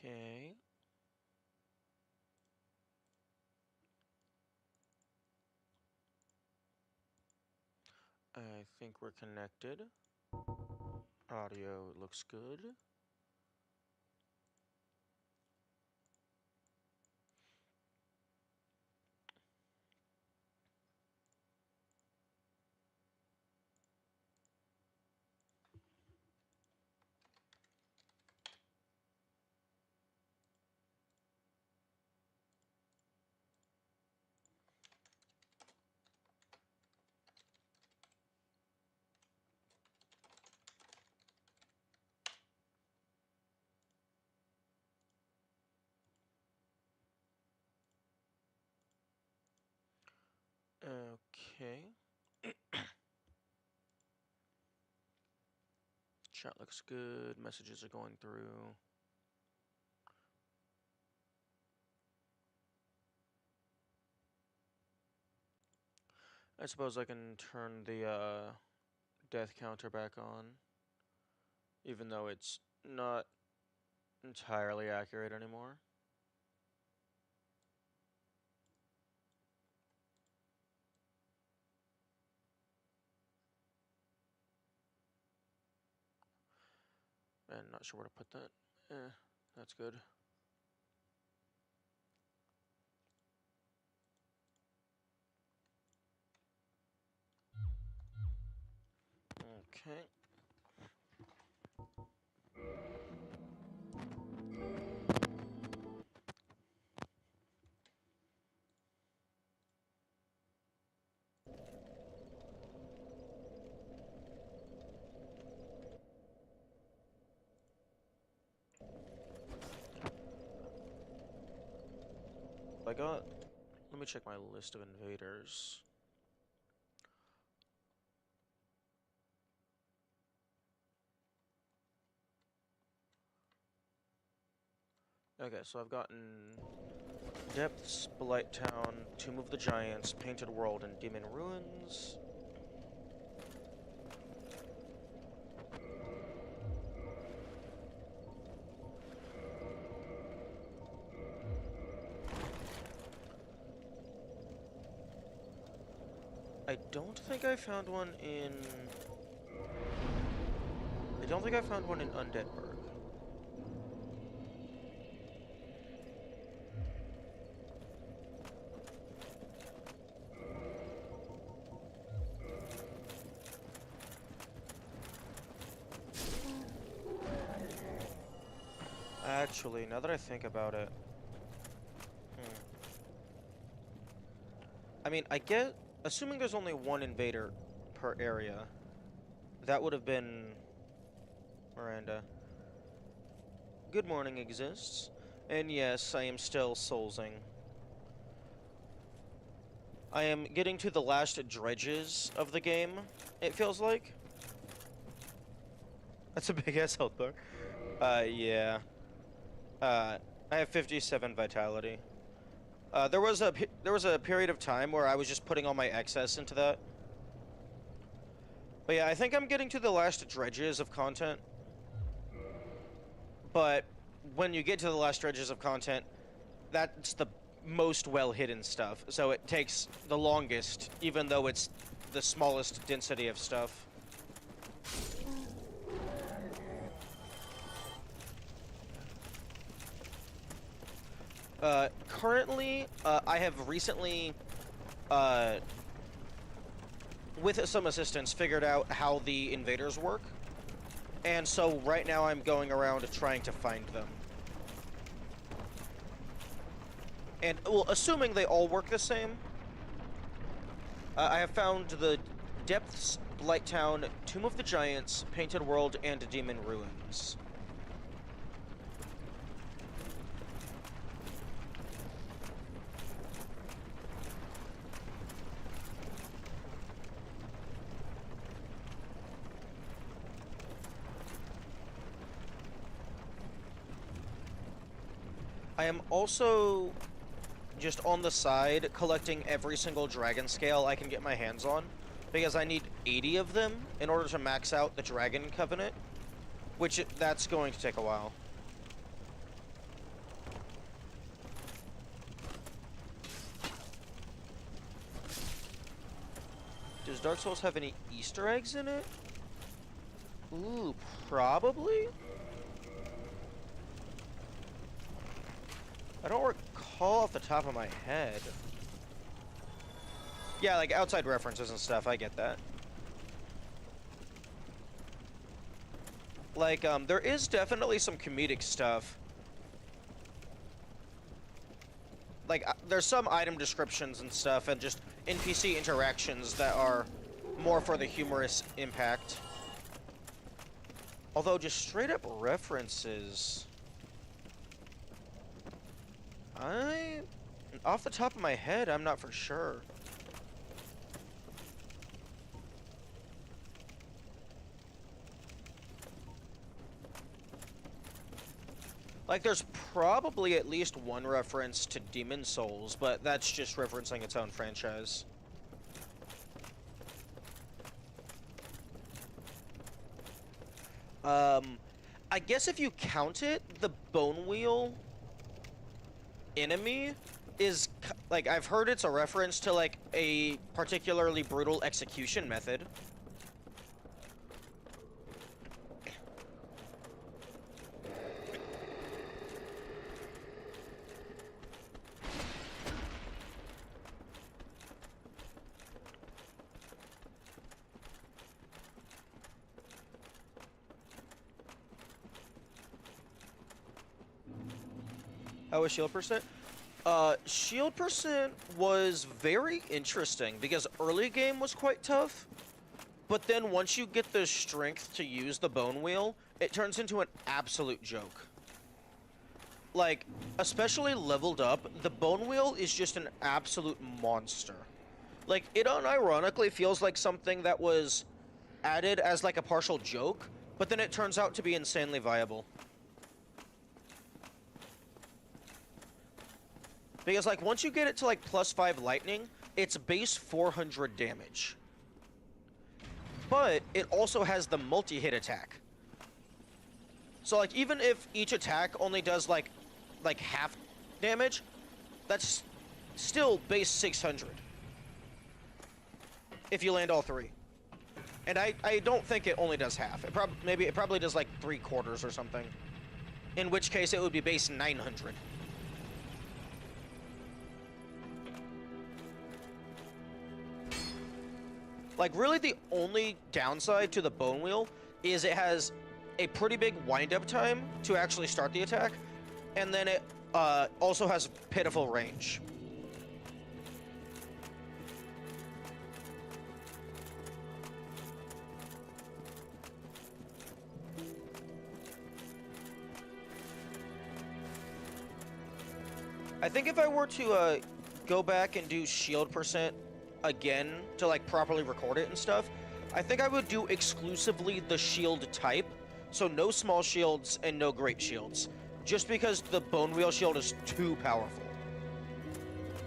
Okay. I think we're connected. Audio looks good. Okay. Chat looks good. Messages are going through. I suppose I can turn the death counter back on, even though it's not entirely accurate anymore. And not sure where to put that. That's good. Okay. Let me check my list of invaders. Okay, so I've gotten Depths, Blight Town, Tomb of the Giants, Painted World, and Demon Ruins. I don't think I found one in Undeadburg. Actually, now that I think about it, I mean, assuming there's only one invader per area, that would have been Miranda. Good morning exists, and yes, I am still soulsing. I am getting to the last dredges of the game, it feels like. That's a big-ass health bar. Yeah. I have 57 vitality. There was a period of time where I was just putting all my excess into that. But yeah, I think I'm getting to the last dredges of content. But when you get to the last dredges of content, that's the most well-hidden stuff. So it takes the longest, even though it's the smallest density of stuff. Currently, I have recently, with some assistance, figured out how the invaders work. And so right now I'm going around trying to find them. And, well, assuming they all work the same, I have found the Depths, Blight Town, Tomb of the Giants, Painted World, and Demon Ruins. I am also just on the side collecting every single dragon scale I can get my hands on, because I need 80 of them in order to max out the Dragon Covenant, which that's going to take a while. Does Dark Souls have any Easter eggs in it? Ooh, probably? I don't recall off the top of my head. Yeah, like outside references and stuff, I get that. Like, there is definitely some comedic stuff. Like, there's some item descriptions and stuff, and just NPC interactions that are more for the humorous impact. Although, just straight up references... Off the top of my head, I'm not for sure. Like, there's probably at least one reference to Demon Souls, but that's just referencing its own franchise. I guess if you count it, the Bone Wheel enemy is, like, I've heard it's a reference to, like, a particularly brutal execution method. How was shield percent? Shield percent was very interesting because early game was quite tough, but then once you get the strength to use the bone wheel, it turns into an absolute joke. Like, especially leveled up, the bone wheel is just an absolute monster. Like, it unironically feels like something that was added as like a partial joke, but then it turns out to be insanely viable. Because, like, once you get it to, like, +5 lightning, it's base 400 damage. But it also has the multi-hit attack. So, like, even if each attack only does, like half damage, that's still base 600. If you land all three. And I don't think it only does half. It probably does, like, 3/4 or something. In which case, it would be base 900. Like, really the only downside to the Bone Wheel is it has a pretty big wind-up time to actually start the attack, and then it also has pitiful range. I think if I were to go back and do shield percent again to, like, properly record it and stuff, I think I would do exclusively the shield type, so no small shields and no great shields, just because the Bone Wheel shield is too powerful.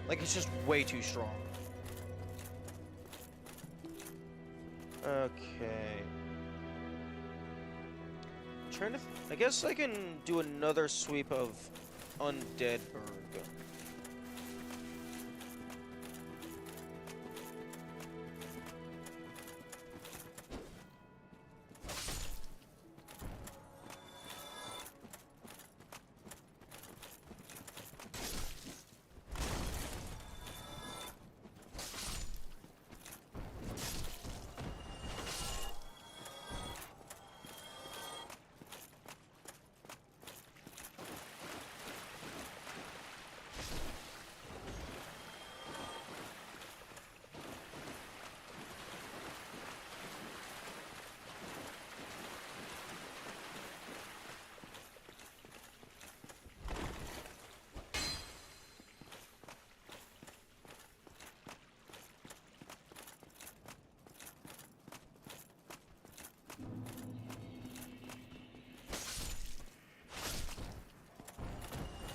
Like, it's just way too strong. Okay. I guess I can do another sweep of Undead Berg.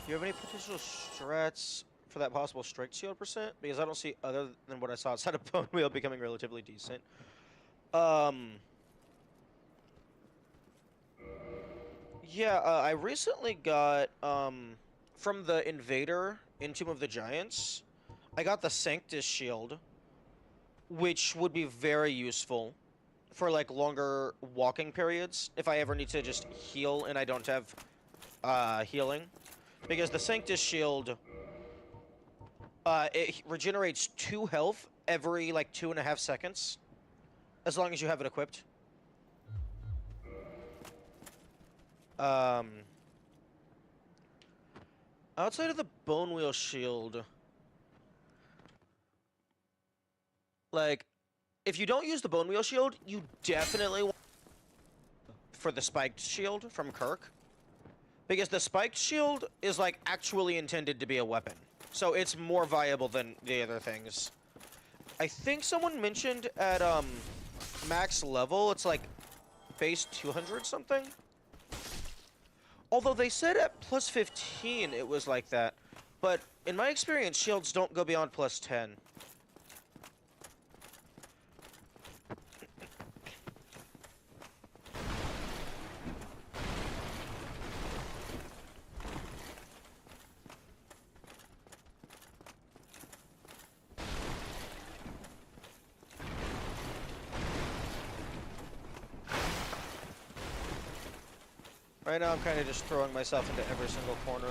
Do you have any potential strats for that possible strike shield percent? Because I don't see, other than what I saw outside of Bone Wheel, becoming relatively decent. Yeah, I recently got, from the Invader in Tomb of the Giants, I got the Sanctus shield. which would be very useful for like longer walking periods if I ever need to just heal and I don't have healing. Because the Sanctus Shield, it regenerates 2 health every like 2.5 seconds, as long as you have it equipped. Outside of the Bone Wheel Shield, like, if you don't use the Bone Wheel Shield, you definitely want for the Spiked Shield from Kirk. Because the Spiked Shield is, like, actually intended to be a weapon. So it's more viable than the other things. I think someone mentioned at, max level, it's, like, base 200 something? Although they said at plus 15 it was like that. But in my experience, shields don't go beyond plus 10. Right now I'm kind of just throwing myself into every single corner.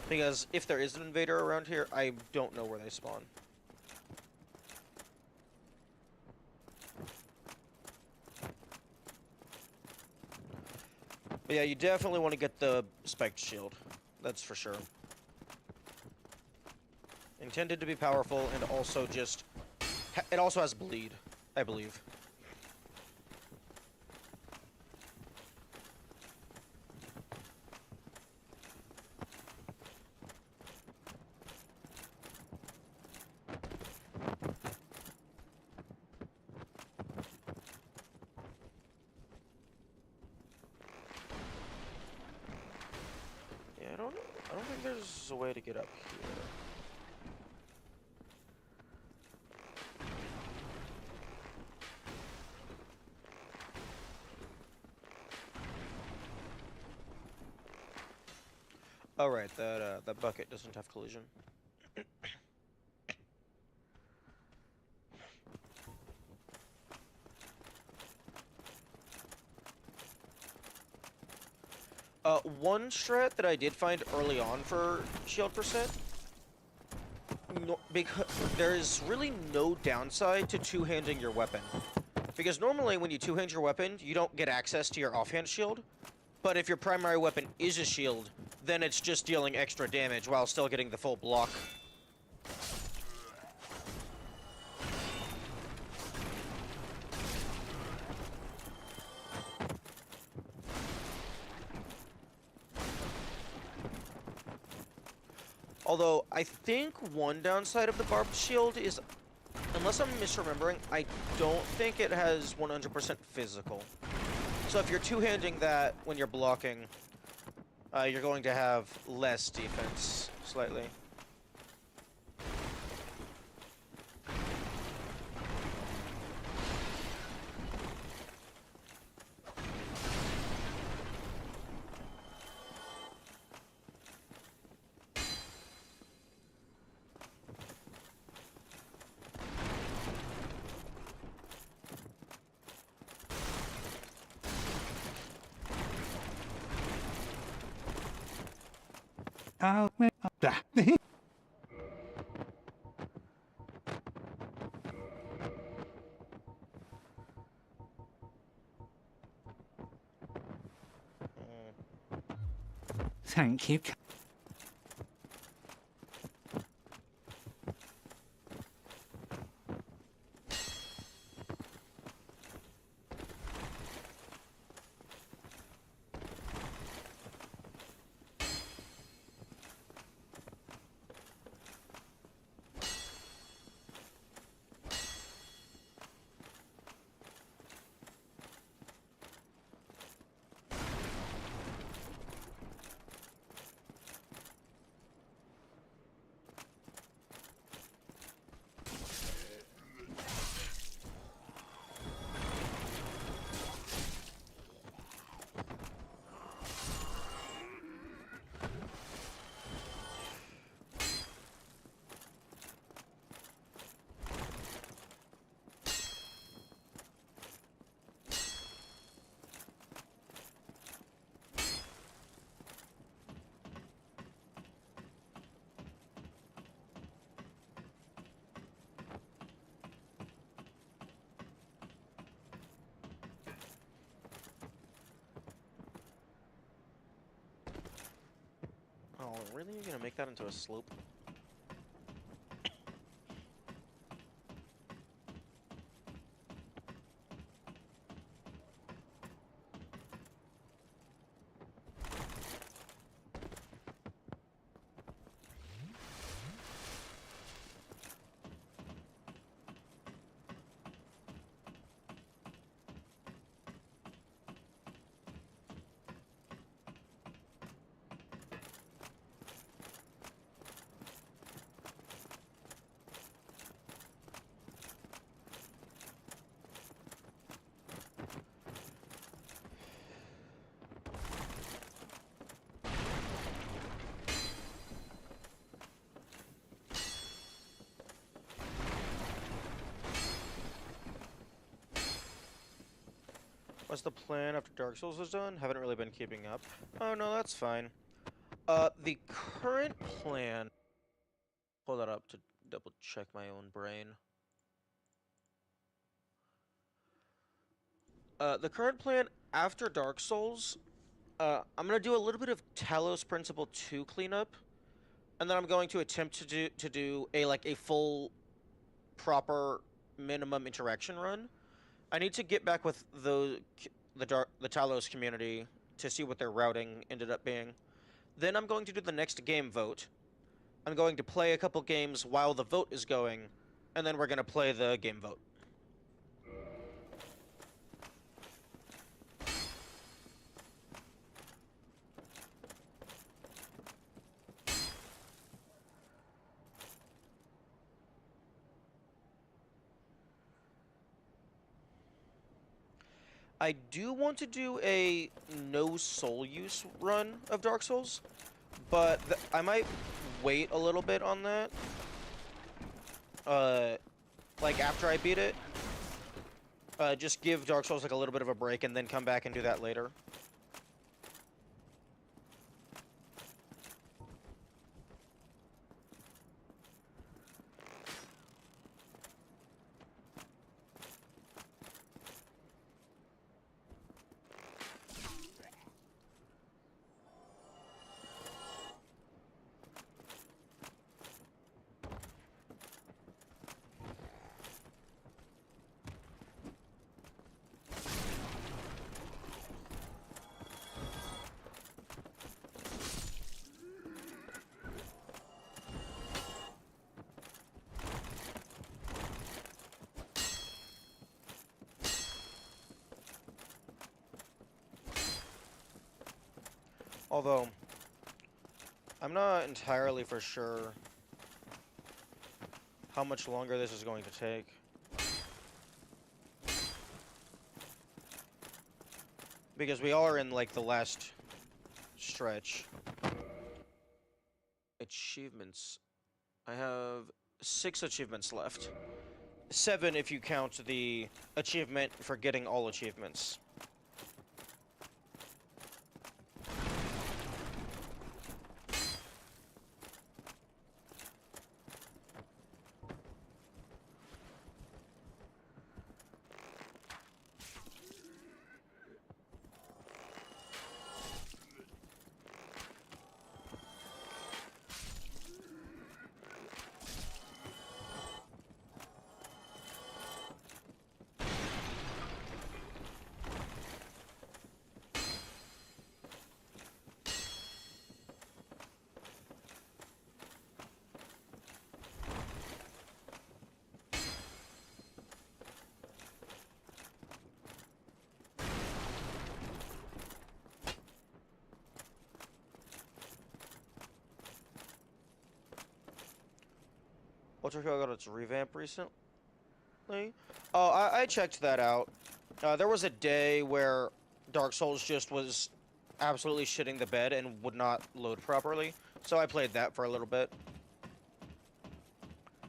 Because if there is an invader around here, I don't know where they spawn. But yeah, you definitely want to get the Spiked Shield. That's for sure. Intended to be powerful and also just... it also has bleed, I believe. I don't think there's a way to get up here. Oh right, that bucket doesn't have collision. One strat that I did find early on for shield percent, because there's really no downside to two-handing your weapon. Because normally when you two-hand your weapon, you don't get access to your offhand shield. But if your primary weapon is a shield, then it's just dealing extra damage while still getting the full block. Although, I think one downside of the barbed shield is, unless I'm misremembering, I don't think it has 100% physical. So if you're two-handing that when you're blocking, you're going to have less defense, slightly. Thank you. Wow, really? You're gonna make that into a slope? What's the plan after Dark Souls is done? Haven't really been keeping up. Oh, no, that's fine. The current plan... Pull that up to double check my own brain. The current plan after Dark Souls, I'm gonna do a little bit of Talos Principle 2 cleanup, and then I'm going to attempt to do a full, proper minimum interaction run. I need to get back with the Talos community to see what their routing ended up being. Then I'm going to do the next game vote. I'm going to play a couple games while the vote is going, and then we're going to play the game vote. I do want to do a no soul use run of Dark Souls, but I might wait a little bit on that. Like after I beat it. Just give Dark Souls like a little bit of a break and then come back and do that later. Although, I'm not entirely for sure how much longer this is going to take. Because we are in, like, the last stretch. Achievements. I have 6 achievements left. 7 if you count the achievement for getting all achievements. Ultra Kill got its revamp recently. Oh, I checked that out. There was a day where Dark Souls just was absolutely shitting the bed and would not load properly, so I played that for a little bit.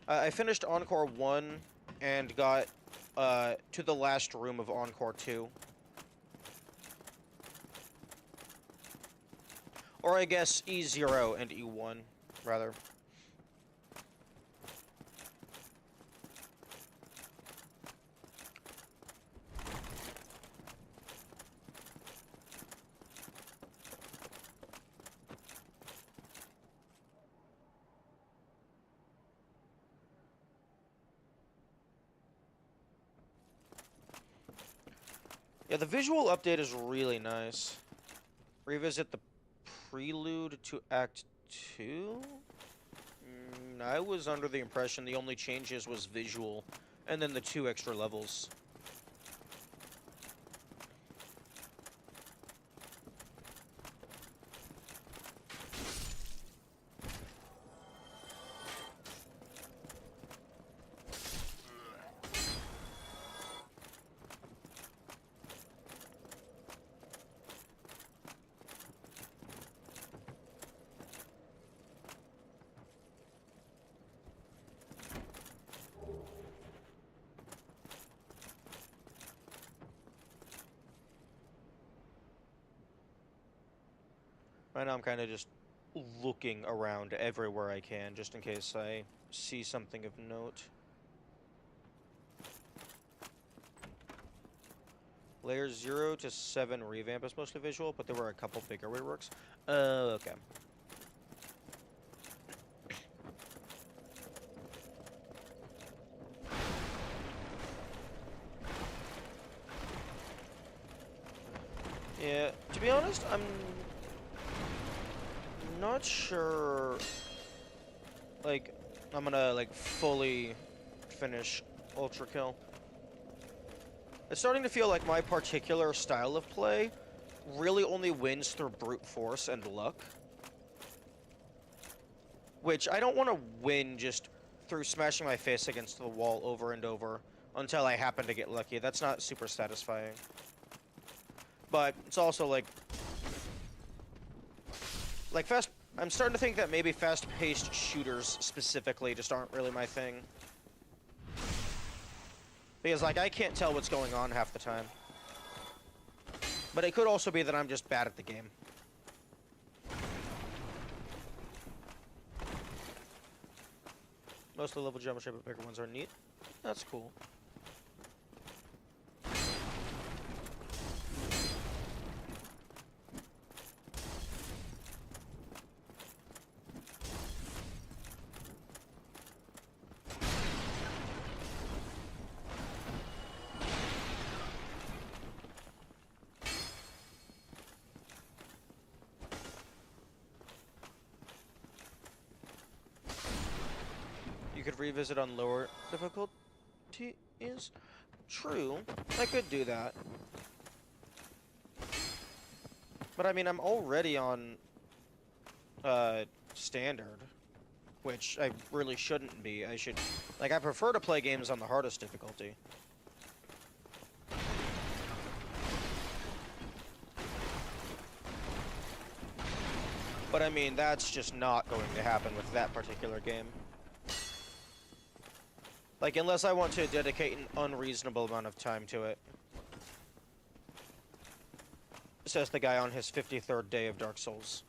I finished Encore 1 and got to the last room of Encore 2. Or I guess E0 and E1, rather. Yeah, the visual update is really nice. Revisit the prelude to Act 2? I was under the impression the only changes was visual, and then the 2 extra levels. Right now I'm kind of just looking around everywhere I can, just in case I see something of note. Layers 0 to 7 revamp is mostly visual, but there were a couple bigger reworks. Okay. Yeah, to be honest, I'm not sure, like, I'm gonna, like, fully finish Ultra Kill. It's starting to feel like my particular style of play really only wins through brute force and luck. Which, I don't want to win just through smashing my face against the wall over and over until I happen to get lucky. That's not super satisfying. But it's also like fast. I'm starting to think that maybe fast-paced shooters specifically just aren't really my thing. Because, like, I can't tell what's going on half the time. But it could also be that I'm just bad at the game. Most of the level geometry, but bigger ones are neat. That's cool. You could revisit on lower difficulty is true. I could do that. But I mean, I'm already on standard, which I really shouldn't be. I should, like, I prefer to play games on the hardest difficulty. But I mean, that's just not going to happen with that particular game. Like, unless I want to dedicate an unreasonable amount of time to it. Says the guy on his 53rd day of Dark Souls.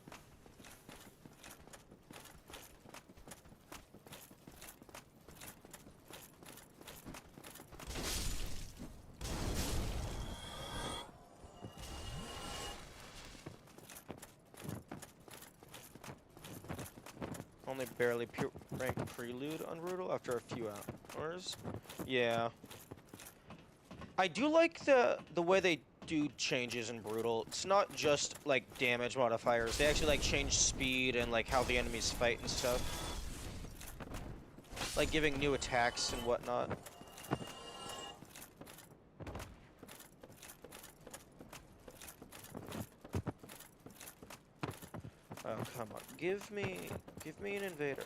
Only barely rank prelude on Brutal after a few hours. Yeah. I do like the way they do changes in Brutal. It's not just, like, damage modifiers. They actually, like, change speed and, like, how the enemies fight and stuff. Like, giving new attacks and whatnot. Oh, come on. Give me an invader.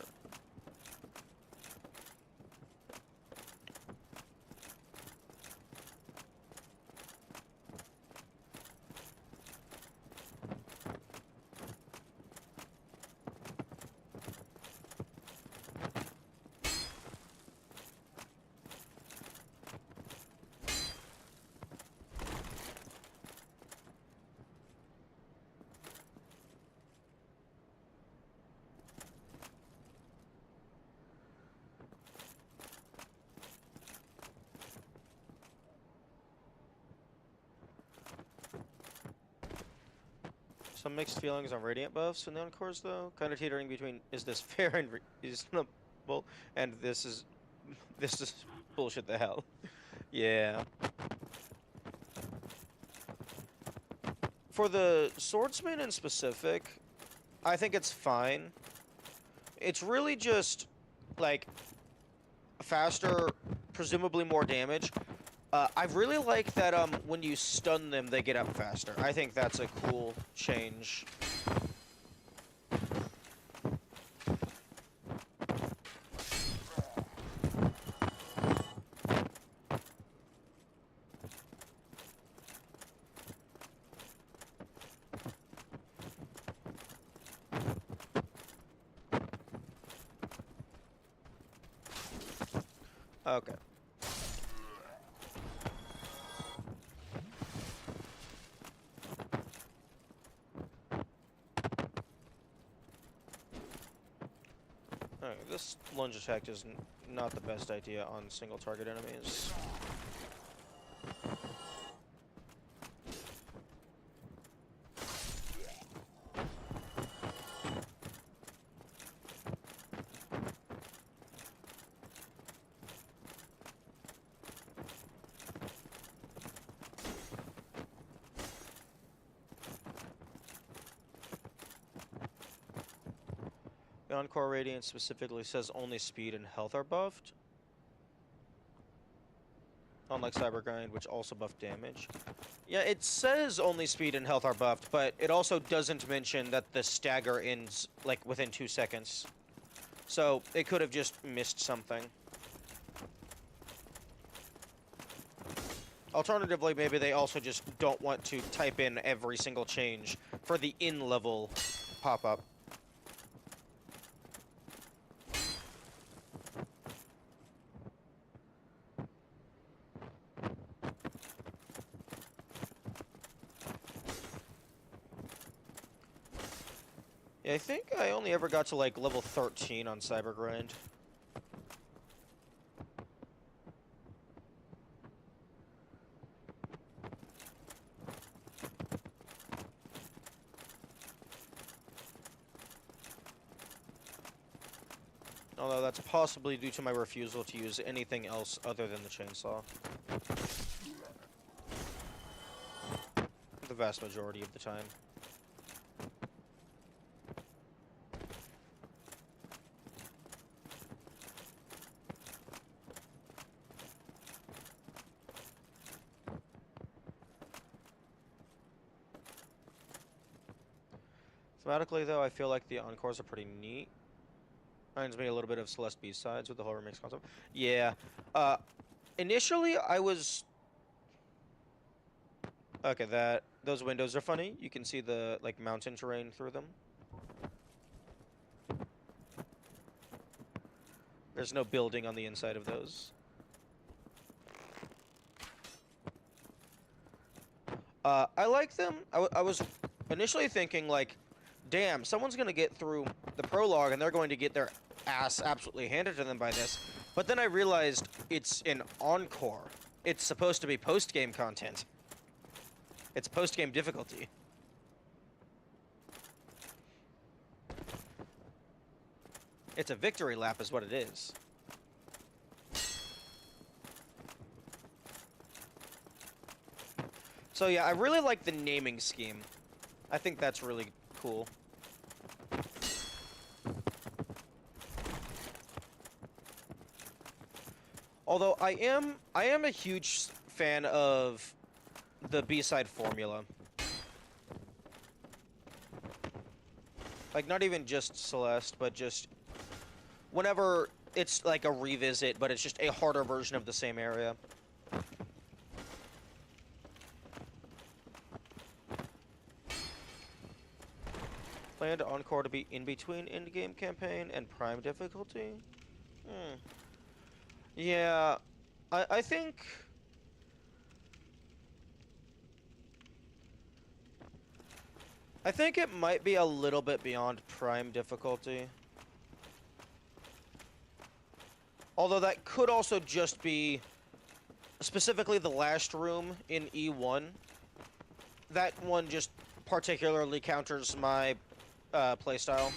Some mixed feelings on Radiant buffs and the Encores, though. Kind of teetering between, is this fair and reasonable, and this is bullshit the hell. Yeah. for the swordsman in specific, I think it's fine. It's really just, like, faster, presumably more damage. I really like that when you stun them, they get up faster. I think that's a cool change. Okay. Alright, this lunge attack is not the best idea on single target enemies. The Encore Radiant specifically says only speed and health are buffed. Unlike Cyber Grind, which also buffed damage. Yeah, it says only speed and health are buffed, but it also doesn't mention that the stagger ends, like, within 2 seconds. So, it could have just missed something. Alternatively, maybe they also just don't want to type in every single change for the in-level pop-up. Yeah, I think I only ever got to, like, level 13 on Cyber Grind. Although that's possibly due to my refusal to use anything else other than the chainsaw. The vast majority of the time. Thematically, though, I feel like the Encores are pretty neat. Reminds me a little bit of Celeste B-Sides with the whole remix concept. Yeah. Initially, I was... Okay, those windows are funny. You can see the, like, mountain terrain through them. There's no building on the inside of those. I like them. I was initially thinking, like, damn, someone's gonna get through the prologue and they're going to get their ass absolutely handed to them by this. But then I realized it's an encore. It's supposed to be post-game content. It's post-game difficulty. It's a victory lap is what it is. So yeah, I really like the naming scheme. I think that's really cool. Although I am a huge fan of the B-side formula. Like, not even just Celeste, but just whenever it's like a revisit, but it's just a harder version of the same area. Planned Encore to be in between in-game campaign and prime difficulty? Yeah, I think... I think it might be a little bit beyond prime difficulty. Although that could also just be specifically the last room in E1. That one just particularly counters my playstyle.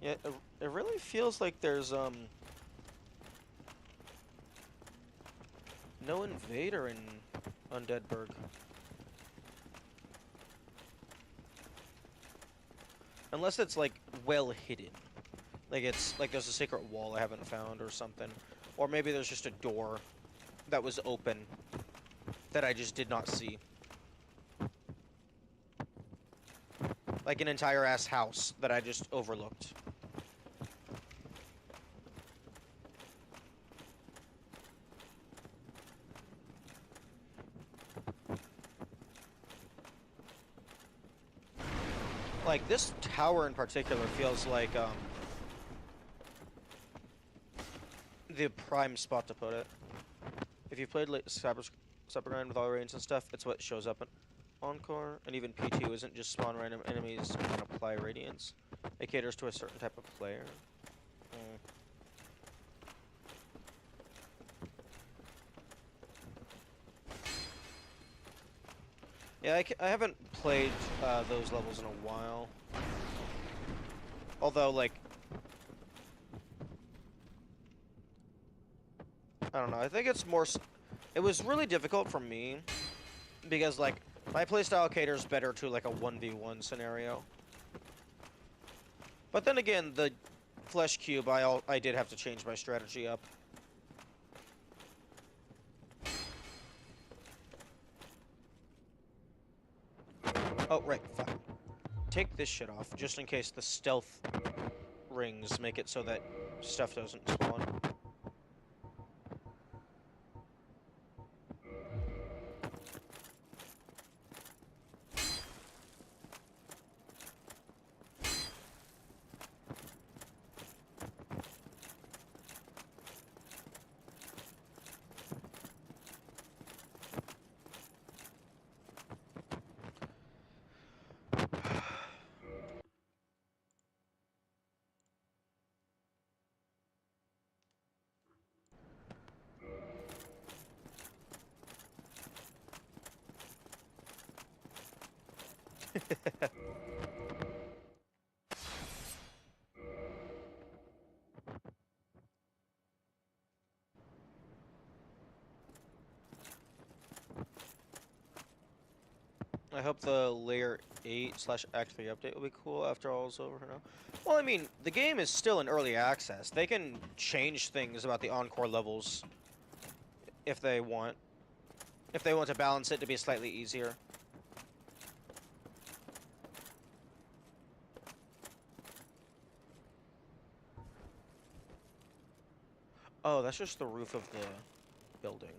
Yeah, it really feels like there's no invader in Undeadburg. Unless it's like well hidden. Like it's like there's a secret wall I haven't found or something. Or maybe there's just a door that was open that I just did not see. Like an entire ass house that I just overlooked. Like this tower in particular feels like the prime spot to put it. If you played like Cybergrind with all range and stuff, it's what shows up in Encore, and even P2 isn't just spawn random enemies and apply radiance. It caters to a certain type of player. Yeah, I haven't played those levels in a while. Although, like, I don't know. I think it's more. It was really difficult for me because, like, my playstyle caters better to like a 1v1 scenario. But then again, the Flesh Cube, I did have to change my strategy up. Oh, right, fine. Take this shit off, just in case the stealth rings make it so that stuff doesn't spawn. I hope the layer 8/Act 3 update will be cool after all is over now. Well, I mean, the game is still in early access. They can change things about the Encore levels if they want. If they want to balance it to be slightly easier. Oh, that's just the roof of the building.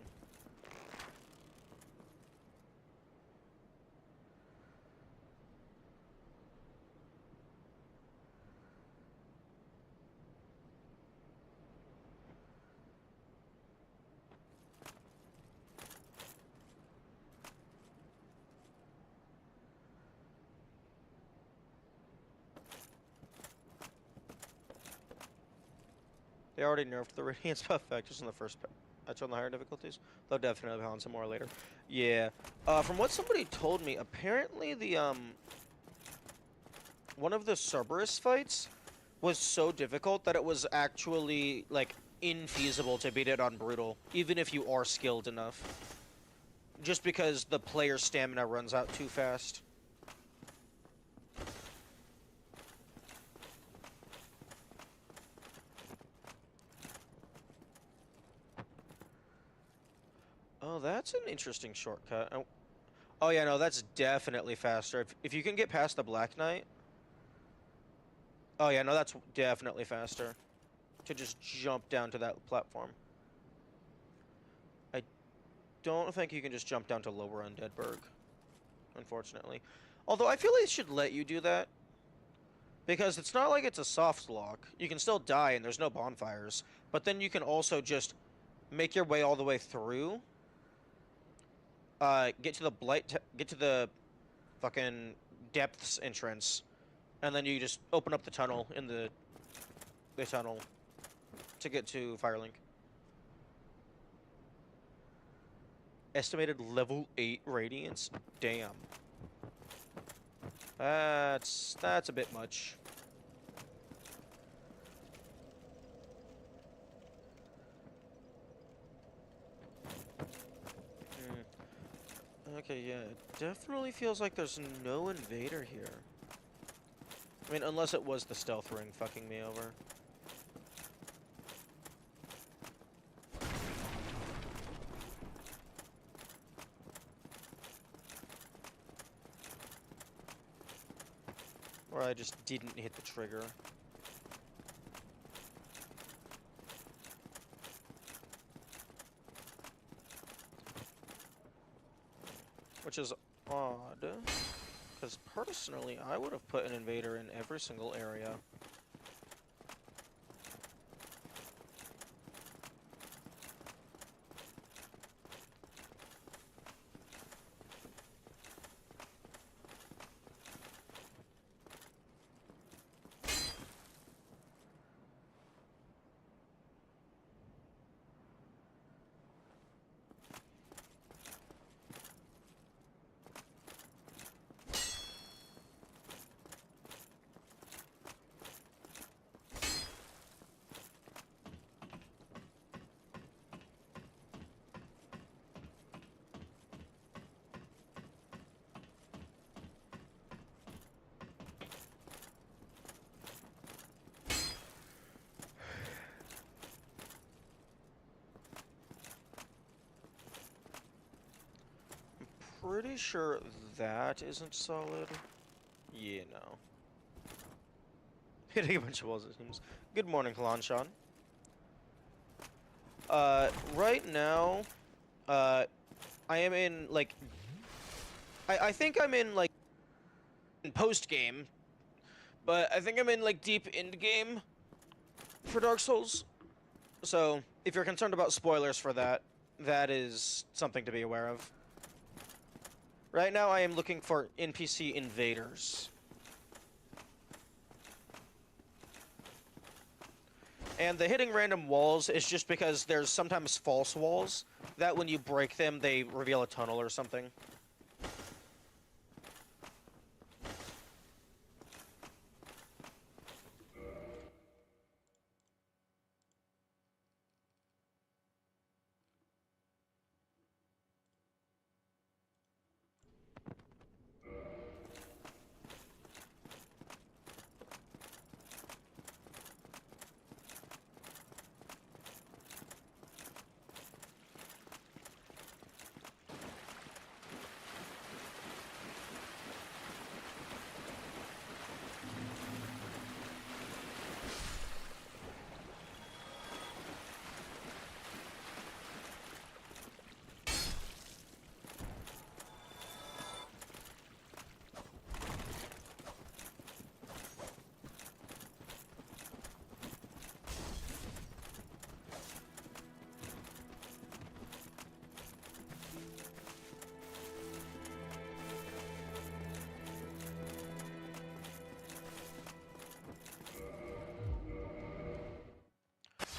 They already nerfed the Radiance buff factors in the first patch on the higher difficulties. They'll definitely balance it more later. Yeah. From what somebody told me, apparently the, one of the Cerberus fights was so difficult that it was actually, like, infeasible to beat it on Brutal, even if you are skilled enough. Just because the player's stamina runs out too fast. Oh, that's an interesting shortcut. Oh yeah, no, that's definitely faster. If you can get past the Black Knight... Oh yeah, no, that's definitely faster. To just jump down to that platform. I don't think you can just jump down to lower Undeadburg, unfortunately. Although I feel like it should let you do that. Because it's not like it's a soft lock. You can still die and there's no bonfires. But then you can also just make your way all the way through. Get to the get to the fucking depths entrance. And then you just open up the tunnel in the tunnel to get to Firelink. Estimated level 8 radiance? Damn. That's a bit much. Okay, yeah, it definitely feels like there's no invader here. I mean, unless it was the stealth ring fucking me over. Or I just didn't hit the trigger. Which is odd. Because personally, I would have put an invader in every single area. Pretty sure that isn't solid. Yeah, no. Hitting a bunch of walls, it seems. Good morning, Kalanshan. Right now, I am in, like... I think I'm in, like, post-game. But I think I'm in, like, deep end-game for Dark Souls. So, if you're concerned about spoilers for that, that is something to be aware of. Right now, I am looking for NPC invaders. And the hitting random walls is just because there's sometimes false walls that when you break them, they reveal a tunnel or something.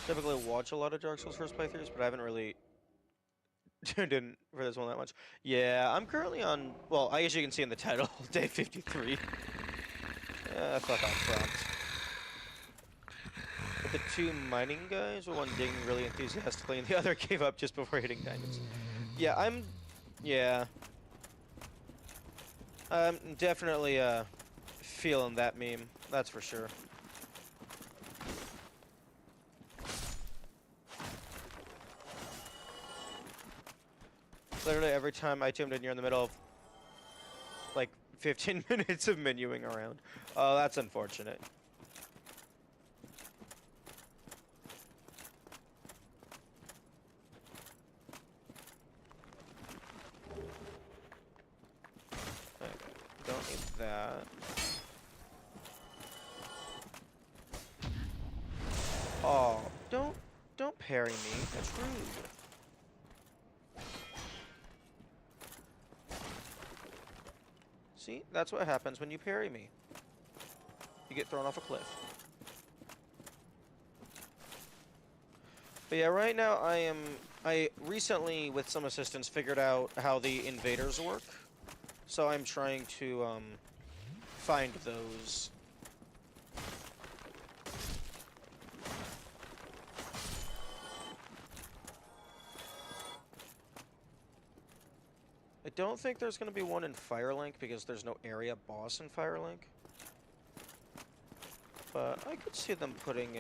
Typically watch a lot of Dark Souls first playthroughs, but I haven't really tuned in for this one that much. Yeah, I'm currently on, well, as you can see in the title, day 53. Fuck off, prompt. With the two mining guys, with one digging really enthusiastically, and the other gave up just before hitting diamonds. Yeah, yeah. I'm definitely, feeling that meme, that's for sure. Literally every time I tuned in, you're in the middle of, like, 15 minutes of menuing around. Oh, that's unfortunate. Okay, don't need that. Oh, don't parry me. That's rude. See, that's what happens when you parry me. You get thrown off a cliff. But yeah, right now I recently, with some assistance, figured out how the invaders work. So I'm trying to, find those. I don't think there's going to be one in Firelink because there's no area boss in Firelink. But I could see them putting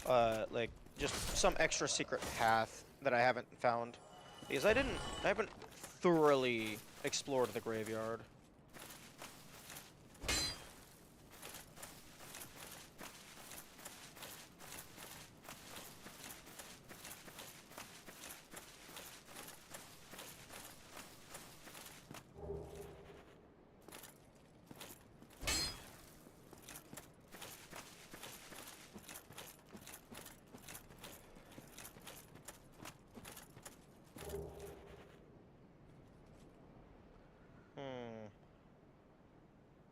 a, like, just some extra secret path that I haven't found. Because I haven't thoroughly explored the graveyard.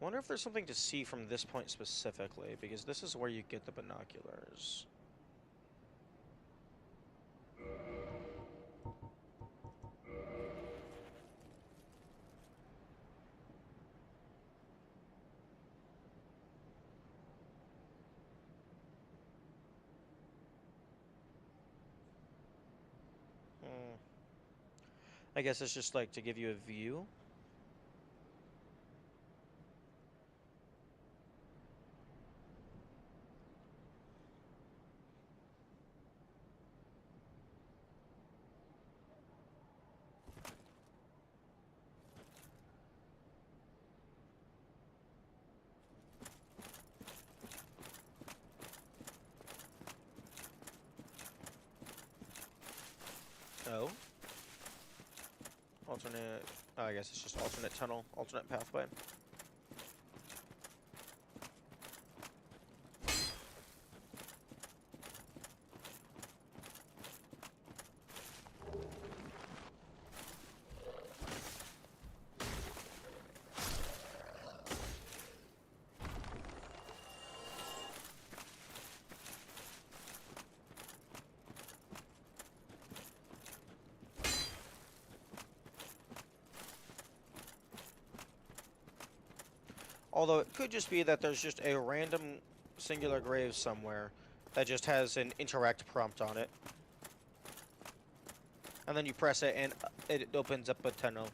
Wonder if there's something to see from this point specifically, because this is where you get the binoculars. I guess it's just like to give you a view. Oh. Alternate... Oh, I guess it's just alternate tunnel, alternate pathway. Although it could just be that there's just a random singular grave somewhere that just has an interact prompt on it. And then you press it and it opens up a tunnel.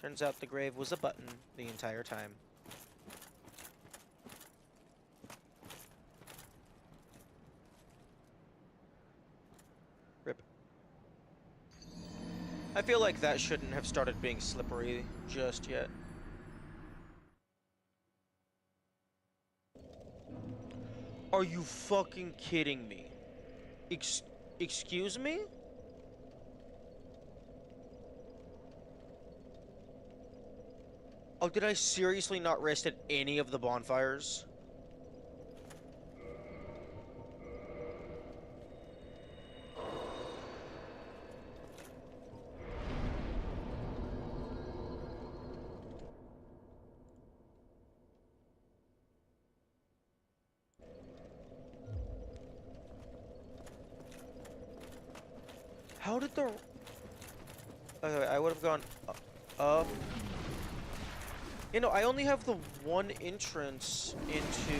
Turns out the grave was a button the entire time. Rip. I feel like that shouldn't have started being slippery just yet. Are you fucking kidding me? Excuse me? Oh, did I seriously not rest at any of the bonfires? How did the... Okay, I would have gone up. You know, I only have the one entrance into...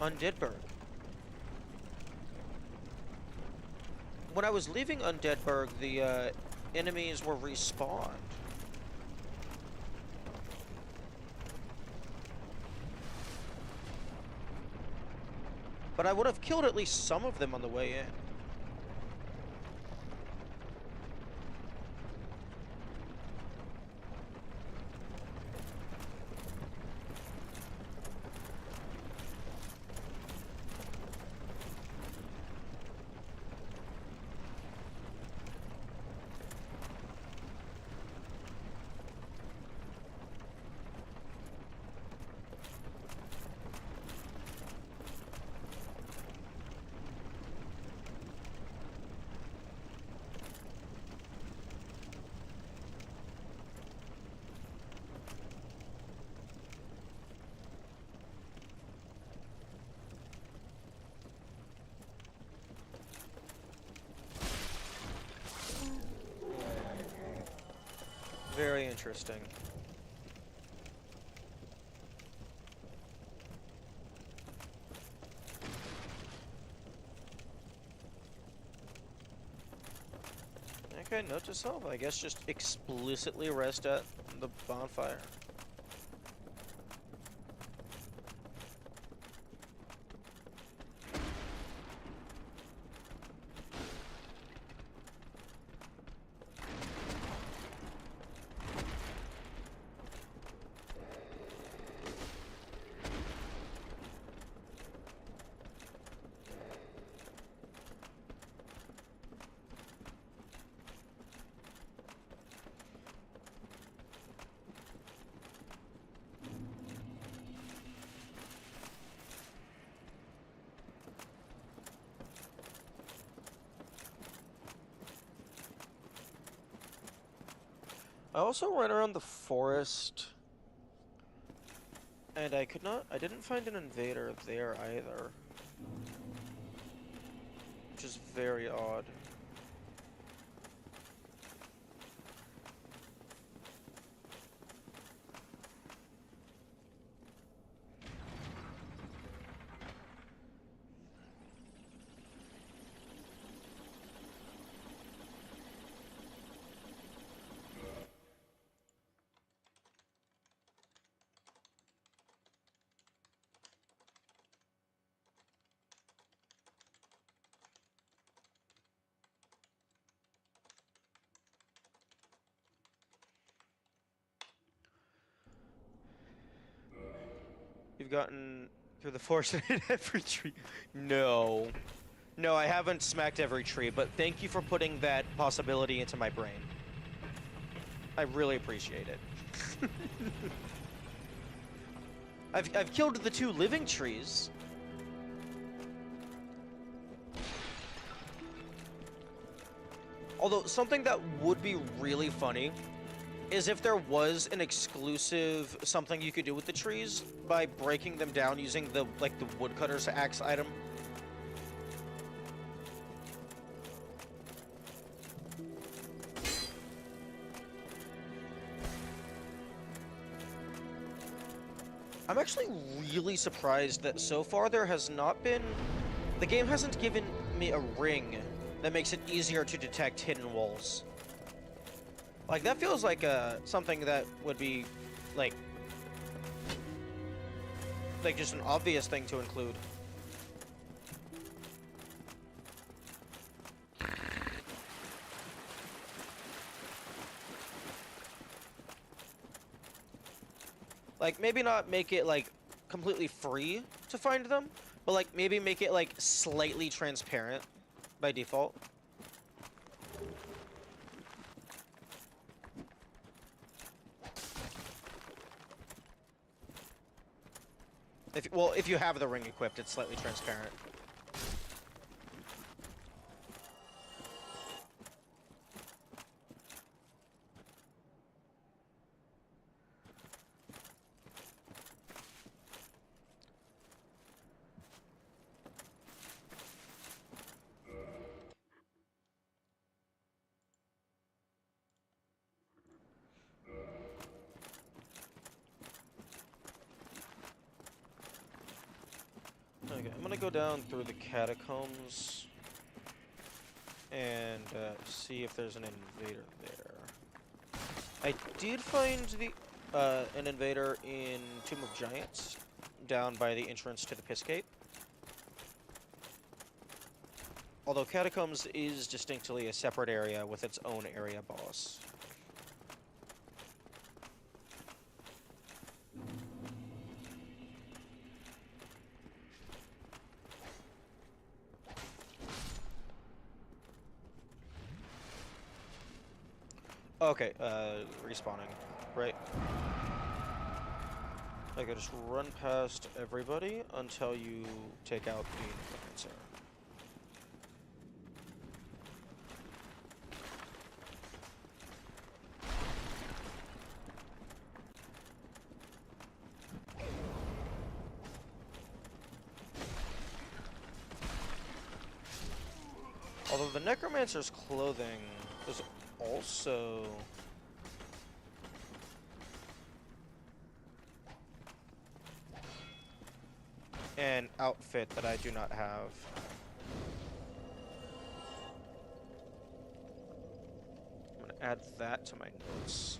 Undeadburg. When I was leaving Undeadburg, the enemies were respawned. But I would have killed at least some of them on the way in. Very interesting. Okay, note to self. I guess just explicitly rest at the bonfire. I also ran around the forest, and I didn't find an invader there either. Which is very odd. You've gotten through the forest and hit every tree. No. No, I haven't smacked every tree, but thank you for putting that possibility into my brain. I really appreciate it. I've killed the 2 living trees. Although, something that would be really funny is if there was an exclusive something you could do with the trees by breaking them down using the woodcutter's axe item. I'm actually really surprised that so far there has not been... The game hasn't given me a ring that makes it easier to detect hidden walls. Like, that feels like something that would be, like, just an obvious thing to include. Like, maybe not make it, like, completely free to find them, but, like, maybe make it, like, slightly transparent by default. If you have the ring equipped, it's slightly transparent. Okay, I'm gonna go down through the catacombs and see if there's an invader there. I did find an invader in Tomb of Giants down by the entrance to the Piss Gate. Although Catacombs is distinctly a separate area with its own area boss. Okay, respawning, right? I can just run past everybody until you take out the necromancer. Although the necromancer's clothing is also an outfit that I do not have. add that to my notes.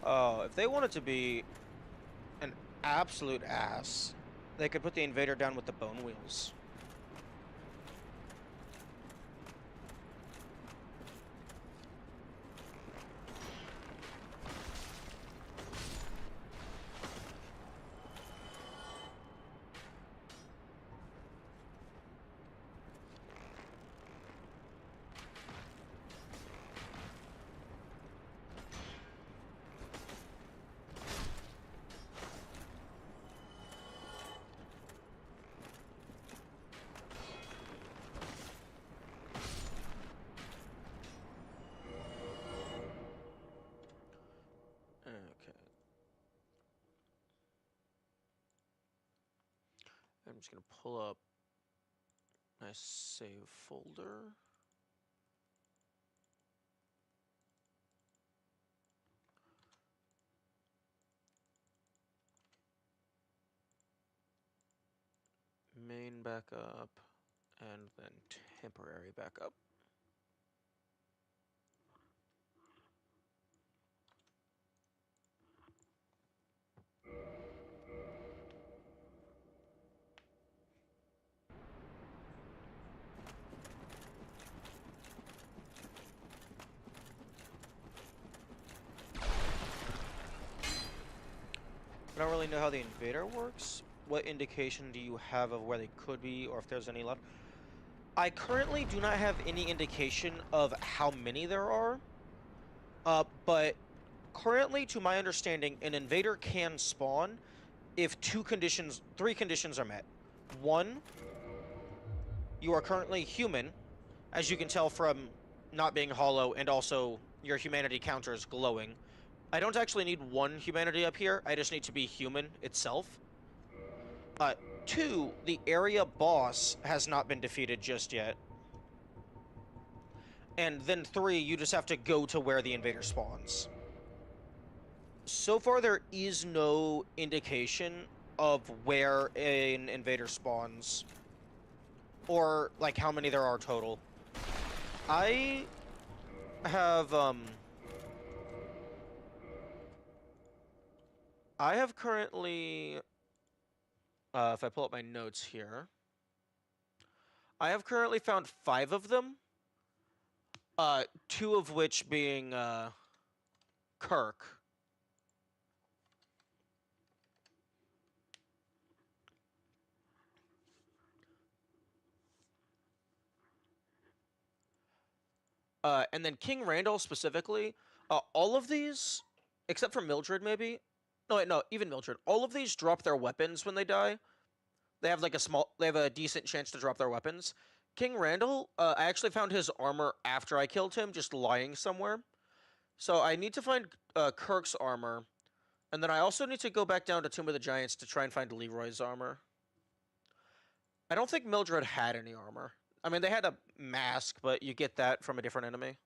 Oh, if they wanted to be an absolute ass, they could put the invader down with the bone wheels. Okay. I'm just gonna pull up my save folder. Main backup, and then temporary backup. I don't really know how the invader works. What indication do you have of where they could be, or if there's any left? I currently do not have any indication of how many there are. But currently, to my understanding, an invader can spawn if three conditions are met. One, you are currently human, as you can tell from not being hollow, and also your humanity counter is glowing. I don't actually need one humanity up here, I just need to be human itself. Two, the area boss has not been defeated just yet. And then three, you just have to go to where the invader spawns. So far, there is no indication of where an invader spawns, or like how many there are total. I have currently, if I pull up my notes here, I have currently found 5 of them. 2 of which being Kirk. And then King Randall specifically, all of these, except for Mildred maybe. No, wait, no, even Mildred. All of these drop their weapons when they die. They have like they have a decent chance to drop their weapons. King Randall, I actually found his armor after I killed him, just lying somewhere. So I need to find Kirk's armor, and then I also need to go back down to Tomb of the Giants to try and find Leroy's armor. I don't think Mildred had any armor. I mean, they had a mask, but you get that from a different enemy.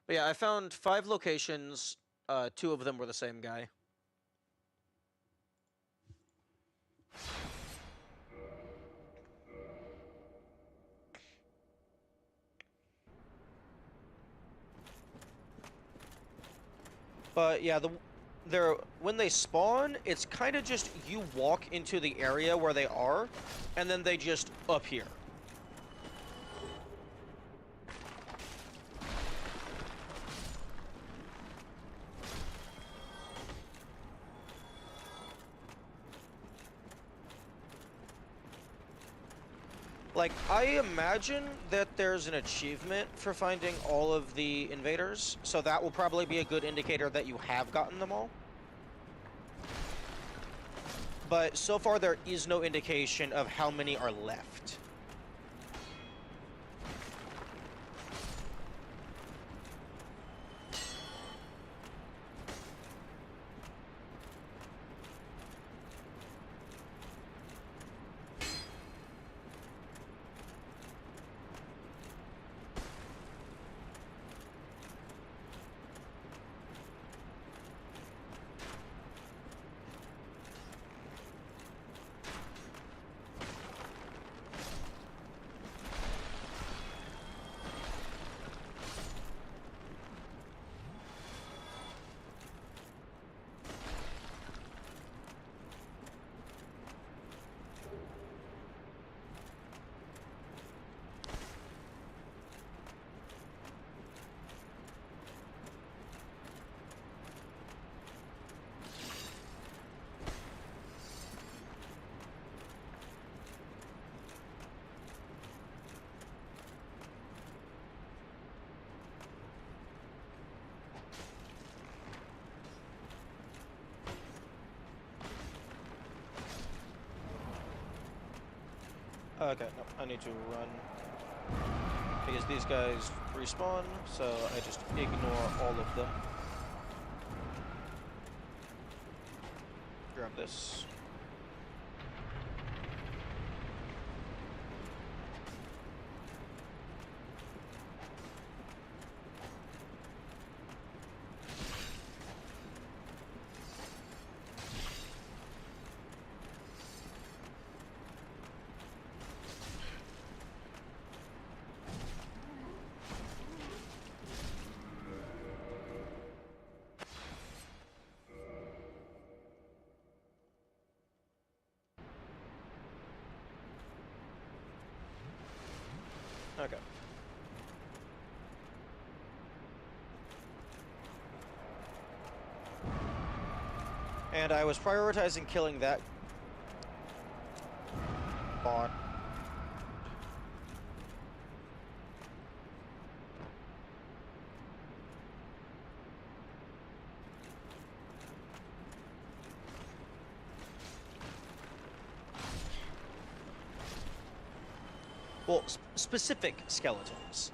But yeah, I found 5 locations. 2 of them were the same guy. But yeah, when they spawn, it's kind of just you walk into the area where they are, and then they just appear. Like, I imagine that there's an achievement for finding all of the invaders, so that will probably be a good indicator that you have gotten them all. But so far, there is no indication of how many are left. Okay, no, I need to run. Because these guys respawn, so I just ignore all of them. Grab this. Okay. And I was prioritizing killing that bot. Well, specific skeletons.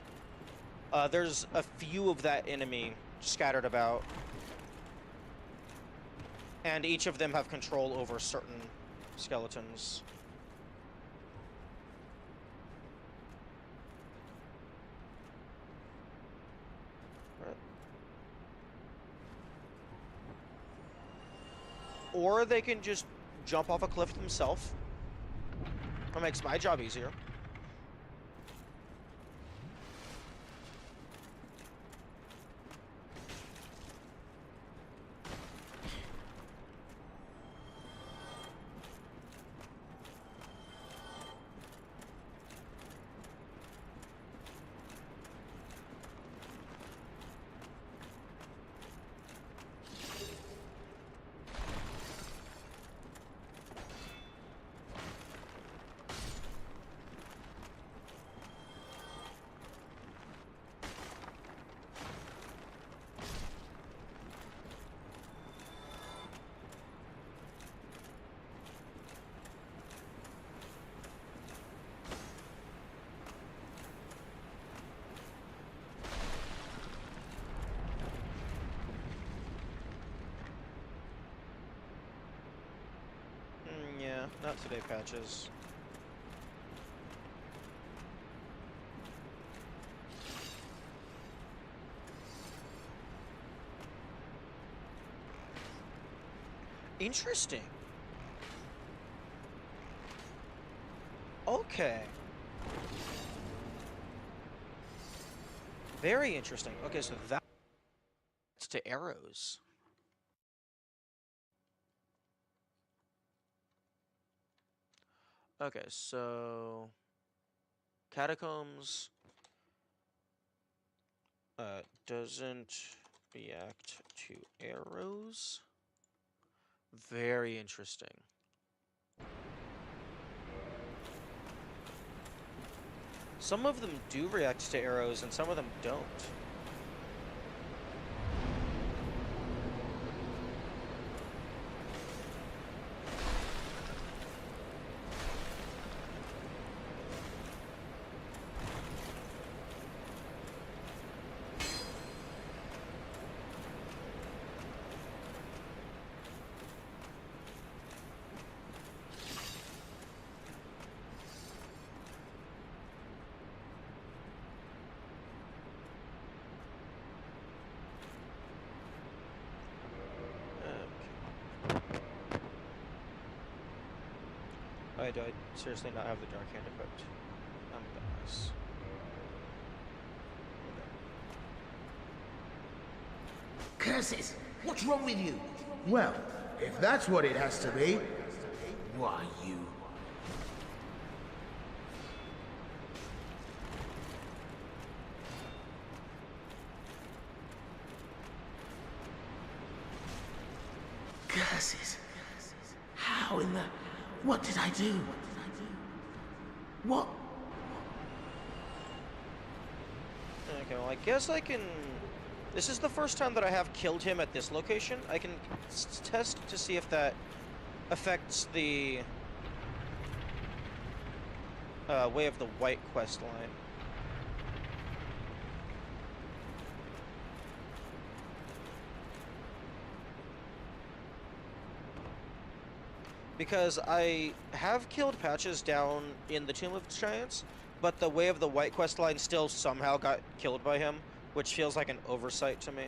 There's a few of that enemy scattered about. And each of them have control over certain skeletons. Right. Or they can just jump off a cliff themselves. That makes my job easier. Not today, Patches. Interesting. Okay. Very interesting. Okay, so that's to arrows. Okay, so catacombs doesn't react to arrows. Very interesting. Some of them do react to arrows and some of them don't. Do I seriously not have the Dark Hand equipped? I'm dumbass. Curses! What's wrong with you? Well, if that's what it has to be. Why, you... Curses! How in the... What did I do? What? Okay, well, I guess I can... This is the first time that I have killed him at this location. I can test to see if that affects the Way of the White quest line. Because I have killed Patches down in the Tomb of Giants, but the Way of the White quest line still somehow got killed by him, which feels like an oversight to me.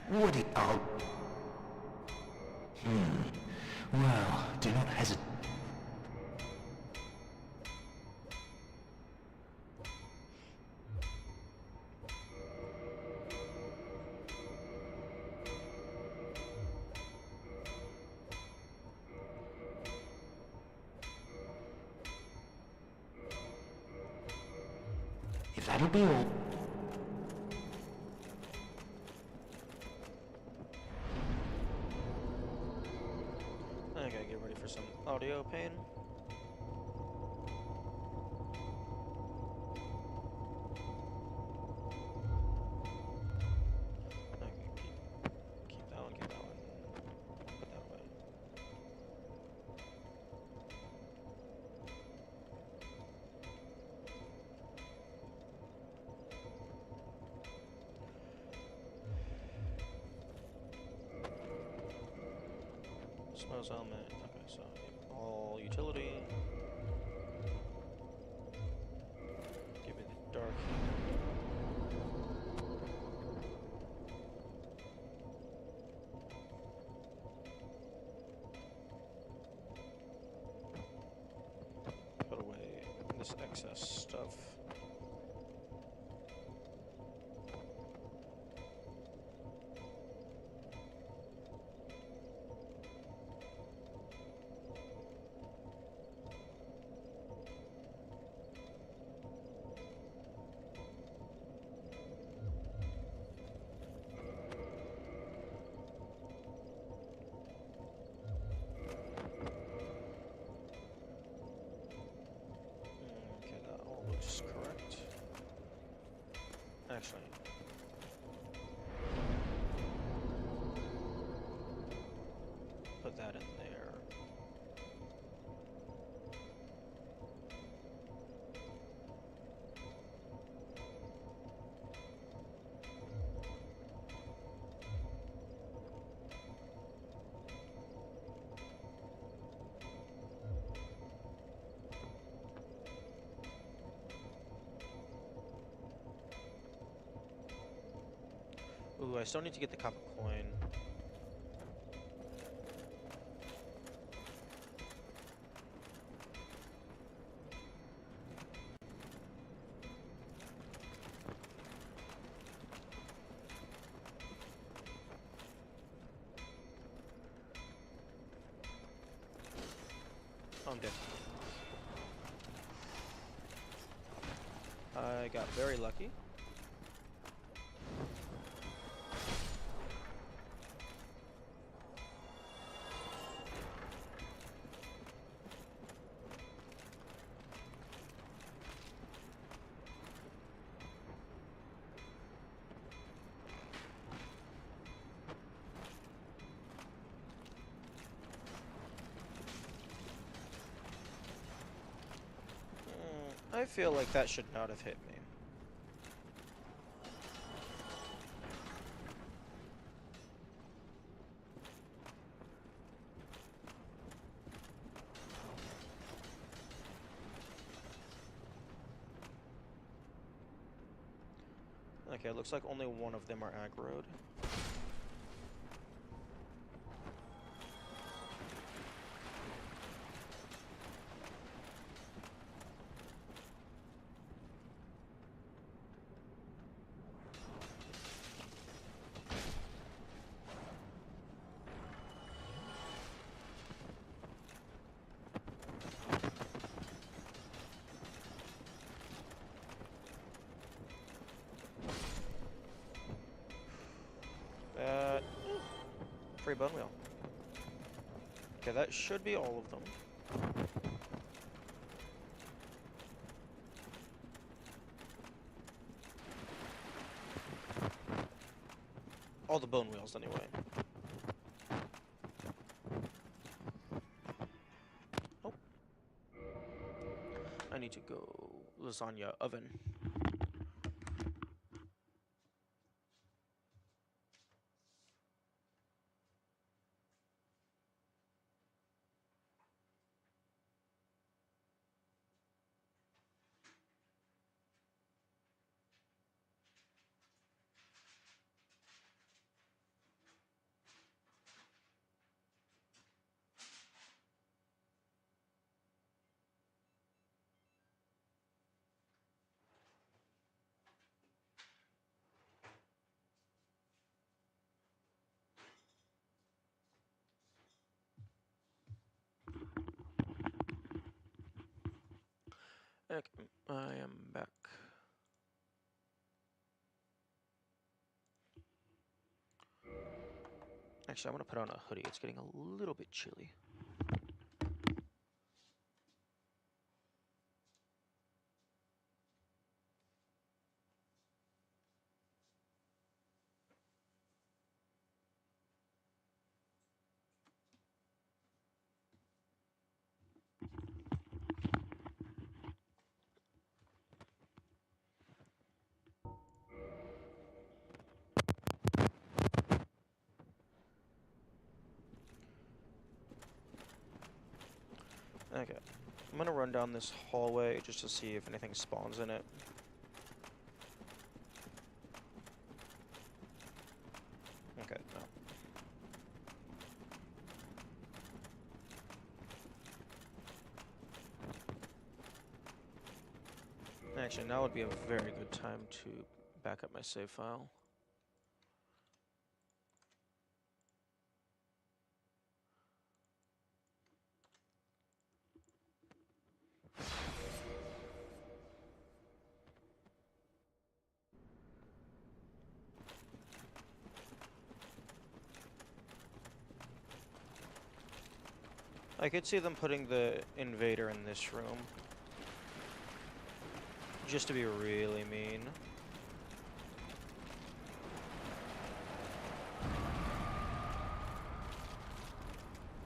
Woody, oh. Well, do not hesitate. If that'll be all. I gotta get ready for some audio pain. Okay, keep that one, keep that one. Put that away. Smells element. Okay, so all utility. Give me the dark. this excess stuff. Okay, that all looks correct. Actually, put that in there. Ooh, I still need to get the copper coin. Oh, I'm dead. I got very lucky. I feel like that should not have hit me. Okay, it looks like only one of them are aggroed. That... Free bone wheel. Okay, that should be all of them. All the bone wheels, anyway. Oh. I need to go lasagna oven. Okay, I am back. Actually, I'm gonna put on a hoodie. It's getting a little bit chilly. Okay, I'm gonna run down this hallway just to see if anything spawns in it. Okay, no. Actually, now would be a very good time to back up my save file. I could see them putting the invader in this room. Just to be really mean.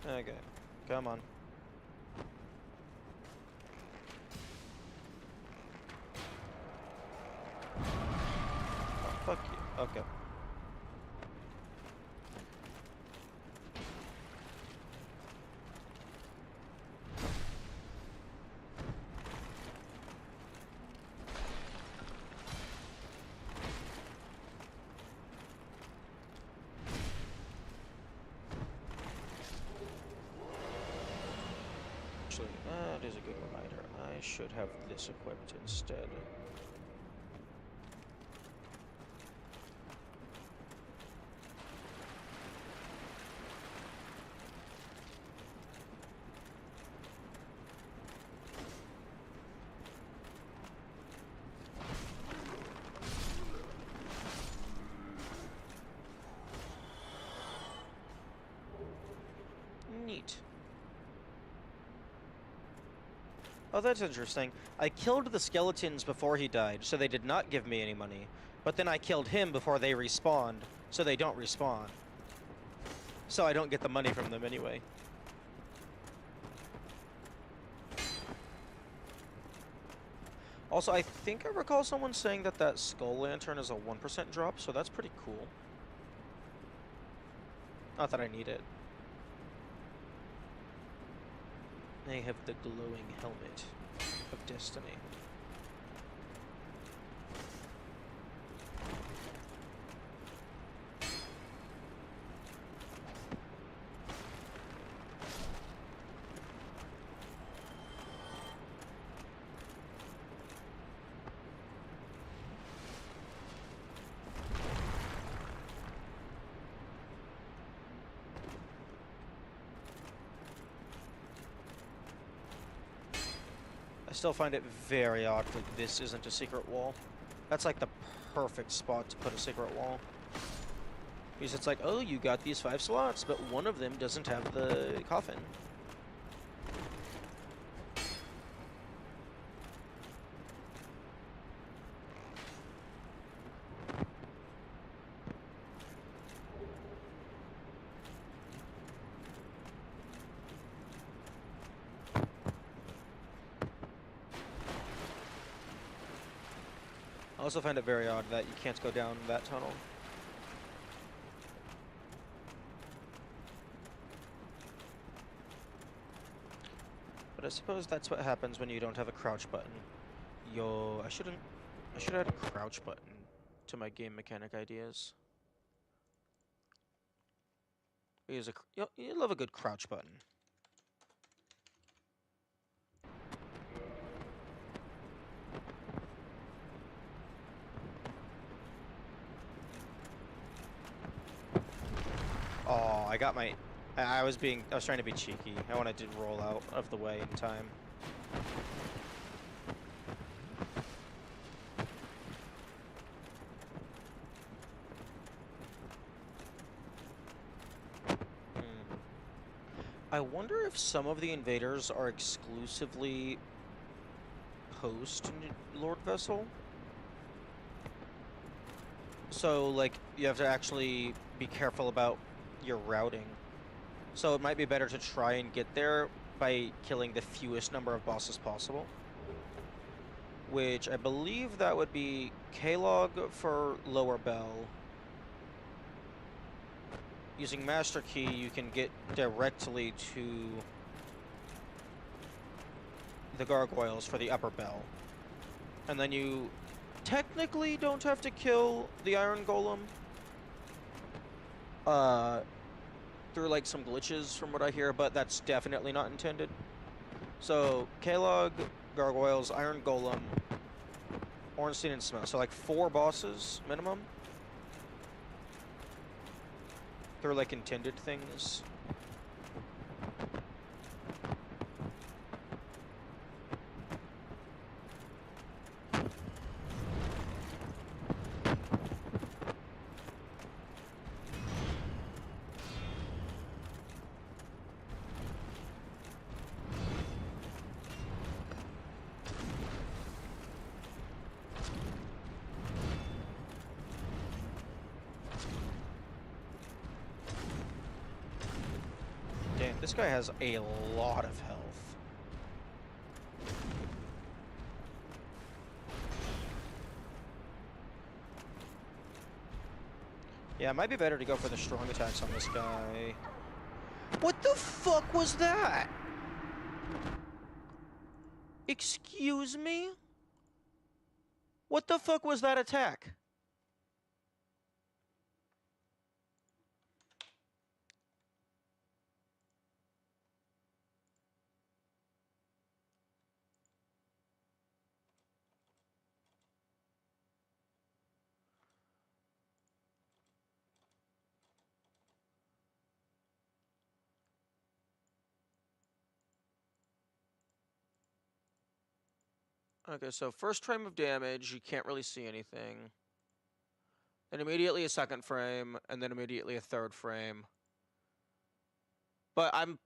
Okay, come on. Oh, fuck you. Okay. Actually, that is a good reminder. I should have this equipped instead. Neat. Oh, that's interesting. I killed the skeletons before he died, so they did not give me any money. But then I killed him before they respawned, so they don't respawn. So I don't get the money from them anyway. Also, I think I recall someone saying that that skull lantern is a 1% drop, so that's pretty cool. Not that I need it. I have the glowing helmet of destiny. I still find it very odd that this isn't a secret wall. That's like the perfect spot to put a secret wall. Because it's like, oh, you got these 5 slots, but one of them doesn't have the coffin. I also find it very odd that you can't go down that tunnel. But I suppose that's what happens when you don't have a crouch button. Yo, I should add a crouch button to my game mechanic ideas. Because you love a good crouch button. Oh, I got my... I was trying to be cheeky. I wanted to roll out of the way in time. I wonder if some of the invaders are exclusively post Lord Vessel. So, like, you have to actually be careful about your routing. So it might be better to try and get there by killing the fewest number of bosses possible. Which I believe that would be K-Log for Lower Bell. Using Master Key, you can get directly to the gargoyles for the Upper Bell. And then you technically don't have to kill the Iron Golem. Through like some glitches from what I hear, but that's definitely not intended. So, K-Log, Gargoyles, Iron Golem, Ornstein and Smell. So like 4 bosses minimum. They're like intended things. Damn, this guy has a lot of health. Yeah, it might be better to go for the strong attacks on this guy. What the fuck was that? Excuse me? What the fuck was that attack? Okay, so first frame of damage, you can't really see anything. Then immediately a second frame, and then immediately a third frame. But I'm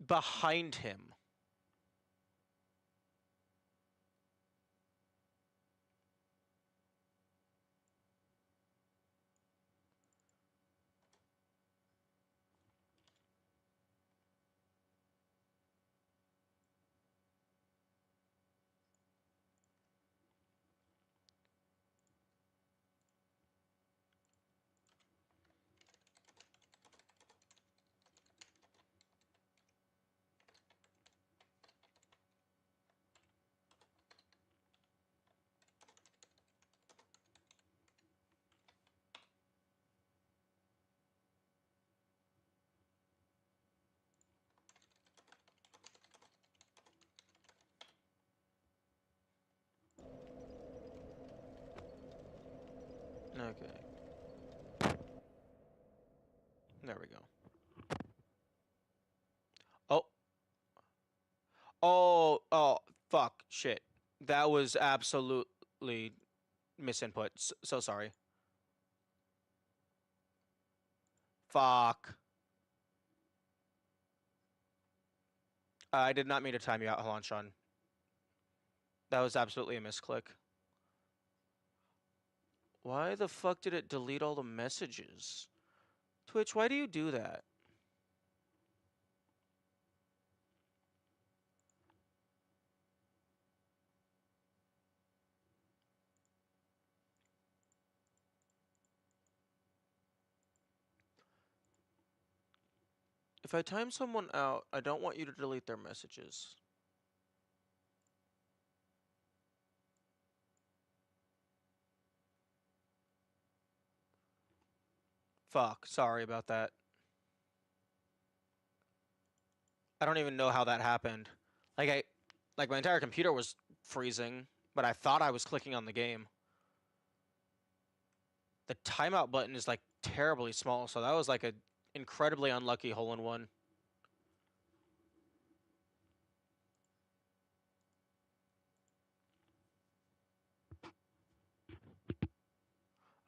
behind him. Okay. There we go. Oh. Oh, fuck, shit. That was absolutely misinput. So sorry. Fuck. I did not mean to time you out. Hold on, Sean. That was absolutely a misclick. Why the fuck did it delete all the messages? Twitch, why do you do that? If I time someone out, I don't want you to delete their messages. Fuck, sorry about that. I don't even know how that happened. Like my entire computer was freezing, but I thought I was clicking on the game. The timeout button is like terribly small, so that was like a incredibly unlucky hole-in-one.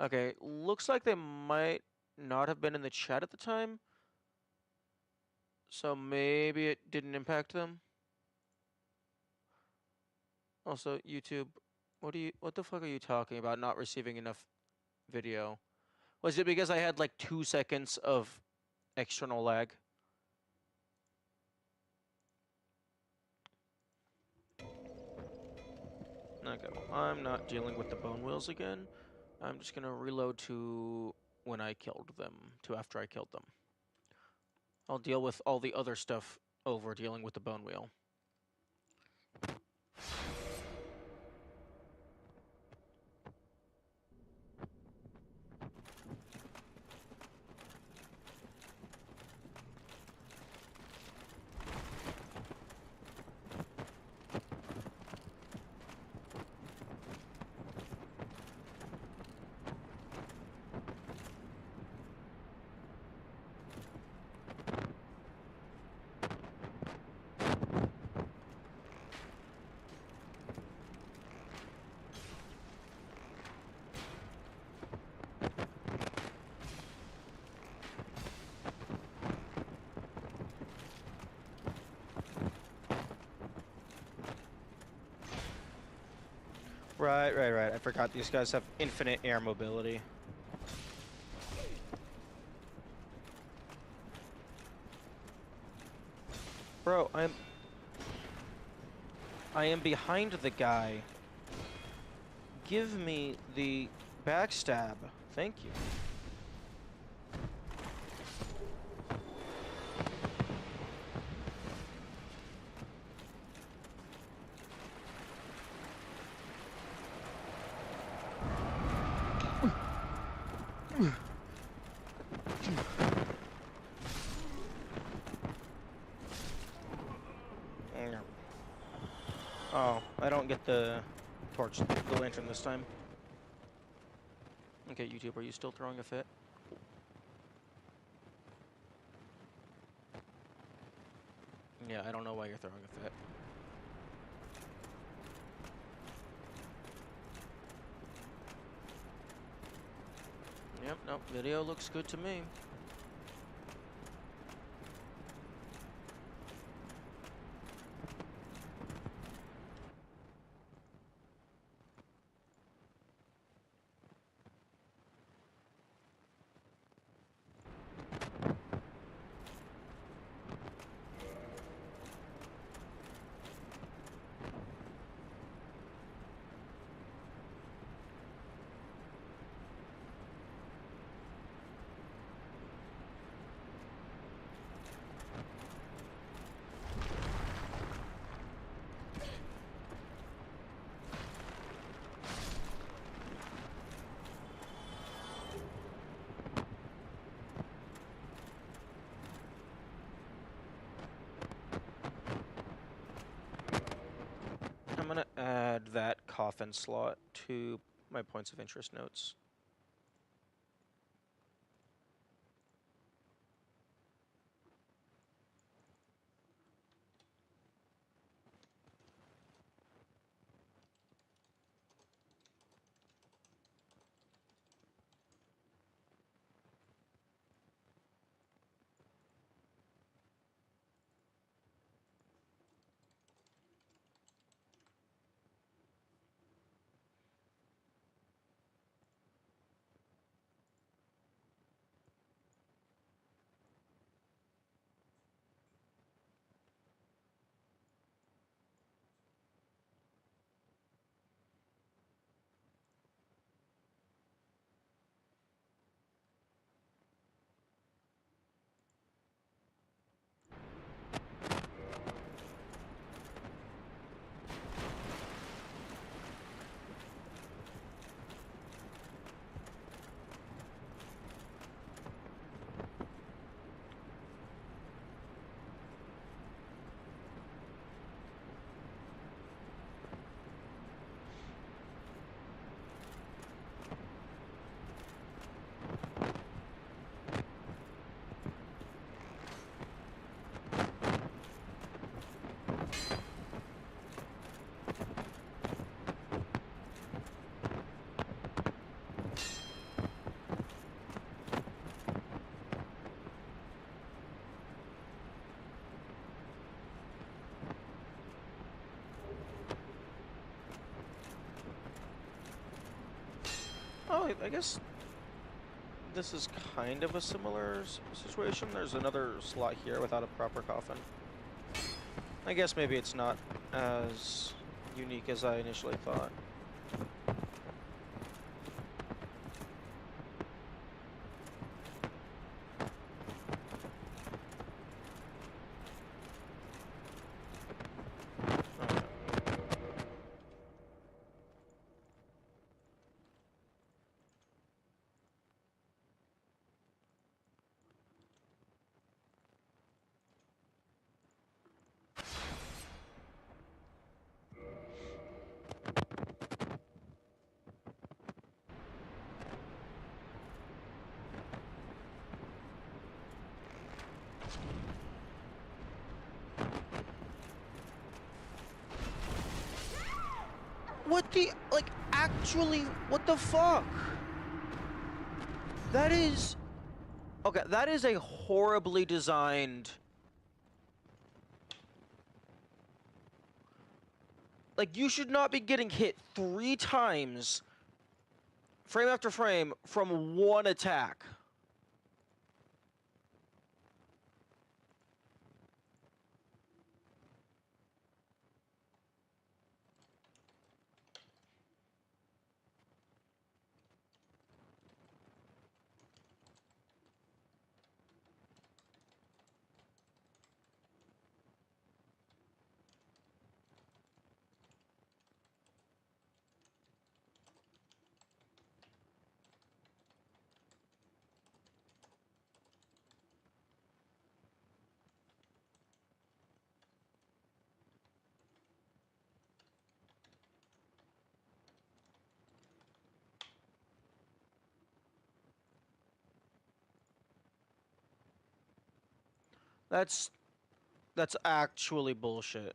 Okay, looks like they might not have been in the chat at the time. So maybe it didn't impact them. Also, YouTube, what the fuck are you talking about not receiving enough video? Was it because I had like 2 seconds of external lag? Okay, well, I'm not dealing with the bone wheels again. I'm just gonna reload to when I killed them, to after I killed them. I'll deal with all the other stuff over dealing with the bone wheel. Right. I forgot these guys have infinite air mobility. Bro, I am behind the guy. Give me the backstab. Thank you. Oh, I don't get the torch, the lantern this time. Okay, YouTube, are you still throwing a fit? Yeah, I don't know why you're throwing a fit. Yep, nope, video looks good to me. I'm gonna add that coffin slot to my points of interest notes. Oh, I guess this is kind of a similar situation. There's another slot here without a proper coffin. I guess maybe it's not as unique as I initially thought. What the, like, actually, what the fuck? That is, okay, that is a horribly designed Like, you should not be getting hit 3 times, frame after frame, from one attack. That's actually bullshit.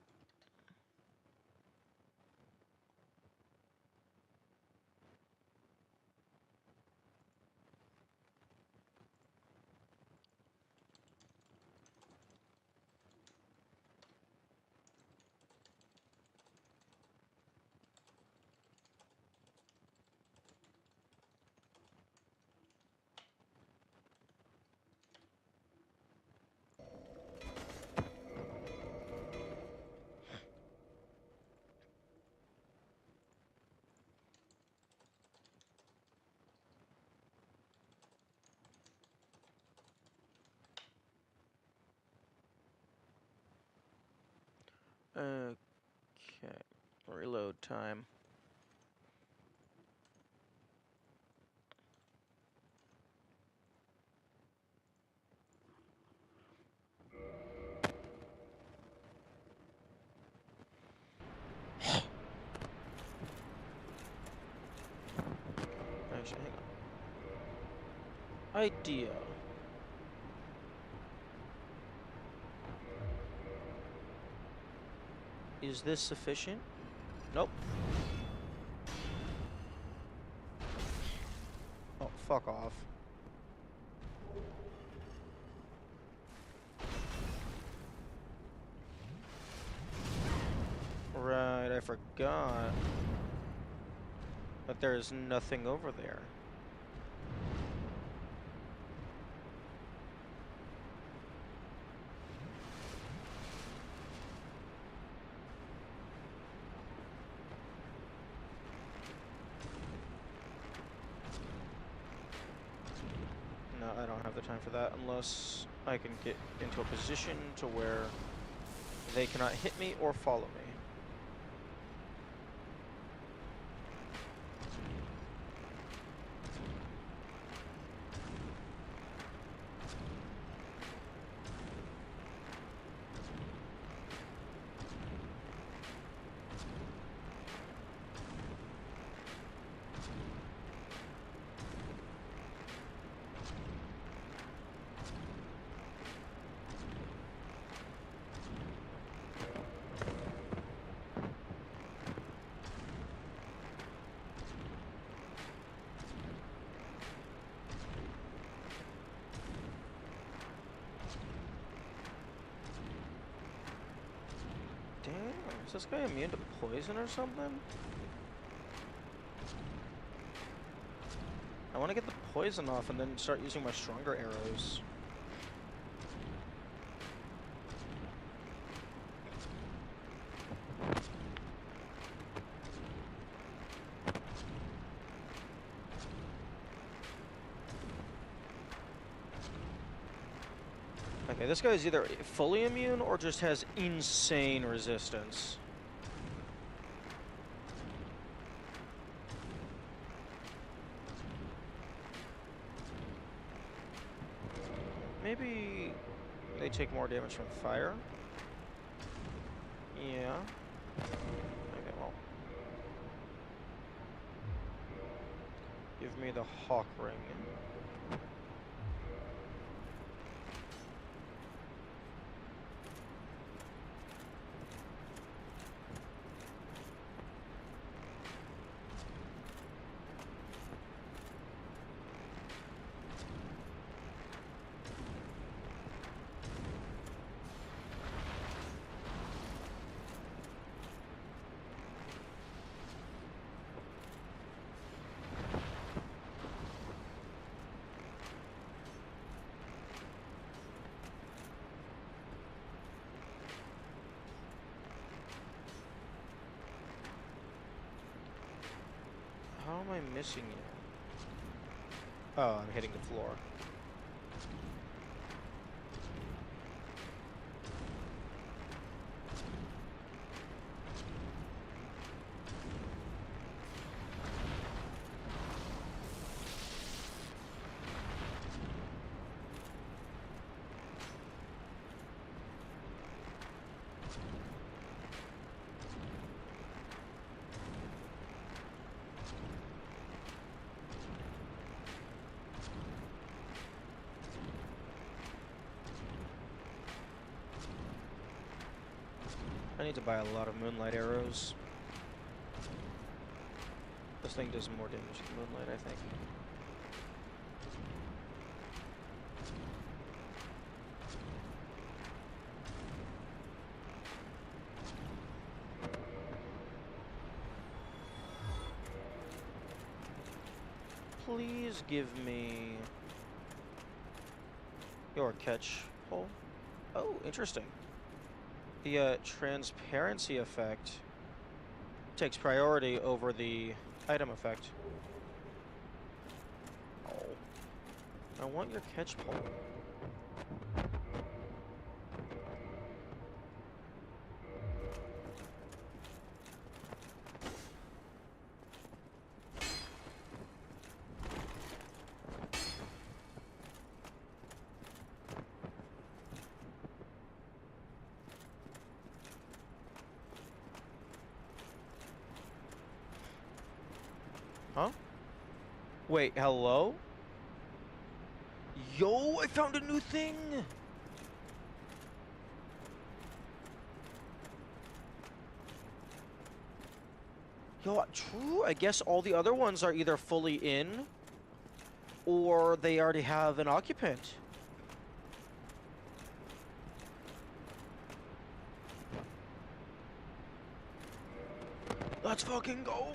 Okay. Reload time. Actually, hang on. Idea. Is this sufficient? Nope. Oh, fuck off. Right, I forgot that there is nothing over there. No, I don't have the time for that unless I can get into a position to where they cannot hit me or follow me. Damn, is this guy immune to poison or something? I want to get the poison off and then start using my stronger arrows. Okay, this guy is either fully immune or just has insane resistance. Maybe they take more damage from fire? Yeah. Okay, well. Give me the Hawk Ring. How am I missing you? Oh, I'm hitting the floor. I need to buy a lot of moonlight arrows. This thing does more damage than moonlight, I think. Please give me your catch pole. Oh, interesting. The transparency effect takes priority over the item effect. Oh. I want your catch pole. Huh? Wait, hello? Yo, I found a new thing! Yo, true, I guess all the other ones are either fully in, or they already have an occupant. Let's fucking go!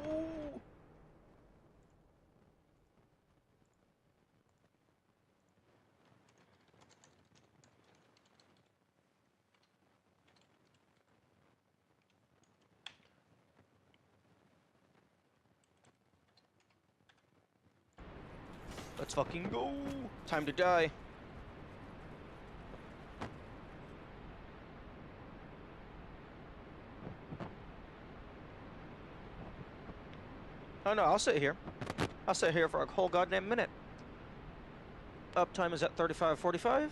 Let's fucking go! Time to die. Oh no, I'll sit here. I'll sit here for a whole goddamn minute. Uptime is at 35:45.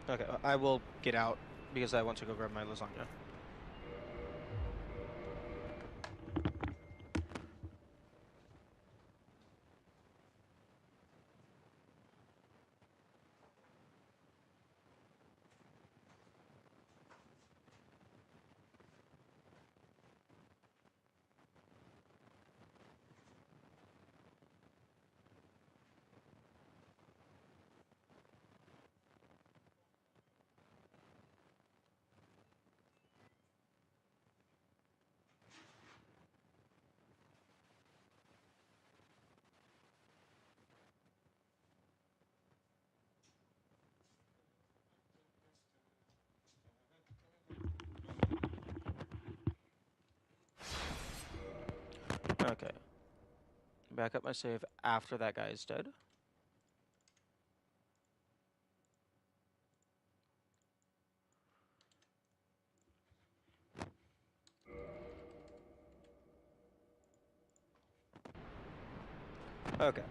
Okay, I will get out because I want to go grab my lasagna. Okay. Back up my save after that guy is dead. Okay.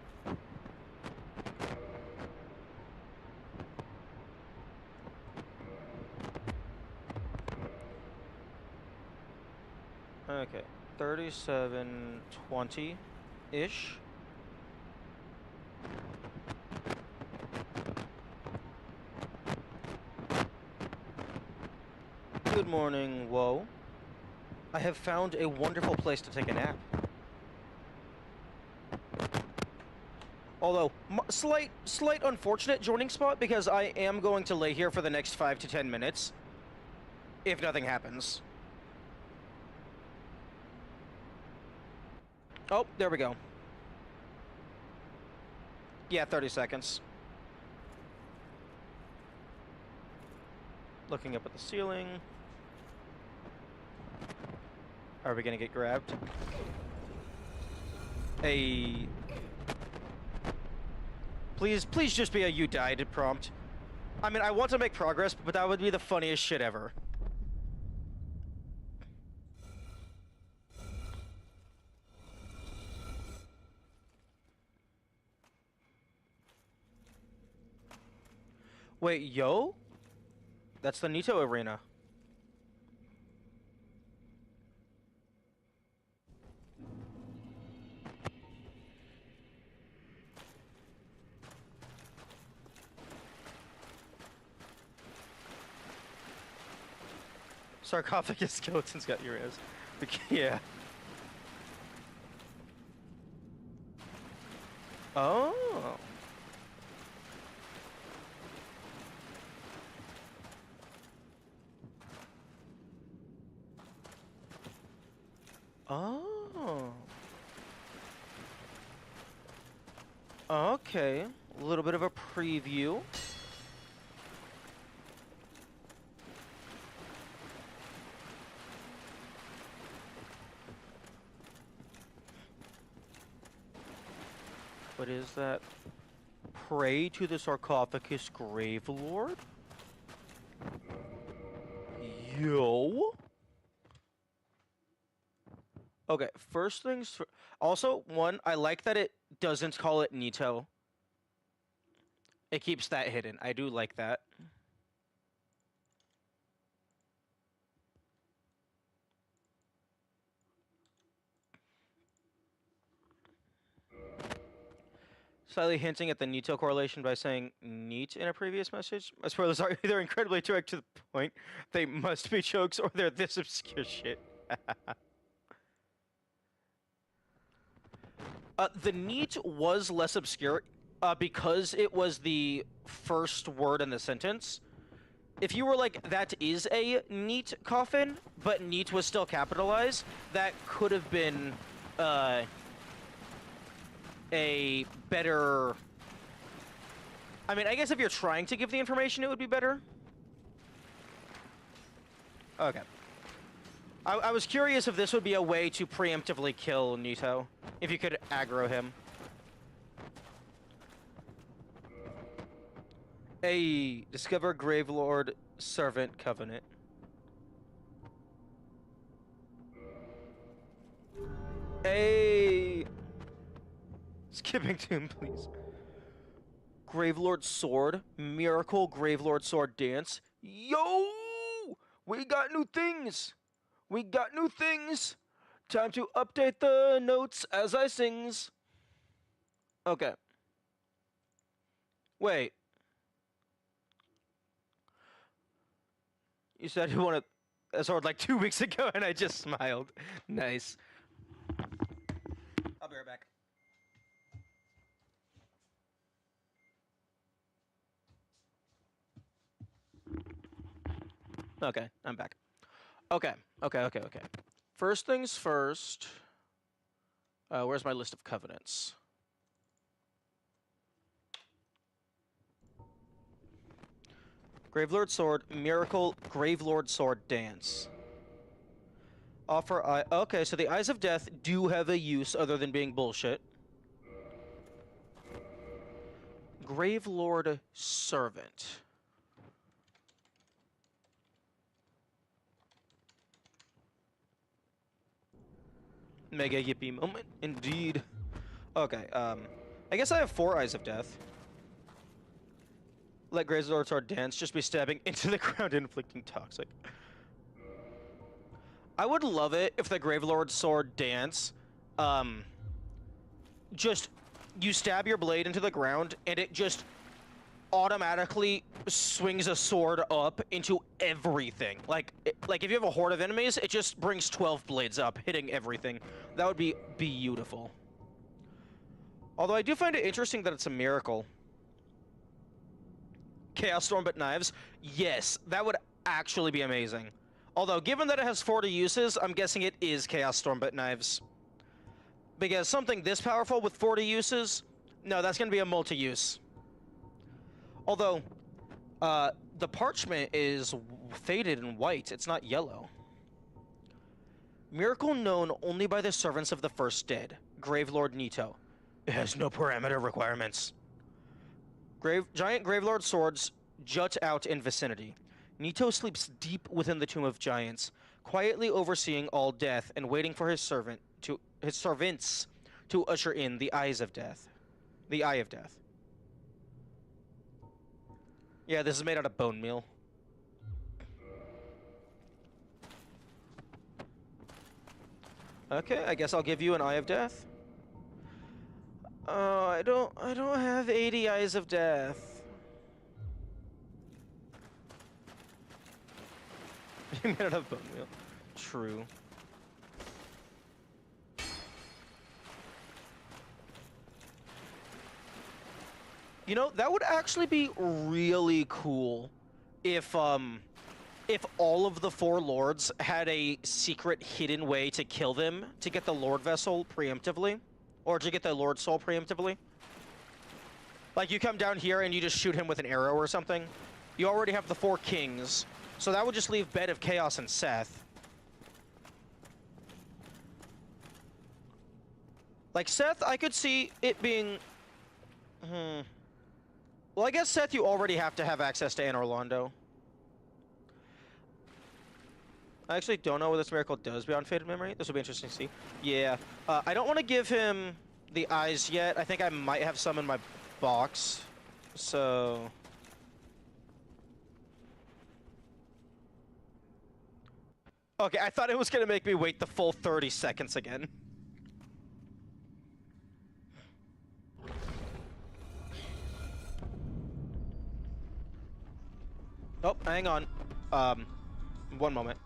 Okay. 37:20-ish. Good morning, Woe. I have found a wonderful place to take a nap. Although, slight unfortunate joining spot because I am going to lay here for the next 5 to 10 minutes. If nothing happens. Oh, there we go. Yeah, 30 seconds. Looking up at the ceiling. Are we gonna get grabbed? Please just be a you died prompt. I mean, I want to make progress, but that would be the funniest shit ever. Wait, yo? That's the Nito arena. Sarcophagus skeleton's got your ass. Yeah. Oh. Oh. Okay. A little bit of a preview. What is that? Pray to the sarcophagus grave lord? Yo. Okay, first things first. Also, one, I like that it doesn't call it Nito. It keeps that hidden. I do like that. Slightly hinting at the Nito correlation by saying neat in a previous message. My spoilers are either incredibly direct to the point, they must be jokes, or they're this obscure shit. The neat was less obscure because it was the first word in the sentence. If you were like, that is a neat coffin, but neat was still capitalized, that could have been a better... I mean, I guess if you're trying to give the information, it would be better. Okay. I was curious if this would be a way to preemptively kill Nito, if you could aggro him. Discover Gravelord Servant Covenant. Skipping tomb, please. Gravelord Sword. Miracle Gravelord Sword Dance. Yo! We got new things! We got new things! Time to update the notes as I sings. Okay. Wait. You said you wanted a sword like 2 weeks ago and I just smiled. Nice. I'll be right back. Okay, I'm back. Okay. First things first. Where's my list of covenants? Gravelord Sword, Miracle, Gravelord Sword Dance. Offer eye. Okay, so the Eyes of Death do have a use other than being bullshit. Gravelord Servant. Mega yippee moment, indeed. Okay, I guess I have 4 Eyes of Death. Let Gravelord Sword Dance just be stabbing into the ground, inflicting toxic. I would love it if the Gravelord Sword Dance, just, you stab your blade into the ground, and it just automatically swings a sword up into everything. Like if you have a horde of enemies, it just brings 12 blades up, hitting everything. That would be beautiful. Although I do find it interesting that it's a miracle. Chaos Storm but knives? Yes, that would actually be amazing. Although, given that it has 40 uses, I'm guessing it is Chaos Storm but knives. Because something this powerful with 40 uses, no, that's going to be a multi-use. Although, the parchment is faded and white. It's not yellow. Miracle known only by the servants of the first dead, Gravelord Nito. It has no parameter requirements. Giant Gravelord swords jut out in vicinity. Nito sleeps deep within the Tomb of Giants, quietly overseeing all death and waiting for his servants to usher in the eyes of death. The Eye of Death. Yeah, this is made out of bone meal. Okay, I guess I'll give you an Eye of Death. Oh, I don't have 80 Eyes of Death. Made out of bone meal. True. You know, that would actually be really cool if all of the four lords had a secret hidden way to kill them to get the Lord Vessel preemptively, or to get the Lord Soul preemptively. Like, you come down here and you just shoot him with an arrow or something. You already have the four kings, so that would just leave Bed of Chaos and Seth. Like, Seth, I could see it being... Well, I guess, Seth, you already have to have access to Anor Londo. I actually don't know what this miracle does beyond Faded Memory. This will be interesting to see. Yeah. I don't want to give him the eyes yet. I think I might have some in my box. So... Okay, I thought it was going to make me wait the full 30 seconds again. Oh, hang on. One moment.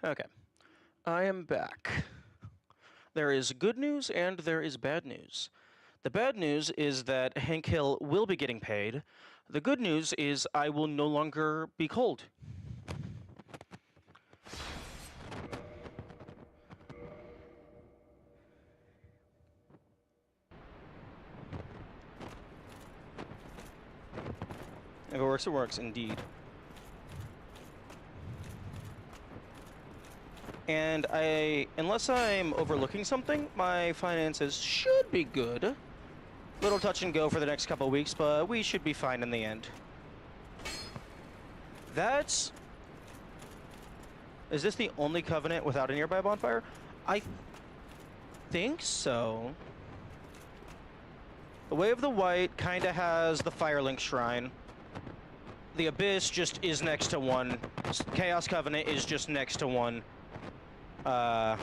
Okay. I am back. There is good news and there is bad news. The bad news is that Hank Hill will be getting paid. The good news is I will no longer be cold. If it works, it works, indeed. And unless I'm overlooking something, my finances should be good. Little touch and go for the next couple weeks, but we should be fine in the end. Is this the only covenant without a nearby bonfire? I think so. The Way of the White kinda has the Firelink Shrine. The Abyss just is next to one. Chaos Covenant is just next to one. The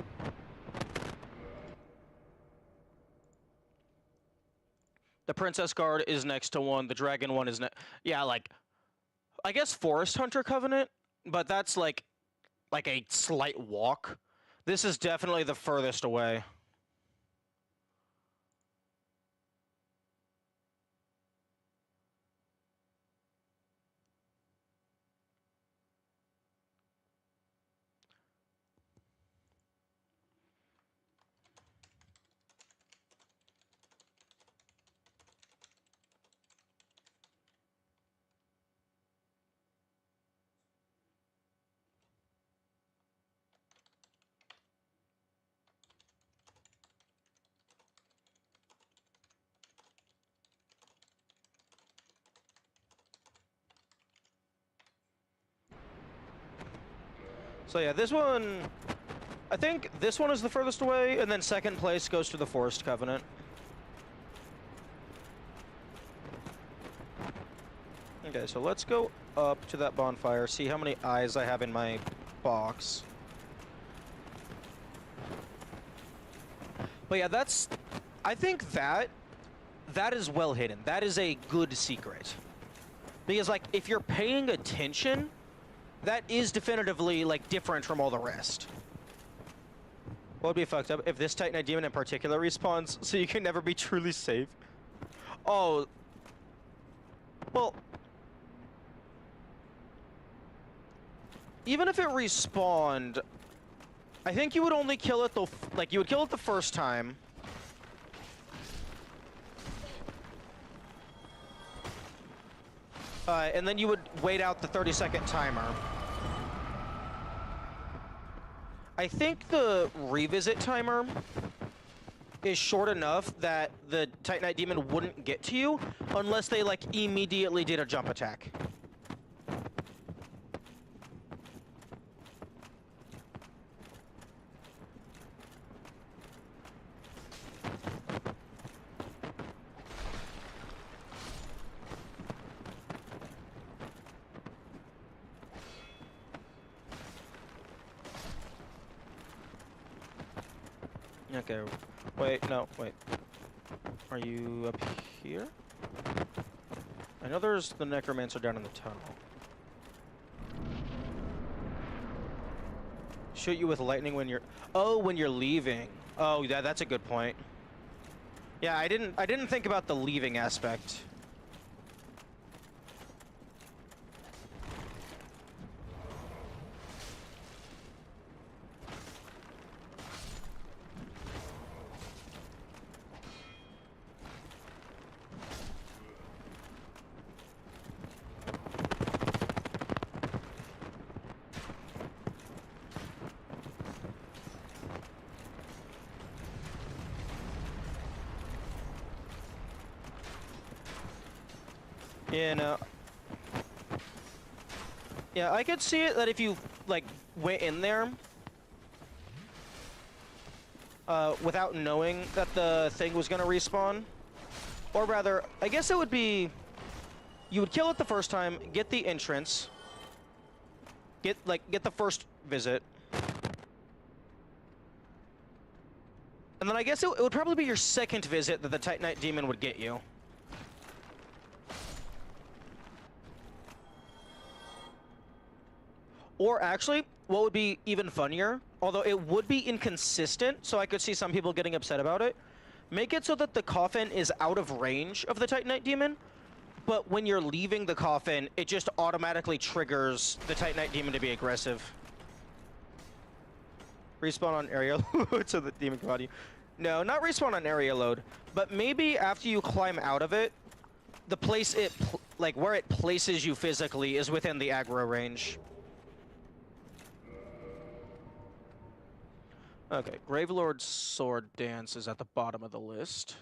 Princess Guard is next to one. The Dragon one is yeah, like, I guess Forest Hunter Covenant, but that's like a slight walk. This is definitely the furthest away. So yeah, this one, I think this one is the furthest away, and then second place goes to the Forest Covenant. Okay, so let's go up to that bonfire, see how many eyes I have in my box. But yeah, I think that is well hidden. That is a good secret. Because, like, if you're paying attention, that is definitively, like, different from all the rest. What would be fucked up if this Titanite Demon in particular respawns, so you can never be truly safe? Oh. Well. Even if it respawned, I think you would only kill it you would kill it the first time. And then you would wait out the 30-second timer. I think the revisit timer is short enough that the Titanite Demon wouldn't get to you unless they, like, immediately did a jump attack. Okay, wait, no, wait. Are you up here? I know there's the Necromancer down in the tunnel. Shoot you with lightning when you're... Oh, when you're leaving. Oh, yeah, that's a good point. Yeah, I didn't think about the leaving aspect. Yeah, no. Yeah, I could see it that if you, like, went in there without knowing that the thing was gonna respawn. Or rather, I guess it would be... You would kill it the first time, get the entrance, get the first visit. And then I guess it would probably be your second visit that the Titanite Demon would get you. Or actually, what would be even funnier, although it would be inconsistent, so I could see some people getting upset about it, make it so that the coffin is out of range of the Titanite Demon, but when you're leaving the coffin, it just automatically triggers the Titanite Demon to be aggressive. Respawn on area load so the demon can body you. No, not respawn on area load, but maybe after you climb out of it, the place like where it places you physically is within the aggro range. Okay, Gravelord's Sword Dance is at the bottom of the list.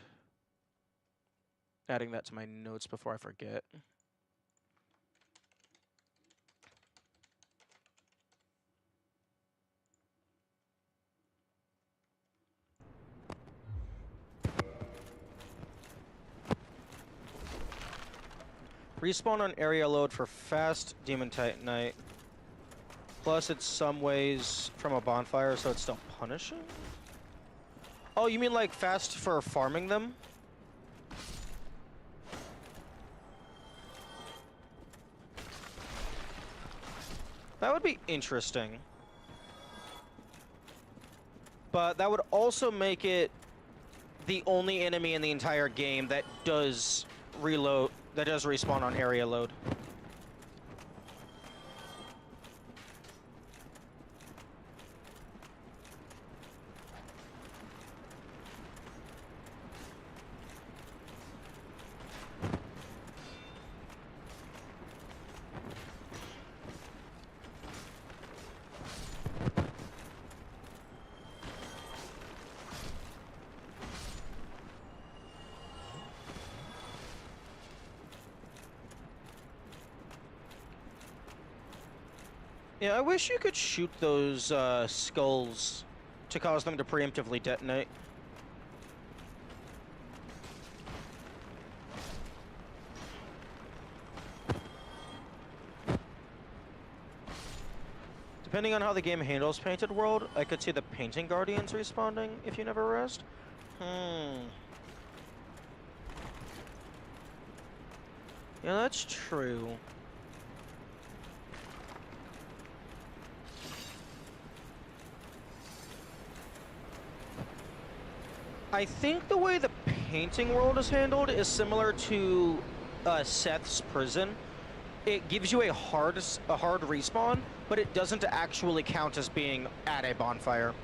Adding that to my notes before I forget. Respawn on area load for fast Demon Titanite. Plus it's some ways from a bonfire, so it's still punishing? Oh, you mean like fast for farming them? That would be interesting. But that would also make it the only enemy in the entire game that does reload, that does respawn on area load. Yeah, I wish you could shoot those skulls to cause them to preemptively detonate. Depending on how the game handles Painted World, I could see the Painting Guardians respawning if you never rest. Yeah, that's true. I think the way the Painting World is handled is similar to Seth's Prison. It gives you a hard respawn, but it doesn't actually count as being at a bonfire.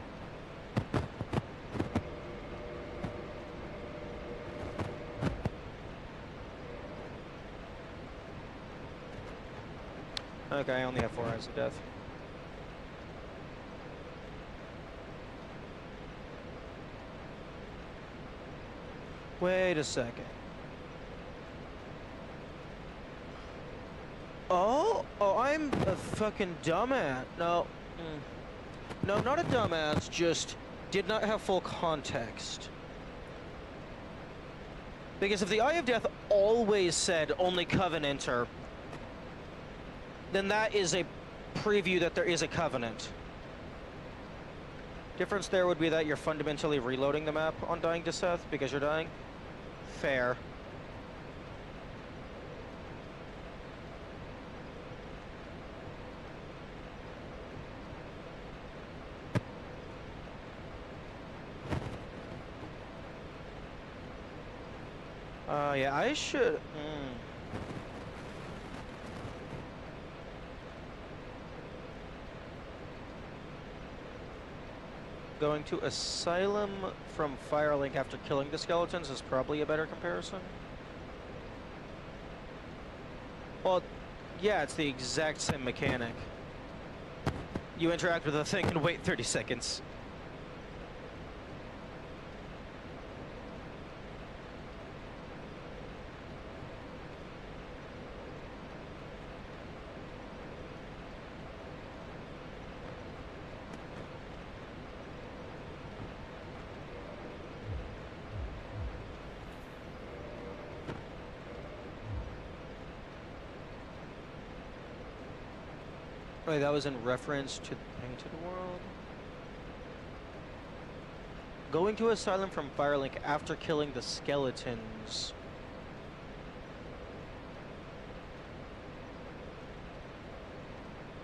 Okay, I only have 4 eyes of death. Wait a second. Oh, I'm a fucking dumbass. No, no, not a dumbass, just did not have full context. Because if the Eye of Death always said only Covenanter, then that is a preview that there is a Covenant. Difference there would be that you're fundamentally reloading the map on dying to Seth because you're dying. Fair. Yeah, I should... Going to Asylum from Firelink after killing the skeletons is probably a better comparison. Well, yeah, it's the exact same mechanic. You interact with the thing and wait 30 seconds. Wait, that was in reference to the Painted World? Going to Asylum from Firelink after killing the skeletons.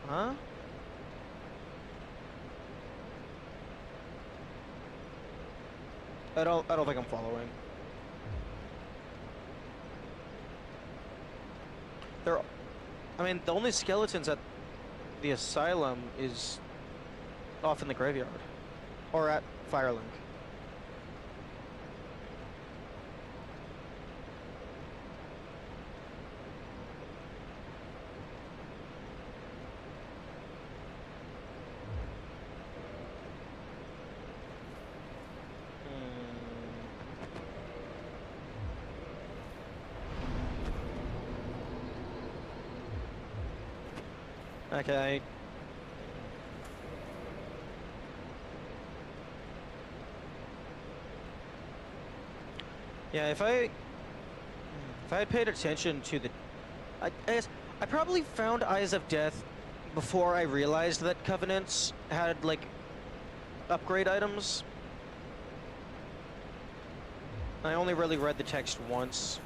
Huh? I don't think I'm following. There, I mean, the only skeletons at the asylum is off in the graveyard, or at Firelink. Okay. Yeah, if I had paid attention to the, I guess I probably found Eyes of Death before I realized that Covenants had like upgrade items. I only really read the text once.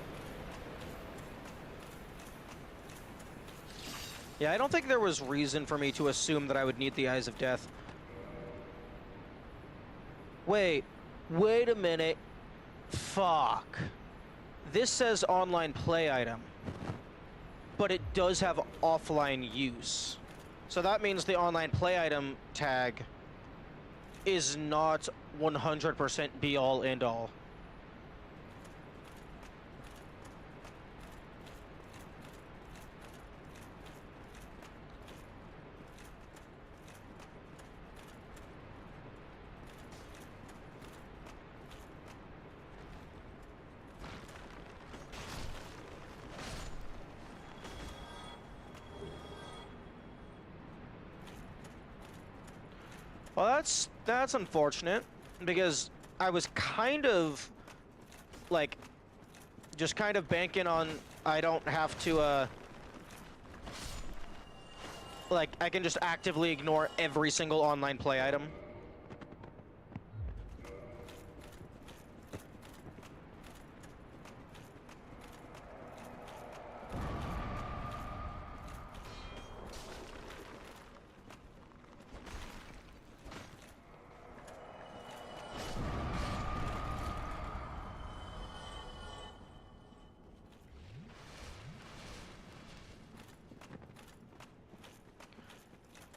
Yeah, I don't think there was reason for me to assume that I would need the Eyes of Death. Wait a minute. Fuck. This says online play item, but it does have offline use. So that means the online play item tag is not 100% be all end all. Well, that's unfortunate, because I was kind of like just kind of banking on I don't have to like I can just actively ignore every single online play item.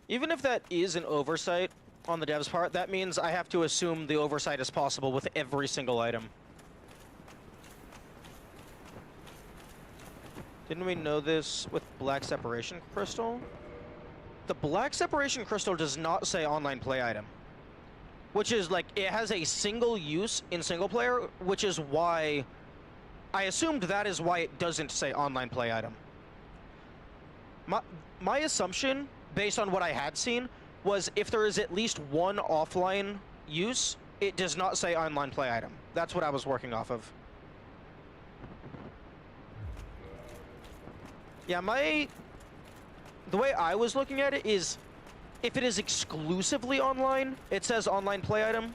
Even if that is an oversight on the dev's part, that means I have to assume the oversight is possible with every single item. Didn't we know this with Black Separation Crystal? The Black Separation Crystal does not say online play item. Which is like, it has a single use in single player, which is why I assumed that is why it doesn't say online play item. My assumption, based on what I had seen, was if there is at least one offline use, it does not say online play item. That's what I was working off of. Yeah, the way I was looking at it is, if it is exclusively online, it says online play item.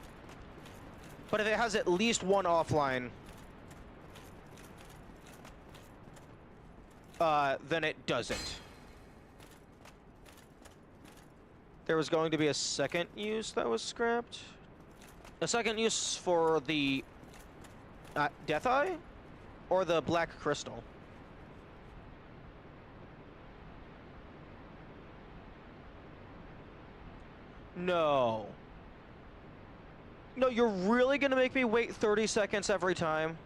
But if it has at least one offline, then it doesn't. There was going to be a second use that was scrapped. A second use for the Death Eye? Or the Black Crystal? No. No, you're really gonna make me wait 30 seconds every time?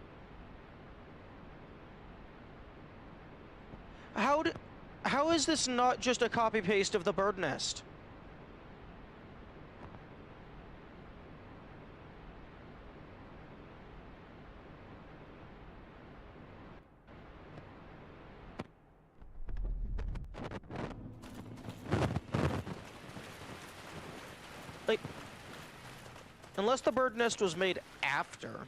How is this not just a copy-paste of the bird nest? Like, unless the bird nest was made after.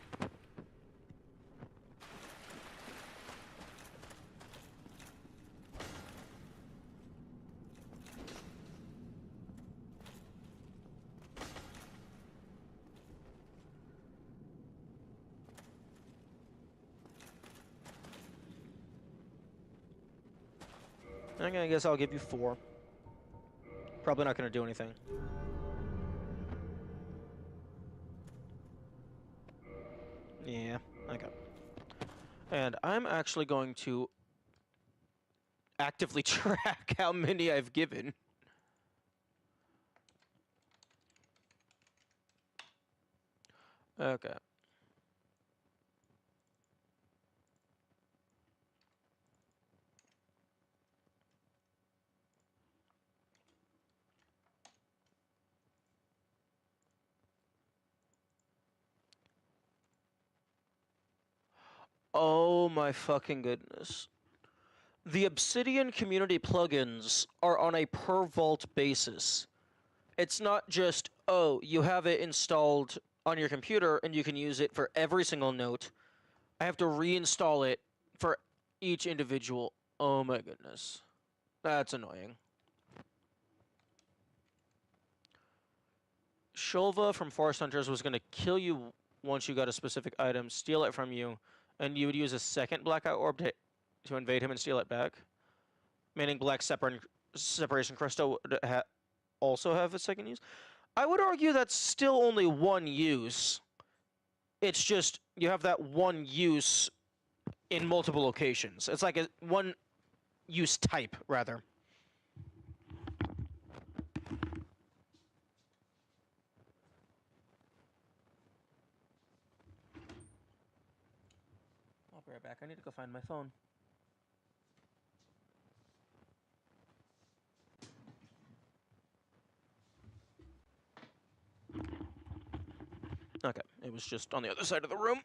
Okay, I guess I'll give you 4. Probably not gonna do anything. Yeah, okay. And I'm actually going to actively track how many I've given. Okay. Oh my fucking goodness. The Obsidian community plugins are on a per vault basis. It's not just, oh, you have it installed on your computer and you can use it for every single note. I have to reinstall it for each individual. Oh my goodness. That's annoying. Shulva from Forest Hunters was going to kill you once you got a specific item, steal it from you, and you would use a second Blackout Orb to invade him and steal it back. Meaning Black Separation Crystal would also have a second use. I would argue that's still only one use. It's just you have that one use in multiple locations. It's like a one use type, rather. I'll be right back. I need to go find my phone. Okay, it was just on the other side of the room.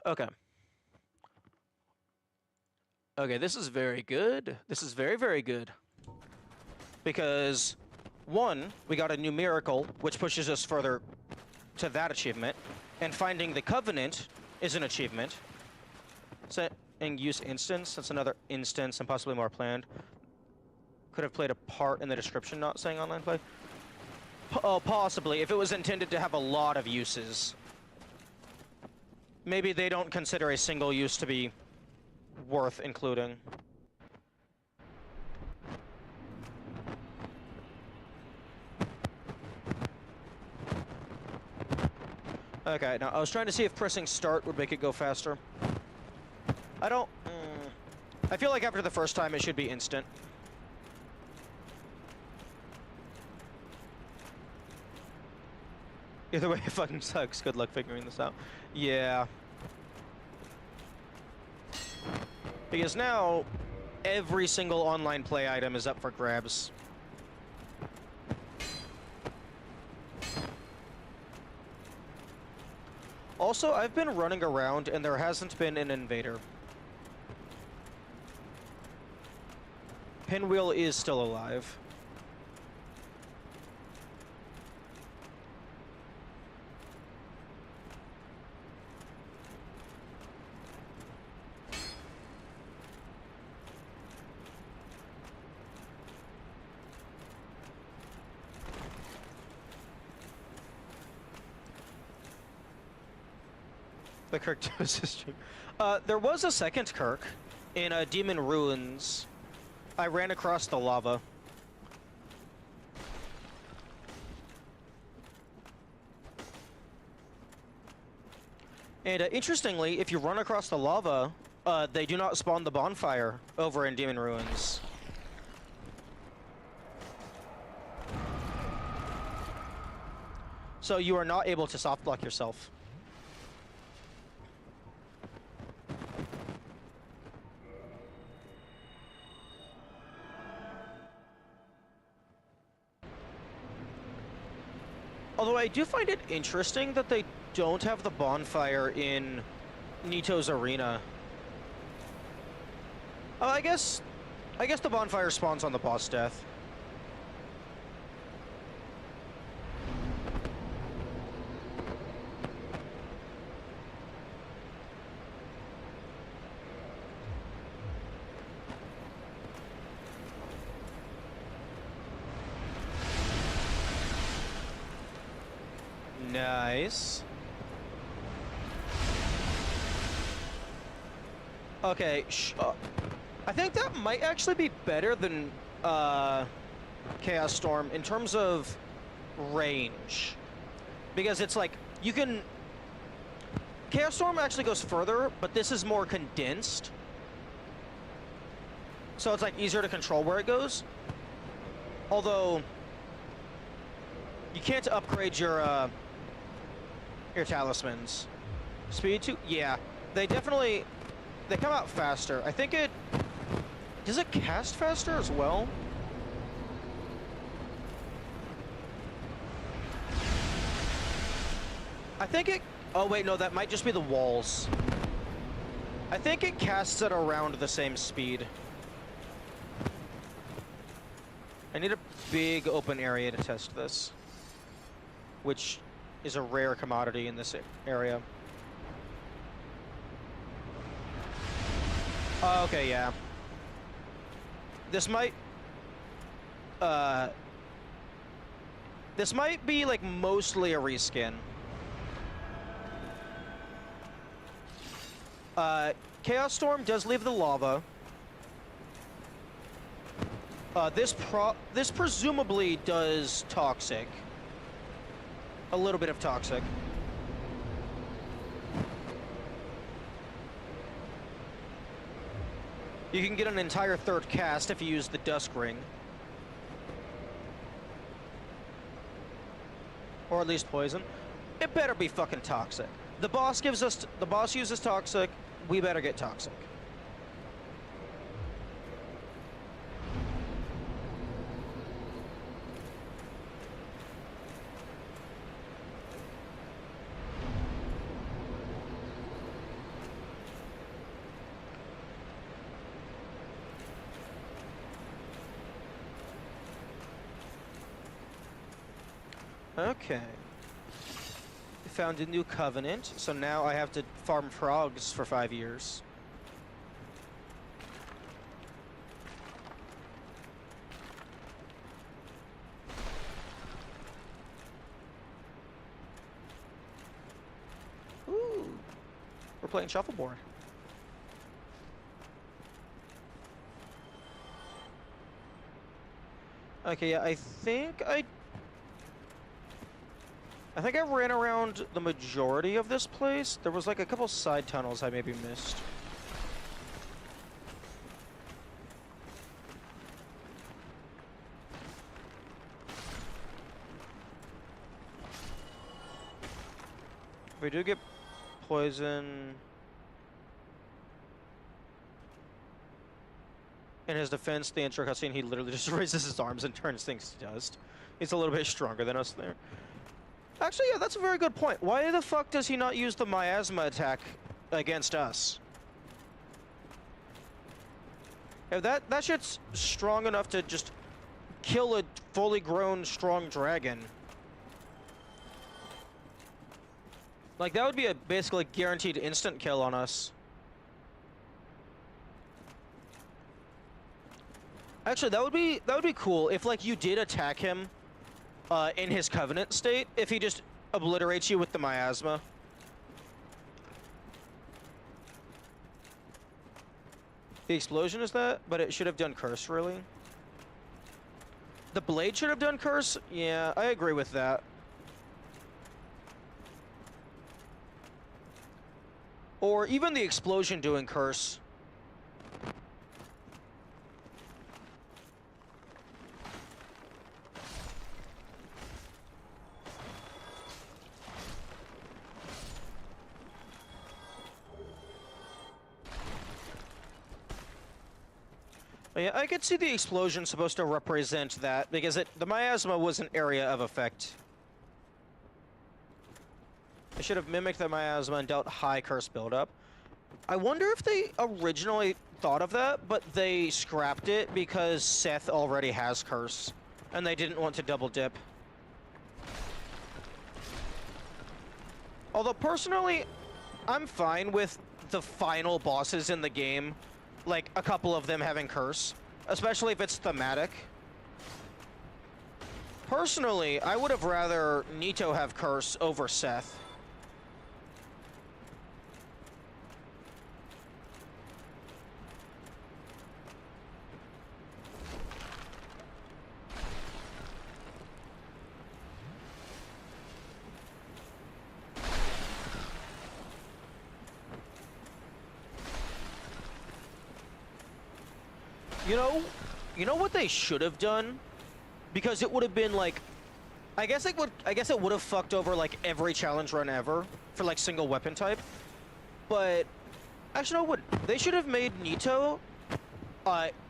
Okay. Okay, this is very good. This is very, very good. Because, one, we got a new miracle, which pushes us further to that achievement. And finding the Covenant is an achievement. Set and use instance. That's another instance and possibly more planned. Could have played a part in the description not saying online play. Oh, possibly, if it was intended to have a lot of uses. Maybe they don't consider a single use to be worth including. Okay, now I was trying to see if pressing start would make it go faster. I don't... I feel like after the first time it should be instant. Either way, it fucking sucks. Good luck figuring this out. Yeah. Because now, every single online play item is up for grabs. Also, I've been running around and there hasn't been an invader. Pinwheel is still alive. The Kirk stream. There was a second Kirk in Demon Ruins. I ran across the lava. And interestingly, if you run across the lava, they do not spawn the bonfire over in Demon Ruins. So you are not able to soft block yourself. Although I do find it interesting that they don't have the bonfire in Nito's arena. Oh, I guess the bonfire spawns on the boss death. Nice. Okay, I think that might actually be better than Chaos Storm in terms of range. Because it's like You can... Chaos Storm actually goes further, but this is more condensed. So it's like easier to control where it goes. Although you can't upgrade your talismans. Speed 2? Yeah. They definitely come out faster. I think it does it cast faster as well? I think it oh wait, no, that might just be the walls. I think it casts at around the same speed. I need a big open area to test this, which is a rare commodity in this area. Okay, yeah. This might be like mostly a reskin. Chaos Storm does leave the lava. This presumably does toxic. A little bit of toxic. You can get an entire third cast if you use the Dusk Ring. Or at least poison. It better be fucking toxic. The boss uses toxic, we better get toxic. Okay. Found a new covenant, so now I have to farm frogs for 5 years. Ooh. We're playing shuffleboard. Okay, yeah, I think I ran around the majority of this place. There was like a couple side tunnels I maybe missed. We do get poison. In his defense, the intro cutscene, he literally just raises his arms and turns things to dust. He's a little bit stronger than us there. Actually, yeah, that's a very good point. Why the fuck does he not use the miasma attack against us? If that shit's strong enough to just kill a fully grown, strong dragon. Like, that would be a basically guaranteed instant kill on us. Actually, that would be cool if, like, you did attack him in his Covenant state, if he just obliterates you with the miasma. The explosion is that, but it should have done curse, really. The blade should have done curse? Yeah, I agree with that. Or even the explosion doing curse. Yeah, I could see the explosion supposed to represent that, because the miasma was an area of effect. I should have mimicked the miasma and dealt high curse buildup. I wonder if they originally thought of that, but they scrapped it because Seth already has curse, and they didn't want to double dip. Although, personally, I'm fine with the final bosses in the game, like a couple of them having curse, especially if it's thematic. Personally, I would have rather Nito have curse over Seth. You know, you know what they should have done? Because it would have been like, I guess it would have fucked over like every challenge run ever for like single weapon type. But actually, no, it wouldn't. They should have made Nito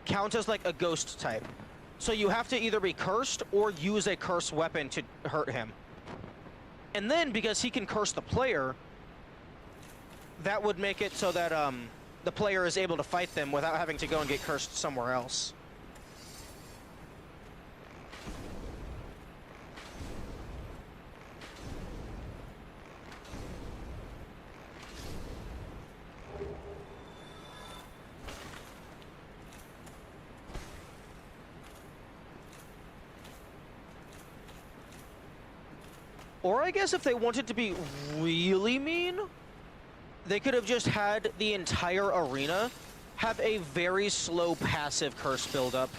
count as like a ghost type. So you have to either be cursed or use a cursed weapon to hurt him. And then because he can curse the player, that would make it so that the player is able to fight them without having to go and get cursed somewhere else. Or I guess if they wanted to be really mean, they could have just had the entire arena have a very slow passive curse buildup.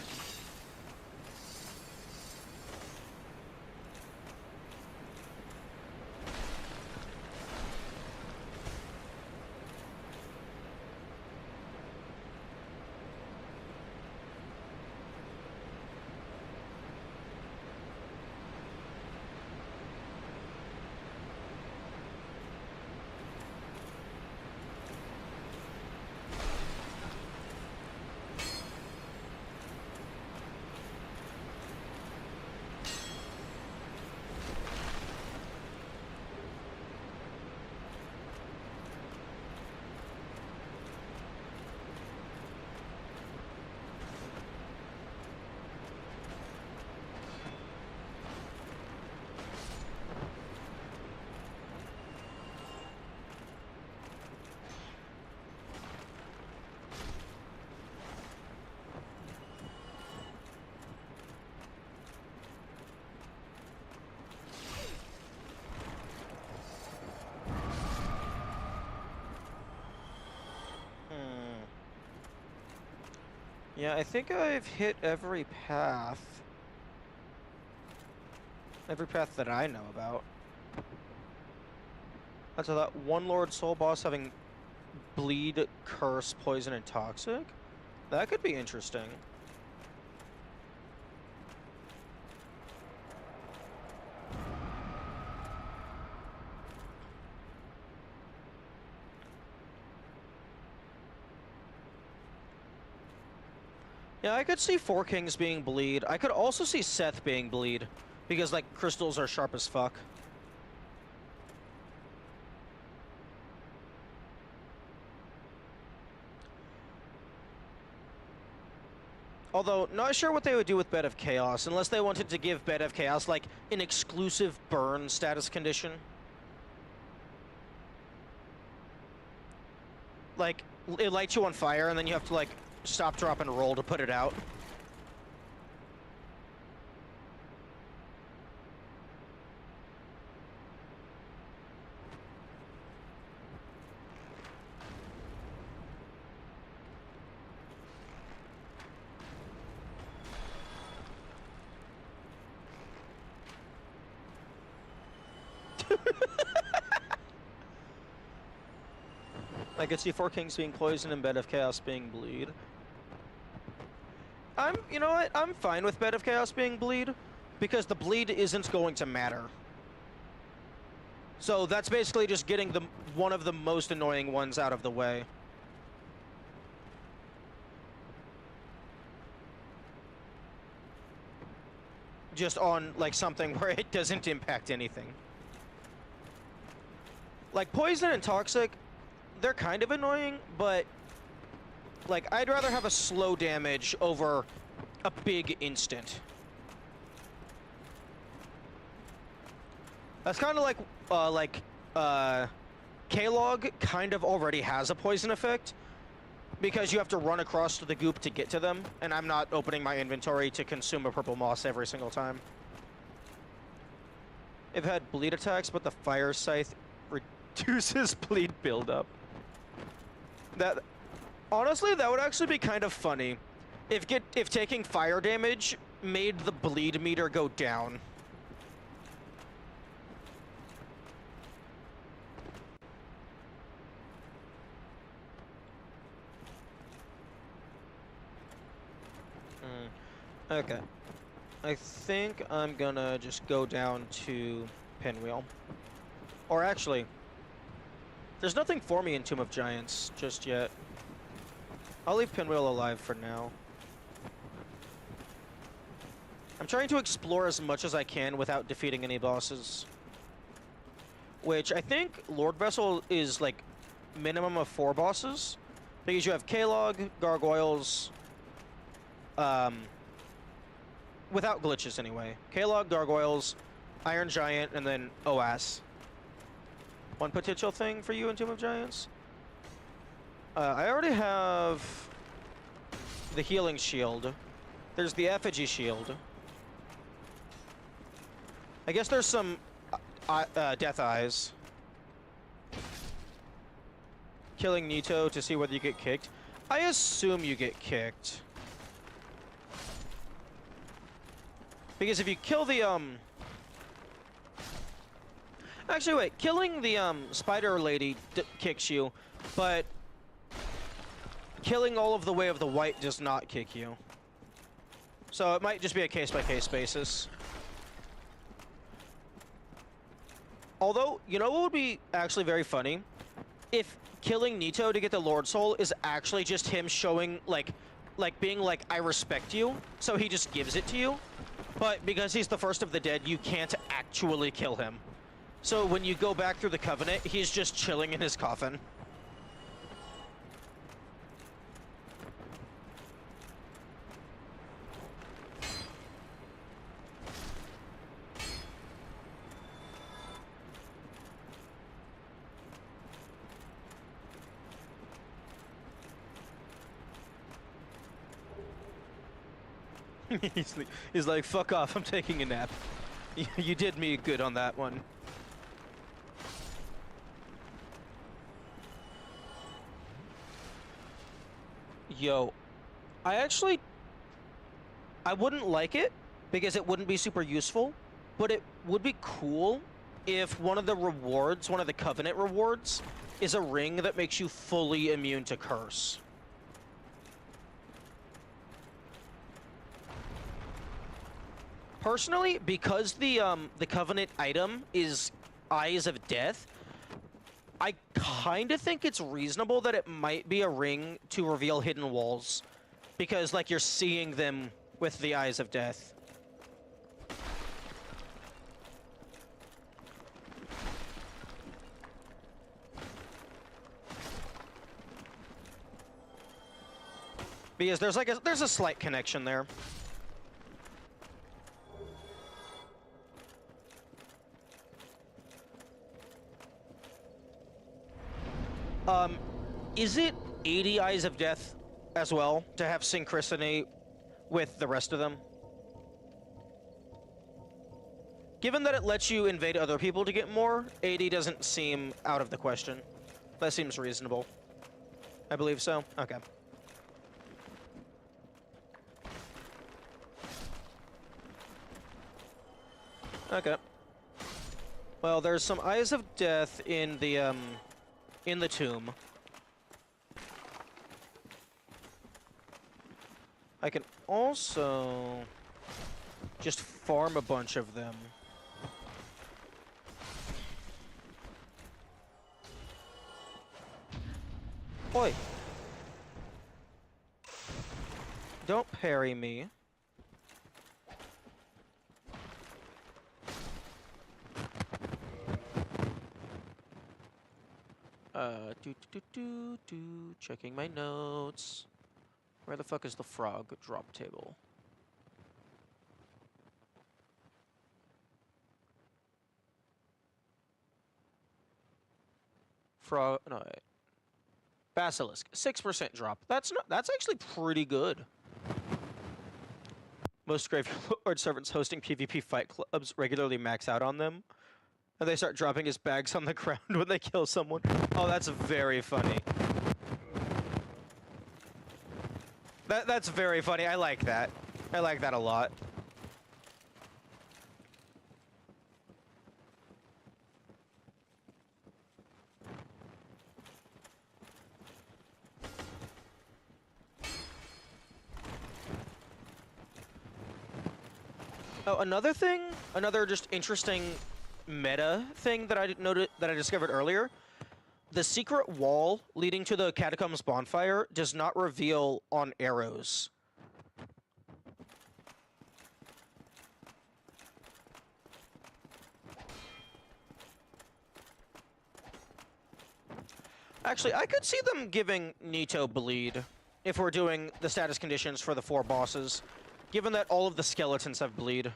Yeah, I think I've hit every path. Every path that I know about. That's that one Lord Soul Boss having bleed, curse, poison, and toxic? That could be interesting. Yeah, I could see Four Kings being bleed. I could also see Seth being bleed. Because, like, crystals are sharp as fuck. Although, not sure what they would do with Bed of Chaos, unless they wanted to give Bed of Chaos, like, an exclusive burn status condition. Like, it lights you on fire, and then you have to, like, stop, drop, and roll to put it out. I could see Four Kings being poison and Bed of Chaos being bleed. You know what? I'm fine with Bed of Chaos being bleed, because the bleed isn't going to matter. So that's basically just getting one of the most annoying ones out of the way. Just on, like, something where it doesn't impact anything. Like, poison and toxic, they're kind of annoying, but, like, I'd rather have a slow damage over a big instant. That's kind of like, K-Log kind of already has a poison effect, because you have to run across to the goop to get to them, and I'm not opening my inventory to consume a purple moss every single time. I've had bleed attacks, but the fire scythe reduces bleed buildup. Honestly, that would actually be kind of funny if taking fire damage made the bleed meter go down. Okay. I think I'm gonna just go down to Pinwheel. Or actually, there's nothing for me in Tomb of Giants just yet. I'll leave Pinwheel alive for now. I'm trying to explore as much as I can without defeating any bosses. Which I think Lord Vessel is like minimum of 4 bosses. Because you have K-Log, Gargoyles, without glitches anyway. K-Log, Gargoyles, Iron Giant, and then OAS. One potential thing for you in Tomb of Giants? I already have the Healing Shield. There's the Effigy Shield. I guess there's some Death Eyes. Killing Nito to see whether you get kicked. I assume you get kicked. Because if you kill the, Actually, wait. Killing the, Spider Lady kicks you, but killing all of the Way of the White does not kick you. So it might just be a case-by-case basis. Although, you know what would be actually very funny? If killing Nito to get the Lord Soul is actually just him showing, like being like, I respect you, so he just gives it to you. But because he's the first of the dead, you can't actually kill him. So when you go back through the Covenant, he's just chilling in his coffin. He's like, fuck off, I'm taking a nap. You did me good on that one. Yo, I wouldn't like it because it wouldn't be super useful, but it would be cool if one of the rewards, one of the Covenant rewards, is a ring that makes you fully immune to curse. Personally, because the Covenant item is Eyes of Death, I kind of think it's reasonable that it might be a ring to reveal hidden walls. Because, like, you're seeing them with the Eyes of Death. Because there's a slight connection there. Is it 80 Eyes of Death as well to have synchronicity with the rest of them? Given that it lets you invade other people to get more, 80 doesn't seem out of the question. That seems reasonable. I believe so. Okay. Okay. Well, there's some Eyes of Death in the tomb. I can also just farm a bunch of them. Oi! Don't parry me. Checking my notes. Where the fuck is the frog drop table? Frog, no, wait. Basilisk, 6% drop. That's actually pretty good. Most Graveyard servants hosting PvP fight clubs regularly max out on them. And they start dropping his bags on the ground when they kill someone. Oh, that's very funny. That's very funny. I like that. I like that a lot. Oh, another thing, another just interesting meta thing that I noted that I discovered earlier. The secret wall leading to the catacombs bonfire does not reveal on arrows. Actually, I could see them giving Nito bleed if we're doing the status conditions for the 4 bosses, given that all of the skeletons have bleed.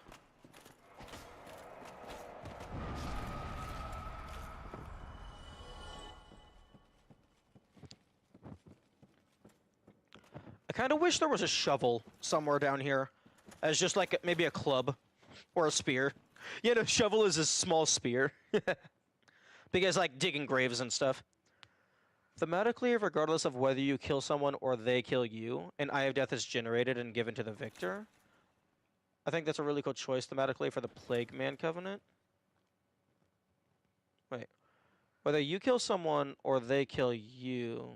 I kind of wish there was a shovel somewhere down here, as just like maybe a club or a spear. Yeah, no, shovel is a small spear. Because like digging graves and stuff. Thematically, regardless of whether you kill someone or they kill you, an Eye of Death is generated and given to the victor. I think that's a really cool choice thematically for the Plague Man Covenant. Wait. Whether you kill someone or they kill you.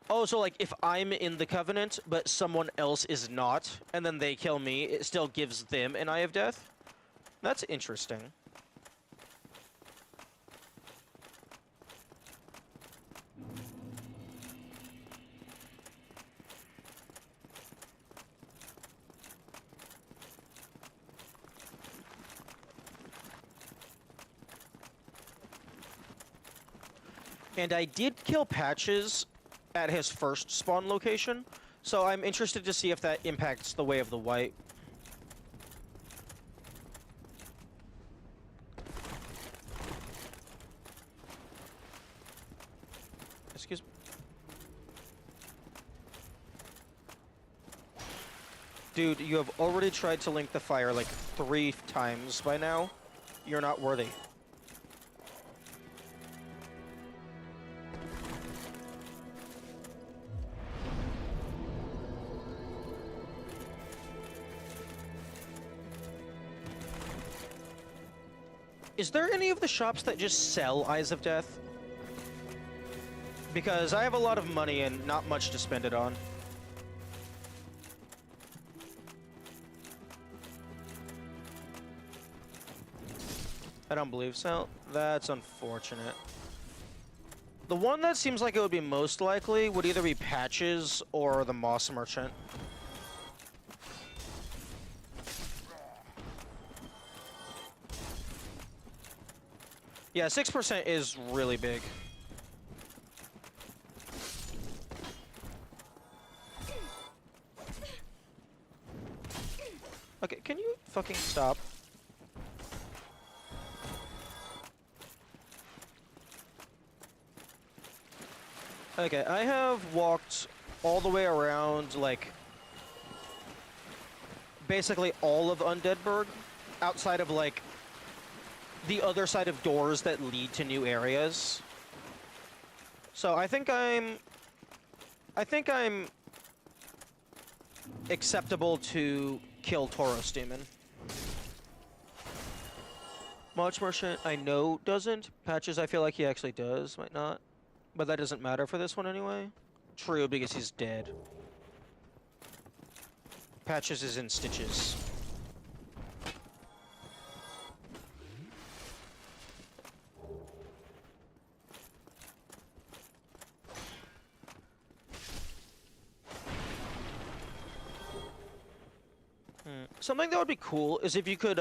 Oh, so like if I'm in the Covenant, but someone else is not, and then they kill me, it still gives them an Eye of Death? That's interesting. And I did kill Patches at his first spawn location, so I'm interested to see if that impacts the Way of the White. Excuse me. Dude, you have already tried to link the fire like 3 times by now. You're not worthy. Is there any of the shops that just sell Eyes of Death? Because I have a lot of money and not much to spend it on. I don't believe so. That's unfortunate. The one that seems like it would be most likely would either be Patches or the Moss Merchant. Yeah, 6% is really big. Okay, can you fucking stop? Okay, I have walked all the way around, like, basically all of Undeadburg, outside of, like, the other side of doors that lead to new areas. So I think I'm acceptable to kill Tauros Demon. March Merchant, I know, doesn't. Patches, I feel like he actually does. Might not. But that doesn't matter for this one anyway. True, because he's dead. Patches is in stitches. Something that would be cool is if you could,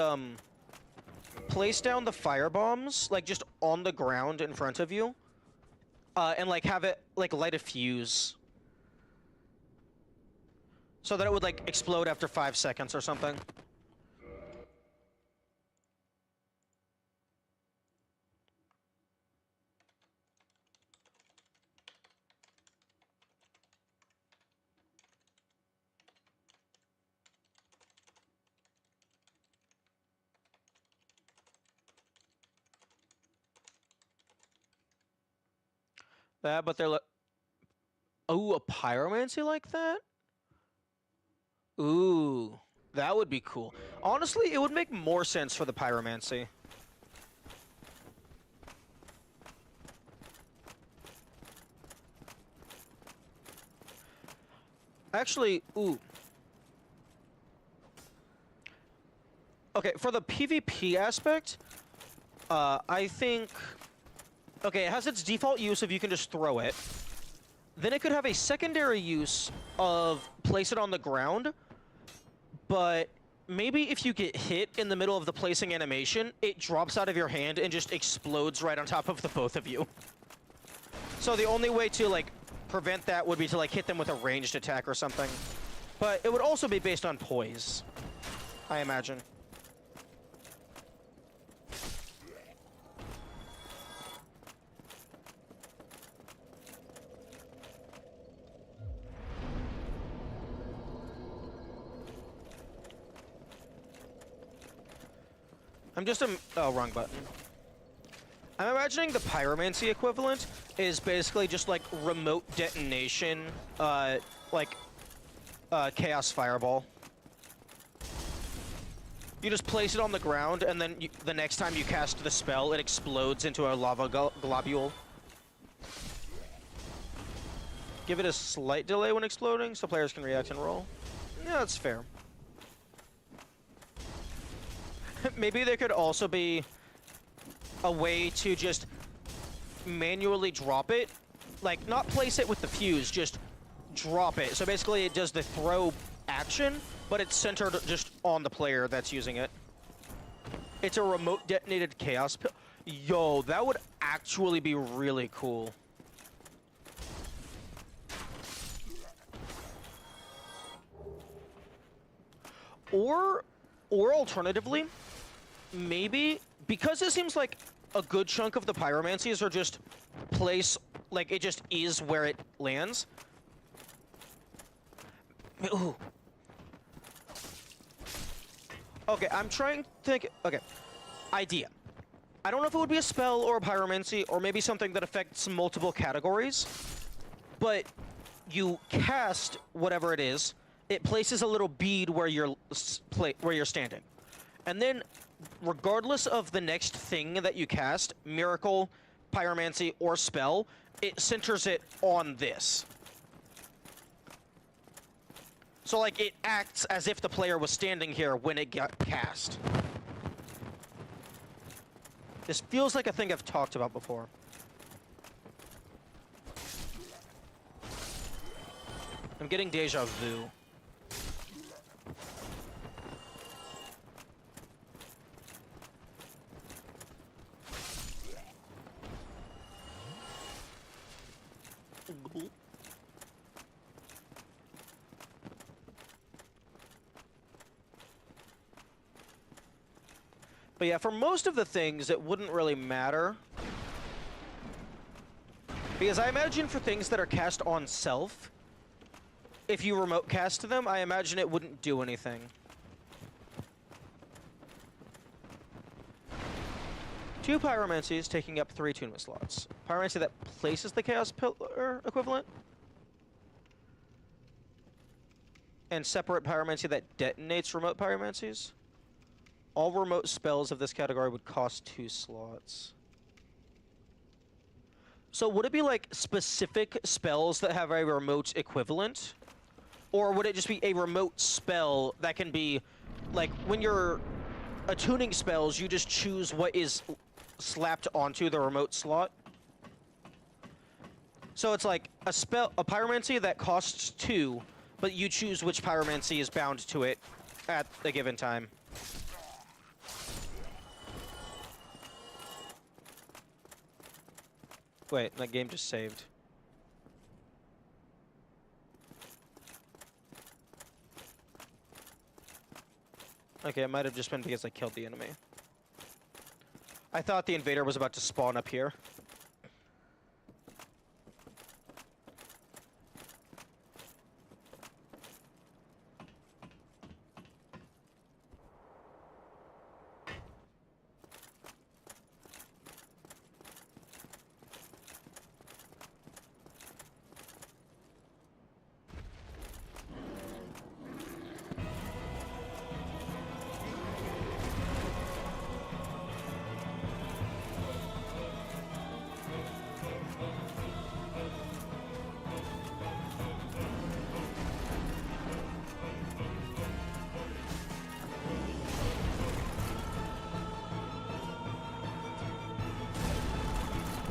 place down the fire bombs, like, just on the ground in front of you. And, like, have it, like, light a fuse. So that it would, like, explode after 5 seconds or something. That, but they're like... Ooh, a pyromancy like that? Ooh, that would be cool. Honestly, it would make more sense for the pyromancy. Actually, ooh. Okay, for the PvP aspect, I think... Okay, it has its default use of you can just throw it. Then it could have a secondary use of place it on the ground, but maybe if you get hit in the middle of the placing animation, it drops out of your hand and just explodes right on top of the both of you. So the only way to, like, prevent that would be to, like, hit them with a ranged attack or something. But it would also be based on poise, I imagine. I'm just oh, wrong button. I'm imagining the pyromancy equivalent is basically just like remote detonation, chaos fireball. You just place it on the ground, and then the next time you cast the spell, it explodes into a lava globule. Give it a slight delay when exploding, so players can react and roll. Yeah, that's fair. Maybe there could also be a way to just manually drop it. Like, not place it with the fuse, just drop it. So basically it does the throw action, but it's centered just on the player that's using it. It's a remote detonated chaos pill. Yo, that would actually be really cool. Or alternatively, maybe, because it seems like a good chunk of the pyromancies are just place, like it just is where it lands. Ooh. Okay, I'm trying to think, okay. Idea. I don't know if it would be a spell or a pyromancy or maybe something that affects multiple categories, but you cast whatever it is, it places a little bead where you're standing. And then, regardless of the next thing that you cast, miracle, pyromancy, or spell, it centers it on this. So, like, it acts as if the player was standing here when it got cast. This feels like a thing I've talked about before. I'm getting deja vu. But yeah, for most of the things, it wouldn't really matter. Because I imagine for things that are cast on self, if you remote cast them, I imagine it wouldn't do anything. Two pyromancies taking up 3 attunement slots. Pyromancy that places the chaos pillar equivalent. And separate pyromancy that detonates remote pyromancies. All remote spells of this category would cost 2 slots. So would it be like specific spells that have a remote equivalent? Or would it just be a remote spell that can be, like, when you're attuning spells, you just choose what is slapped onto the remote slot? So it's like a pyromancy that costs 2, but you choose which pyromancy is bound to it at a given time. Wait, that game just saved. Okay, it might have just been because I killed the enemy. I thought the invader was about to spawn up here.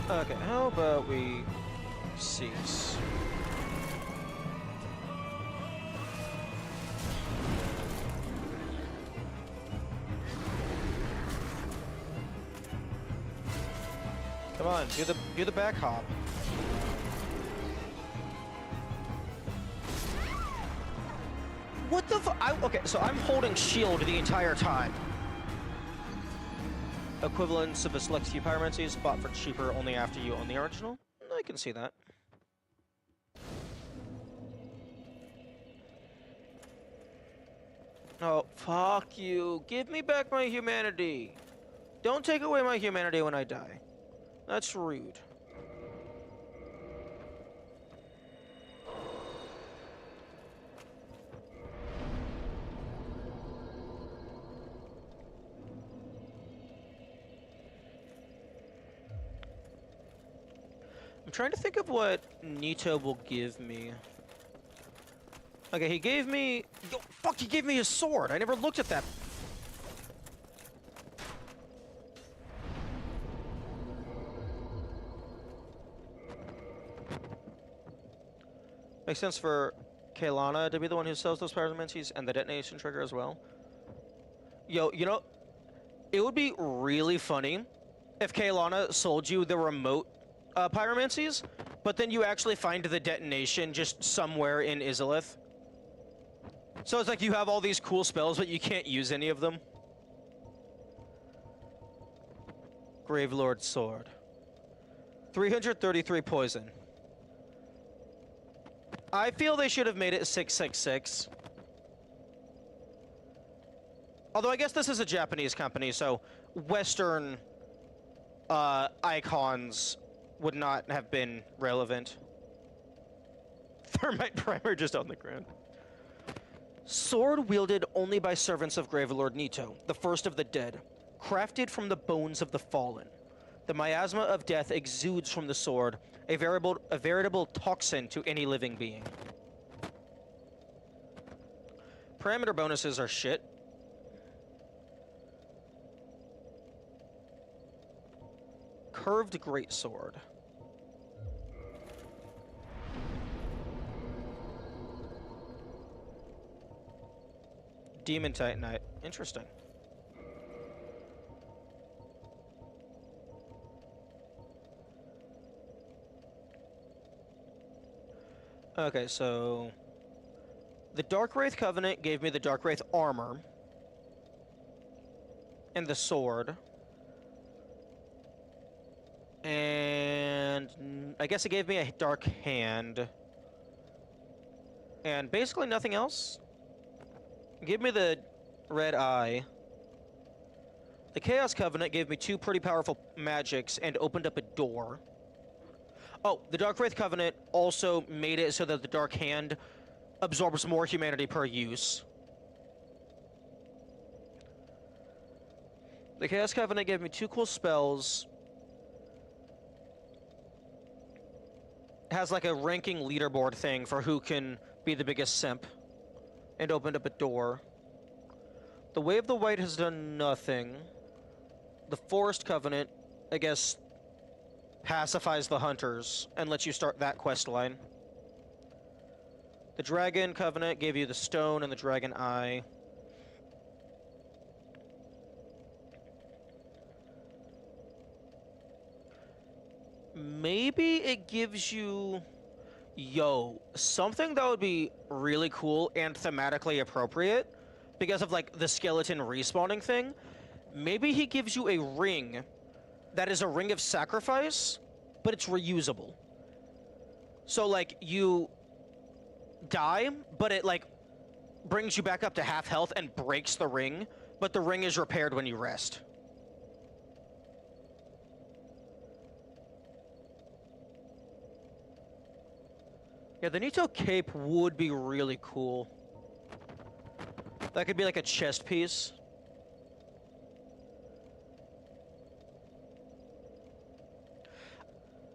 Okay, how about we cease? Come on, do the back hop. What the okay, so I'm holding shield the entire time. Equivalents of a select few pyromancies bought for cheaper only after you own the original. I can see that. Oh, fuck you. Give me back my humanity. Don't take away my humanity when I die. That's rude. I'm trying to think of what Nito will give me. Okay, he gave me... Yo, fuck, he gave me his sword. I never looked at that. Makes sense for Kaelana to be the one who sells those pyromancies and the detonation trigger as well. Yo, you know, it would be really funny if Kaelana sold you the remote pyromancies, but then you actually find the detonation just somewhere in Izalith. So it's like you have all these cool spells, but you can't use any of them. Gravelord Sword. 333 poison. I feel they should have made it 666. Although I guess this is a Japanese company, so Western icons would not have been relevant. Thermite primer just on the ground. Sword wielded only by servants of Gravelord Nito, the first of the dead, crafted from the bones of the fallen. The miasma of death exudes from the sword, a veritable toxin to any living being. Parameter bonuses are shit. Curved greatsword. Demon Titanite. Interesting. Okay, so... The Darkwraith Covenant gave me the Darkwraith armor. And the sword. And... I guess it gave me a Dark Hand. And basically nothing else. Give me the red eye. The Chaos Covenant gave me 2 pretty powerful magics and opened up a door. Oh, the Darkwraith Covenant also made it so that the Dark Hand absorbs more humanity per use. The Chaos Covenant gave me 2 cool spells. Has like a ranking leaderboard thing for who can be the biggest simp. And opened up a door. The Way of the White has done nothing. The Forest Covenant, I guess, pacifies the hunters and lets you start that quest line. The Dragon Covenant gave you the stone and the dragon eye. Maybe it gives you... Yo, something that would be really cool and thematically appropriate because of like the skeleton respawning thing. Maybe he gives you a ring that is a ring of sacrifice, but it's reusable. So like you die, but it like brings you back up to half health and breaks the ring, but the ring is repaired when you rest. Yeah, the Nito cape would be really cool. That could be like a chest piece.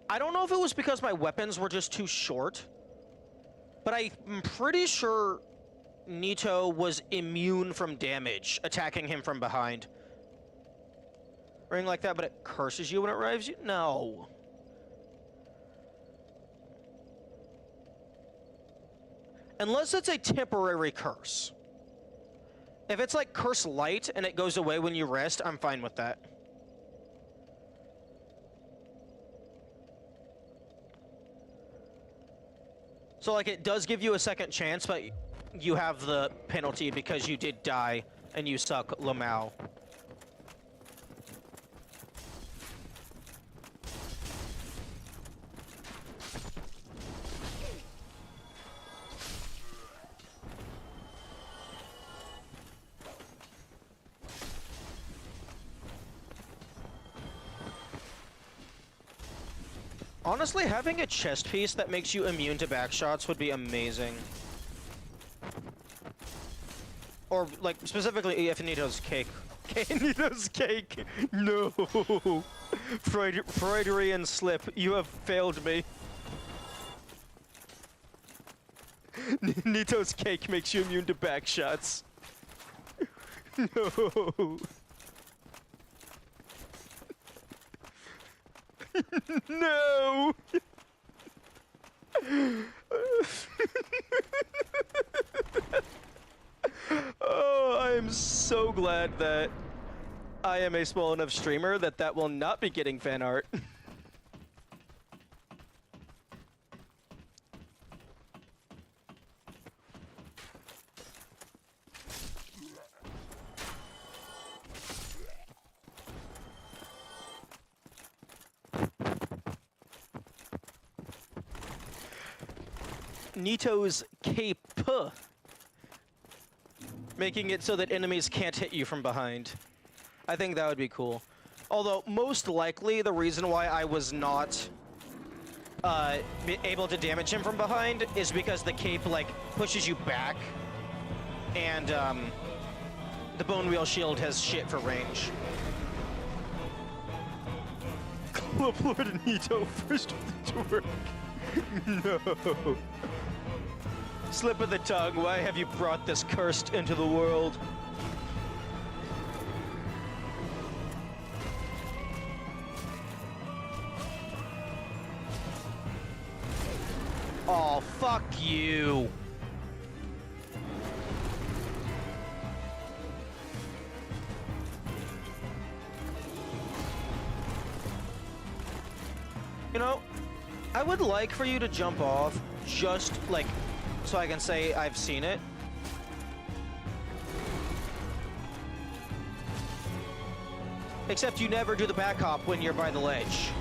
I don't know if it was because my weapons were just too short, but I'm pretty sure Nito was immune from damage attacking him from behind. Ring like that, but it curses you when it revives you? No. Unless it's a temporary curse. If it's like curse light and it goes away when you rest, I'm fine with that. So like it does give you a second chance, but you have the penalty because you did die and you suck Lamau. Honestly, having a chest piece that makes you immune to backshots would be amazing. Or, like, specifically if Nito's cake. Nito's cake! No! Freudian slip, you have failed me. Nito's cake makes you immune to backshots. No! No! Oh, I am so glad that I am a small enough streamer that that will not be getting fan art. Nito's cape, making it so that enemies can't hit you from behind. I think that would be cool. Although, most likely, the reason why I was not able to damage him from behind is because the cape, like, pushes you back, and the Bone Wheel Shield has shit for range. Club Lord Nito, first to work. No. Slip of the tongue, why have you brought this cursed into the world? Oh, fuck you. You know, I would like for you to jump off, just, like, so I can say I've seen it. Except you never do the back hop when you're by the ledge.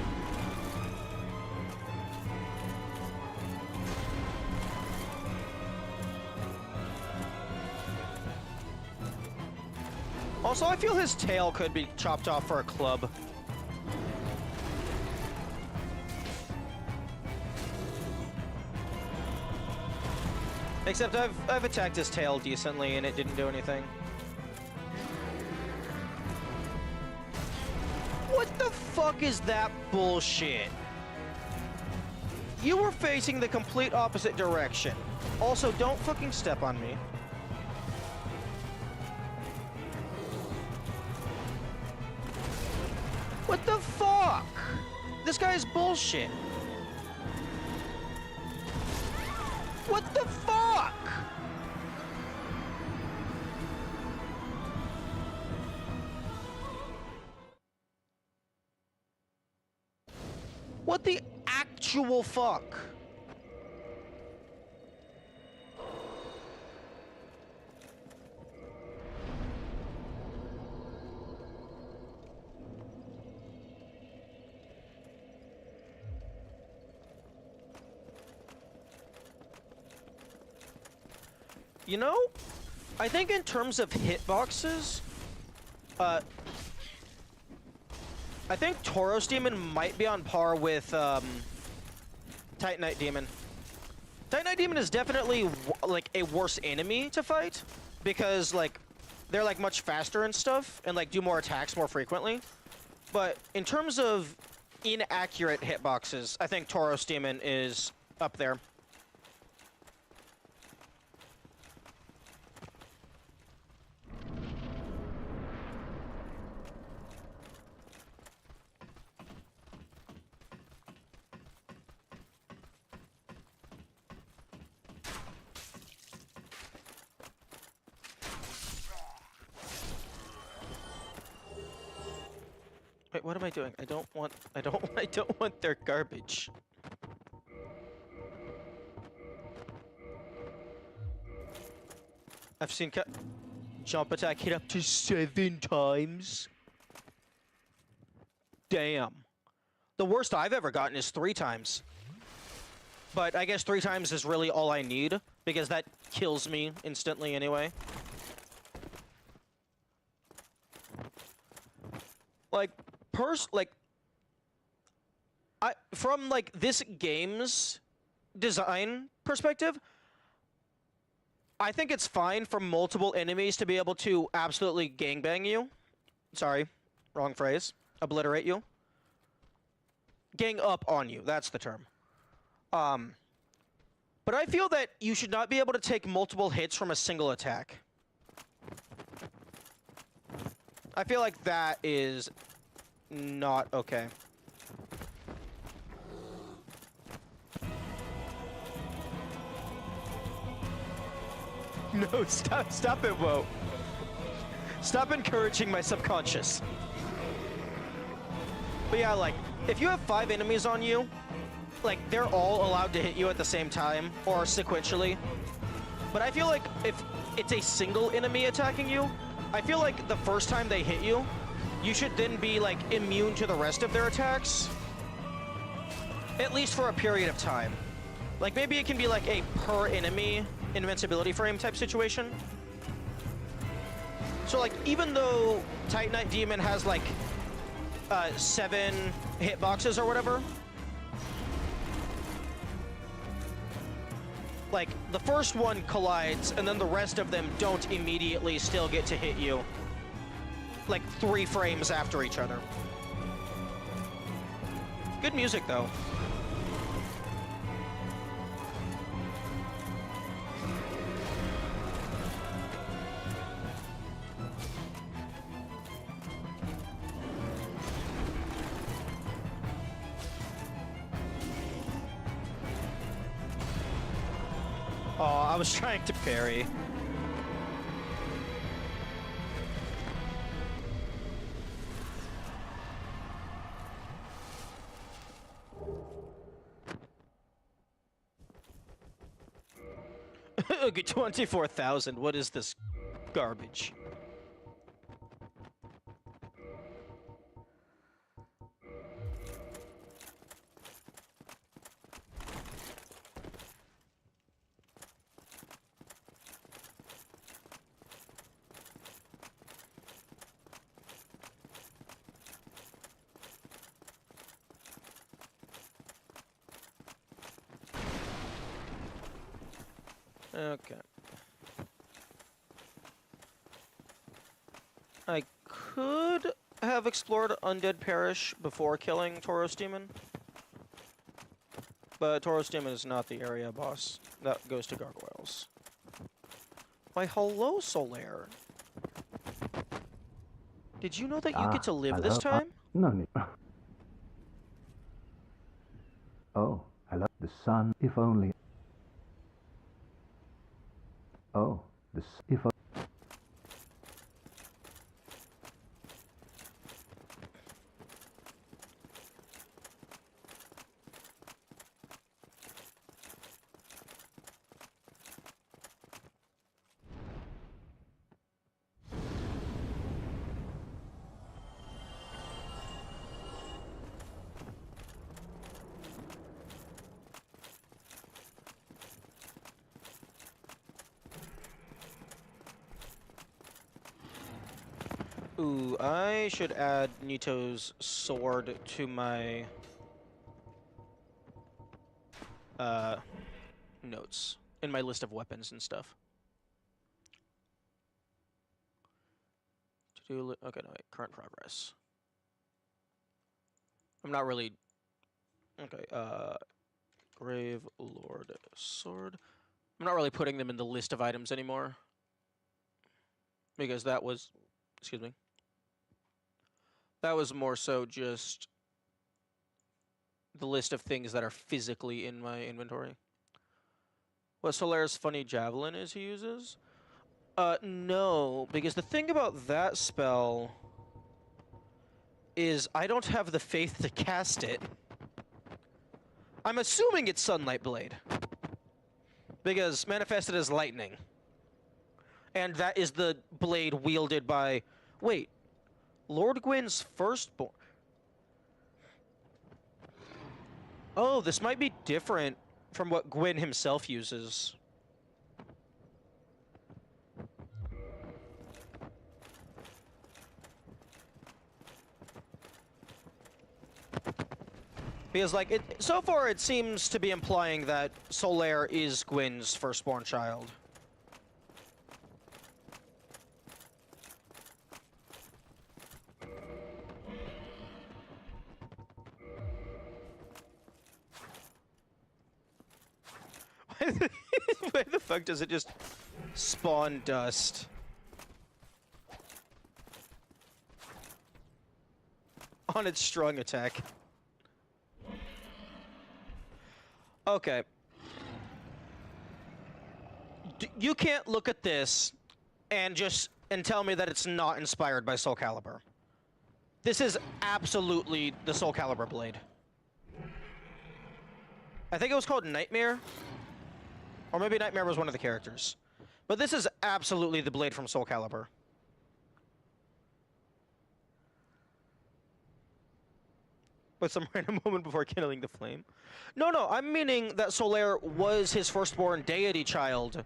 Also, I feel his tail could be chopped off for a club. Except I've attacked his tail decently and it didn't do anything. What the fuck is that bullshit? You were facing the complete opposite direction. Also, don't fucking step on me. What the fuck? This guy's bullshit. What the fuck? What the actual fuck? You know, I think in terms of hitboxes, I think Tauros Demon might be on par with Titanite Demon. Titanite Demon is definitely like a worse enemy to fight because like they're like much faster and stuff and like do more attacks more frequently. But in terms of inaccurate hitboxes, I think Tauros Demon is up there. Wait, what am I doing? I don't want I don't want their garbage. I've seen jump attack hit up to 7 times. Damn. The worst I've ever gotten is 3 times. But I guess 3 times is really all I need, because that kills me instantly anyway. Like, from, like, this game's design perspective, I think it's fine for multiple enemies to be able to absolutely gangbang you. Sorry, wrong phrase. Obliterate you. Gang up on you, that's the term. But I feel that you should not be able to take multiple hits from a single attack. I feel like that is not okay. No, stop it, Whoa. Stop encouraging my subconscious. But yeah, like, if you have 5 enemies on you, like, they're all allowed to hit you at the same time, or sequentially. But I feel like if it's a single enemy attacking you, I feel like the first time they hit you, you should then be, like, immune to the rest of their attacks. At least for a period of time. Like, maybe it can be, like, a per enemy invincibility frame type situation. So, like, even though Titanite Demon has, like, 7 hitboxes or whatever, like, the first one collides, and then the rest of them don't immediately still get to hit you, like, 3 frames after each other. Good music, though. Oh, I was trying to parry. Okay, 24,000. What is this garbage? Okay. I could have explored Undead Parish before killing Tauros Demon. But Tauros Demon is not the area boss. That goes to Gargoyles. Why, hello, Solaire. Did you know that you get to live this time? No. Oh, hello. The sun, if only. Oh, if only. Ooh, I should add Nito's sword to my notes in my list of weapons and stuff. Okay, no, wait, current progress. I'm not really okay. Grave Lord sword. I'm not really putting them in the list of items anymore because that was, excuse me. That was more so just the list of things that are physically in my inventory. What Solaire's funny javelin is he uses? No, because the thing about that spell is I don't have the faith to cast it. I'm assuming it's Sunlight Blade. Because manifested as lightning. And that is the blade wielded by... Wait. Lord Gwyn's firstborn... Oh, this might be different from what Gwyn himself uses. Because, like, so far it seems to be implying that Solaire is Gwyn's firstborn child. Why the fuck does it just spawn dust? On its strong attack. Okay. You can't look at this and tell me that it's not inspired by Soul Calibur. This is absolutely the Soul Calibur blade. I think it was called Nightmare. Or maybe Nightmare was one of the characters. But this is absolutely the blade from Soul Calibur. But some random moment before kindling the flame. No, I'm meaning that Solaire was his firstborn deity child,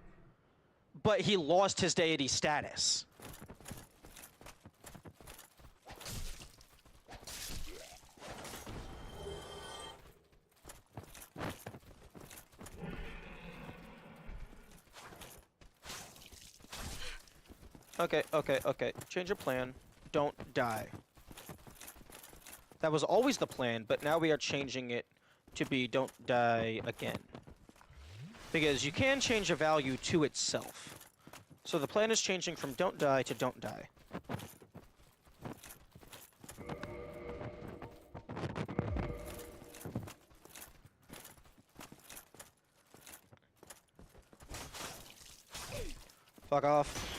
but he lost his deity status. Okay. Change your plan. Don't die. That was always the plan, but now we are changing it to be don't die again. Because you can change a value to itself. So the plan is changing from don't die to don't die. Fuck off.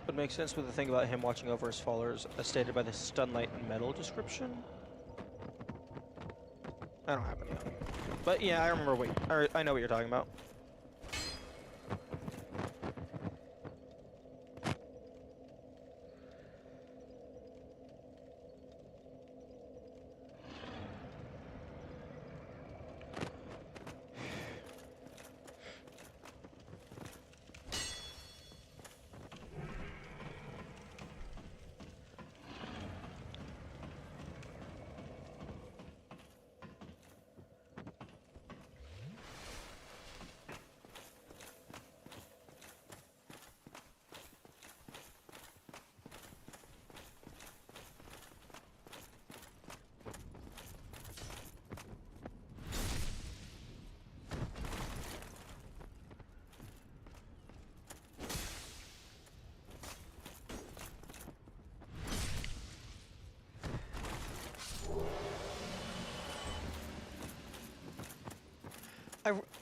Would make sense with the thing about him watching over his followers, as stated by the Stunlight Metal description. I don't have any on. But yeah, I remember I know what you're talking about.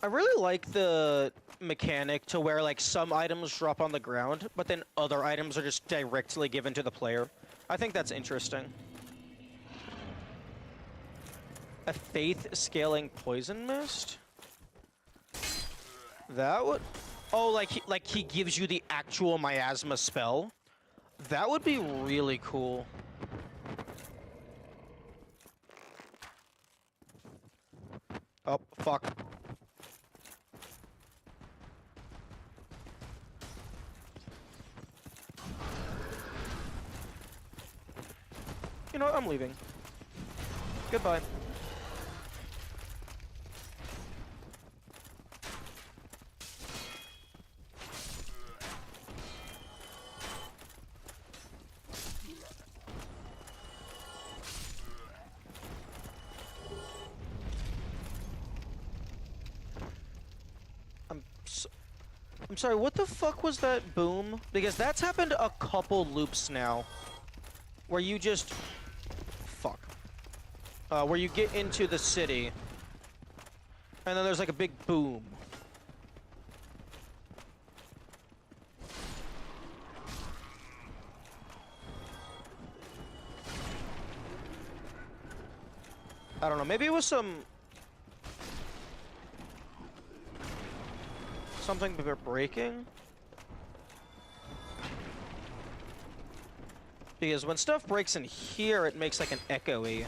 I really like the mechanic to where, like, some items drop on the ground, but then other items are just directly given to the player. I think that's interesting. A faith-scaling poison mist? That would... Oh, like he gives you the actual miasma spell? That would be really cool. Oh, fuck. You know what? I'm leaving. Goodbye. sorry, what the fuck was that boom? Because that's happened a couple loops now. Where you just... Fuck. Where you get into the city. And then there's like a big boom. I don't know, maybe it was something breaking? Because when stuff breaks in here, it makes like an echoey.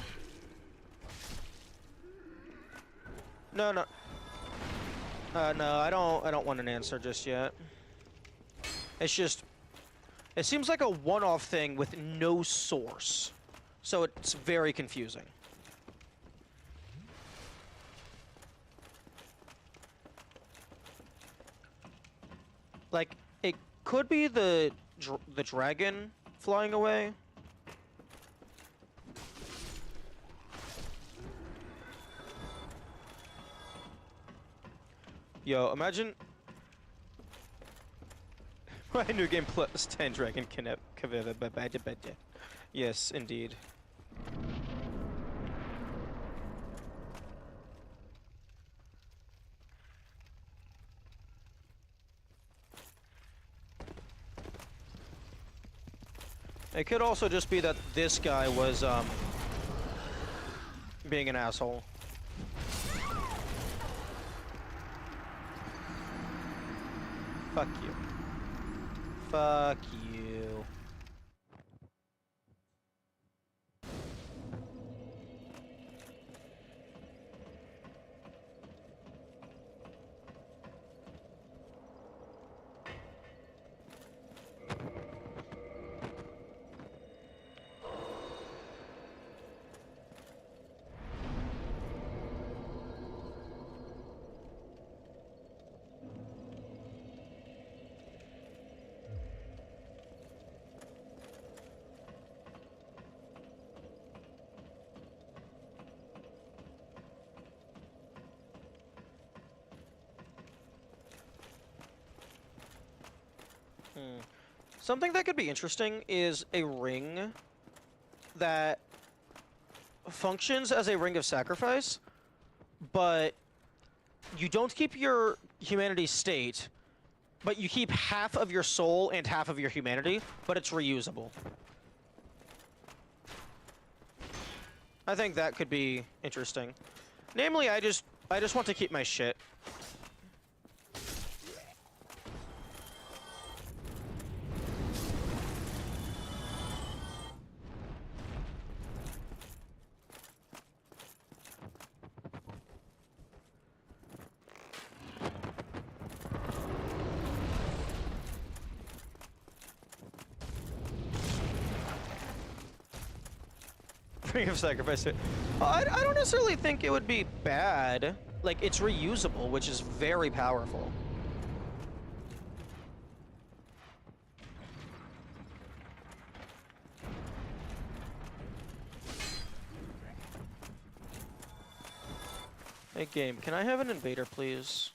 No, no. No, I don't want an answer just yet. It's just... It seems like a one-off thing with no source. So it's very confusing. Like, it could be the dragon flying away. Yo, imagine... My new game plus 10 dragon connect. Yes, indeed. It could also just be that this guy was, being an asshole. Fuck you. Fuck you. Something that could be interesting is a ring that functions as a ring of sacrifice, but you don't keep your humanity state, but you keep half of your soul and half of your humanity, but it's reusable. I think that could be interesting. Namely, I just want to keep my shit. Ring of sacrifice. I don't necessarily think it would be bad. Like, it's reusable, which is very powerful. Hey, game, can I have an invader, please?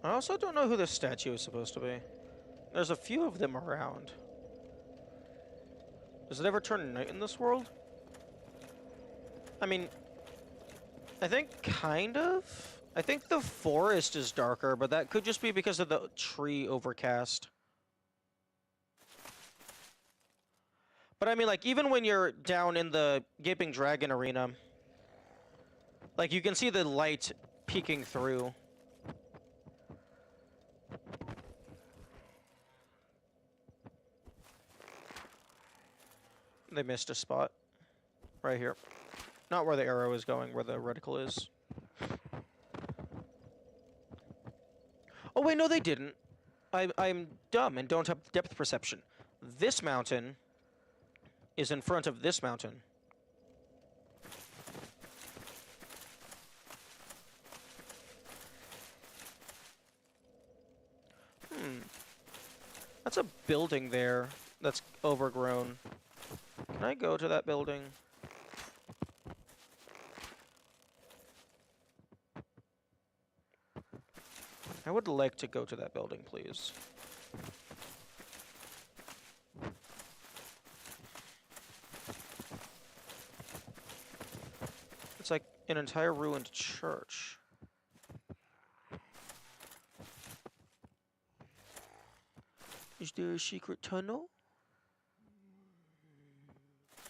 I also don't know who this statue is supposed to be. There's a few of them around. Does it ever turn night in this world? I mean, I think kind of. I think the forest is darker, but that could just be because of the tree overcast. But I mean, like, even when you're down in the Gaping Dragon arena, like, you can see the light peeking through. They missed a spot. Right here. Not where the arrow is going, where the reticle is. Oh wait, no they didn't. I'm dumb and don't have depth perception. This mountain is in front of this mountain. That's a building there that's overgrown. Can I go to that building? I would like to go to that building, please. It's like an entire ruined church. Is there a secret tunnel?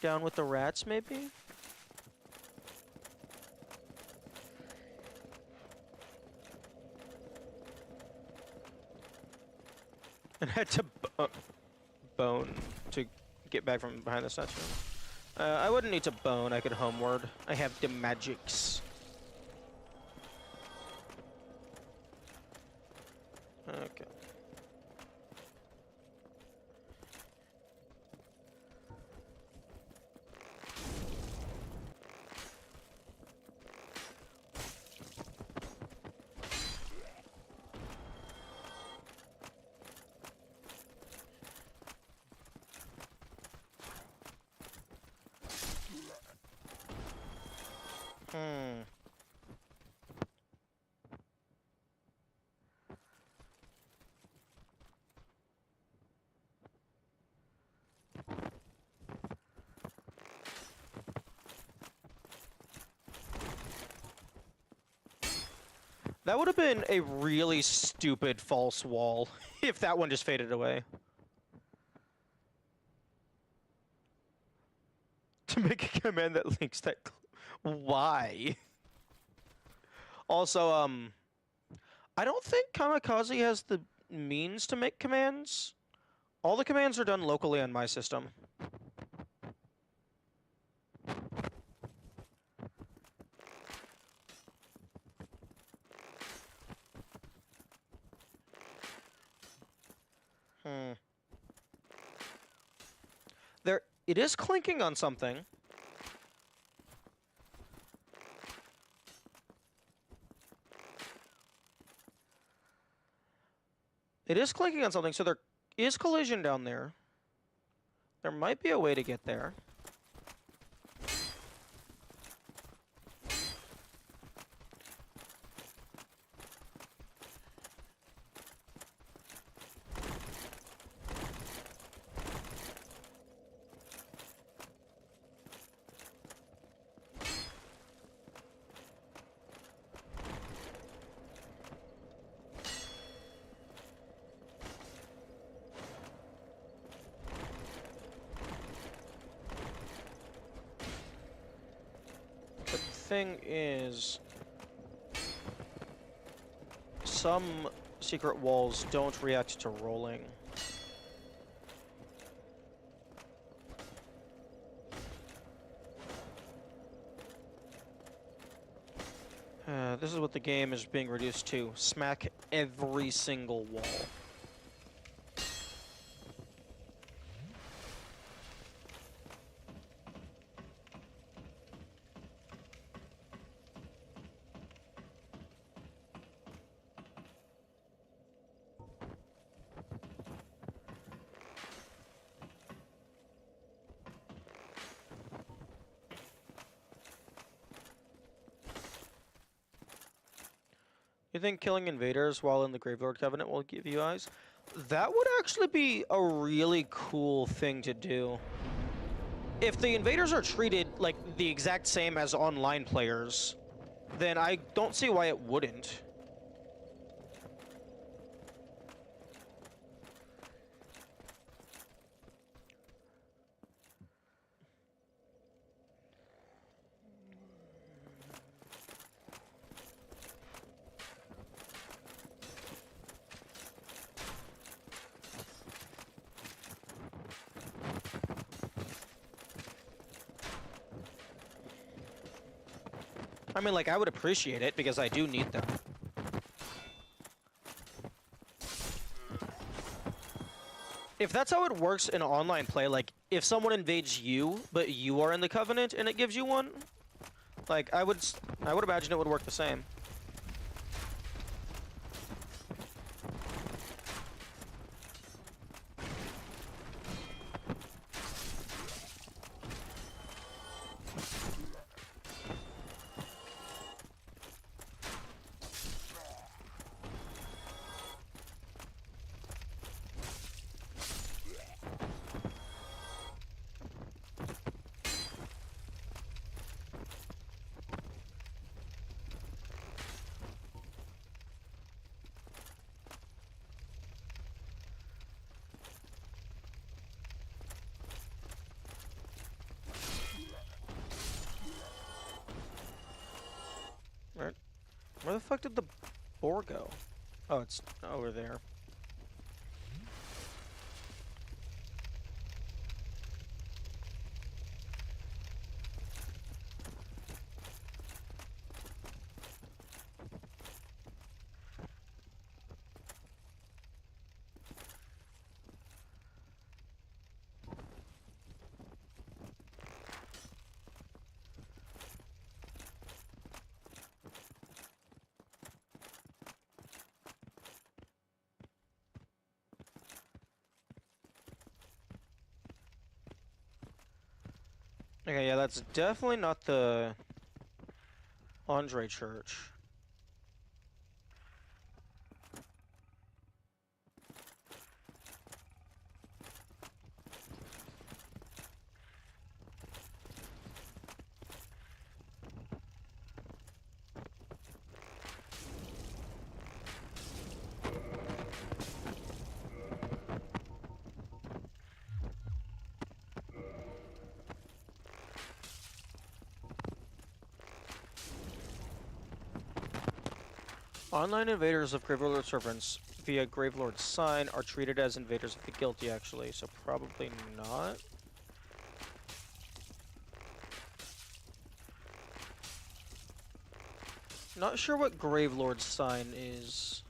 Down with the rats, maybe? And had to bone to get back from behind the statue. I wouldn't need to bone, I could homeward. I have the magics. Okay. That would have been a really stupid false wall if that one just faded away. To make a command that links that. Why? Also, I don't think Kamikaze has the means to make commands. All the commands are done locally on my system. It is clinking on something. It is clinking on something, so there is collision down there. There might be a way to get there. Thing is, some secret walls don't react to rolling. This is what the game is being reduced to. Smack every single wall. You think killing invaders while in the Gravelord Covenant will give you eyes? That would actually be a really cool thing to do. If the invaders are treated like the exact same as online players, then I don't see why it wouldn't. I mean, like, I would appreciate it because I do need them. If that's how it works in online play, like, if someone invades you, but you are in the Covenant and it gives you one, like, I would imagine it would work the same. Right. Where the fuck did the boar go? Oh, it's over there. Okay, yeah, that's definitely not the Andre Church. Online invaders of Gravelord servants via Gravelord's sign are treated as invaders of the guilty, actually, so probably not. Not sure what Gravelord's sign is.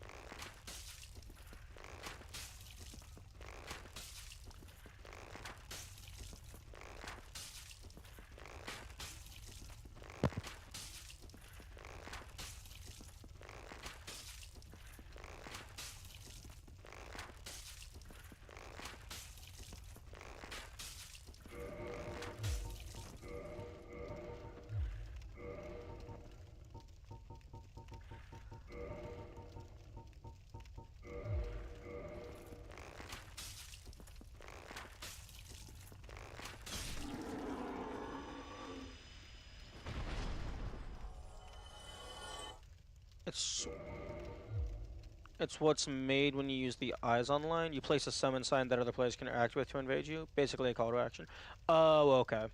It's what's made when you use the eyes online. You place a summon sign that other players can interact with to invade you. Basically a call to action. Oh, okay.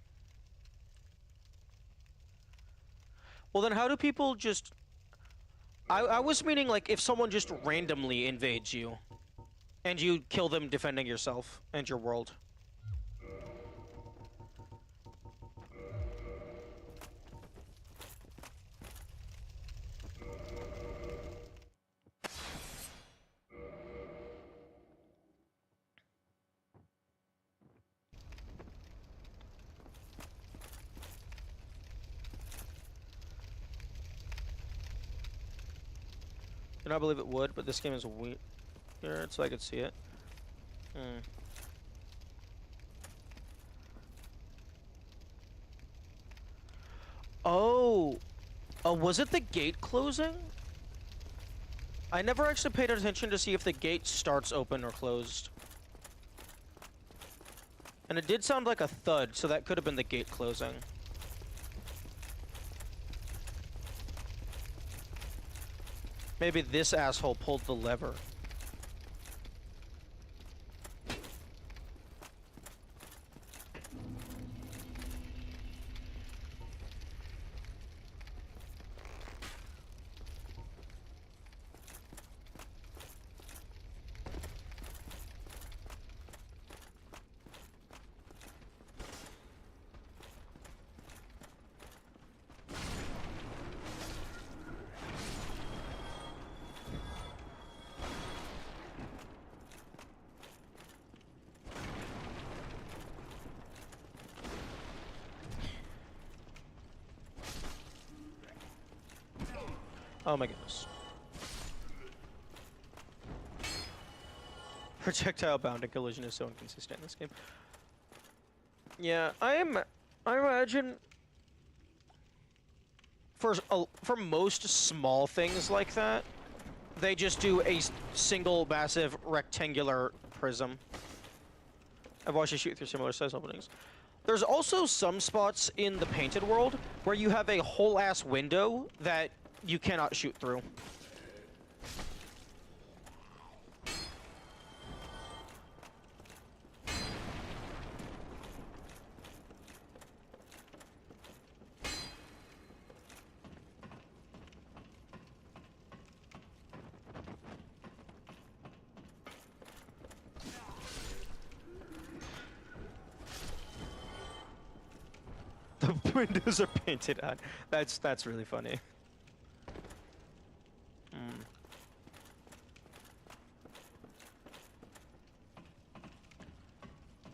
Well, then how do people just... I was meaning, like, if someone just randomly invades you, and you kill them defending yourself and your world. Do not believe it would, but this game is weird, so I could see it. Hmm. Oh! Was it the gate closing? I never actually paid attention to see if the gate starts open or closed. And it did sound like a thud, so that could have been the gate closing. Maybe this asshole pulled the lever. Oh my goodness. Projectile bounding collision is so inconsistent in this game. Yeah, I imagine for most small things like that, they just do a single massive rectangular prism. I've watched you shoot through similar size openings. There's also some spots in the painted world where you have a whole ass window that you cannot shoot through. The windows are painted on. That's really funny.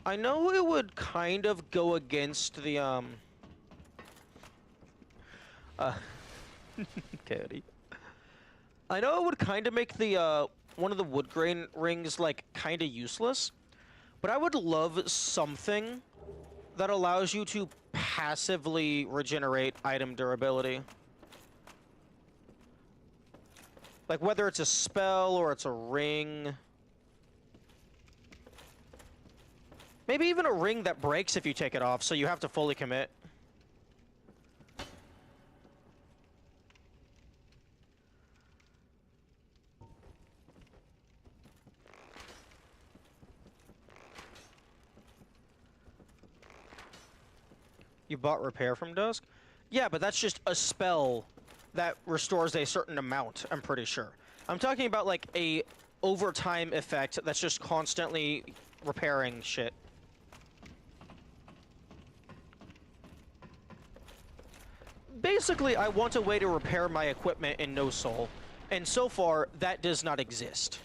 I know it would kind of go against the Coyote. I know it would kind of make the one of the wood grain rings like kind of useless, but I would love something that allows you to passively regenerate item durability. Like whether it's a spell or it's a ring. Maybe even a ring that breaks if you take it off, so you have to fully commit. You bought repair from Dusk? Yeah, but that's just a spell that restores a certain amount, I'm pretty sure. I'm talking about like a overtime effect that's just constantly repairing shit. Basically, I want a way to repair my equipment in No Soul, and so far, that does not exist.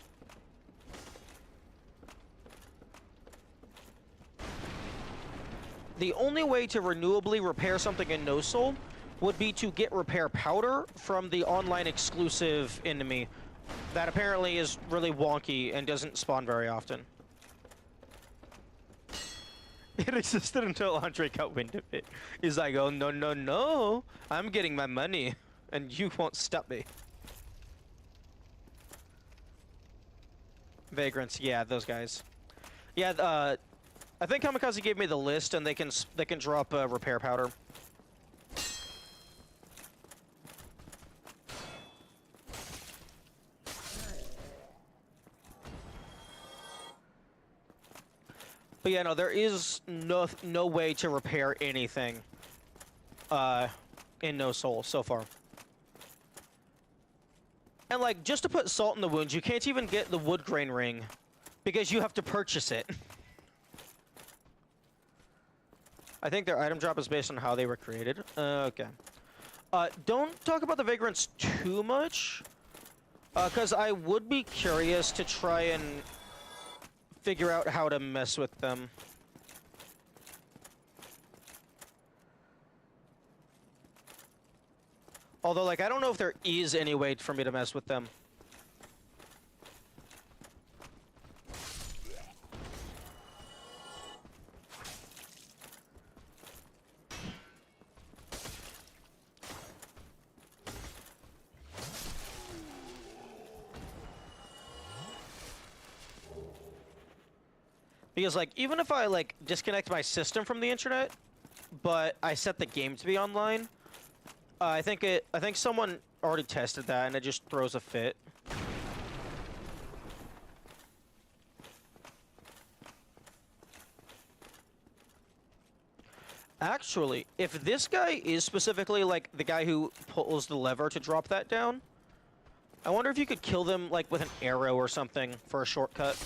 The only way to renewably repair something in No Soul would be to get repair powder from the online exclusive enemy that apparently is really wonky and doesn't spawn very often. It existed until Andre got wind of it. He's like, oh, no, no, no. I'm getting my money, and you won't stop me. Vagrants, yeah, those guys. Yeah, I think Kamikaze gave me the list, and they can drop repair powder. But yeah, no, there is no way to repair anything in No Soul so far. And like, just to put salt in the wounds, you can't even get the wood grain ring because you have to purchase it. I think their item drop is based on how they were created. Okay. Don't talk about the Vagrants too much, because I would be curious to try and figure out how to mess with them. Although, like, I don't know if there is any way for me to mess with them. Because, like, even if I, like, disconnect my system from the internet, but I set the game to be online, I think someone already tested that and it just throws a fit. Actually, if this guy is specifically, like, the guy who pulls the lever to drop that down, I wonder if you could kill them, like, with an arrow or something for a shortcut.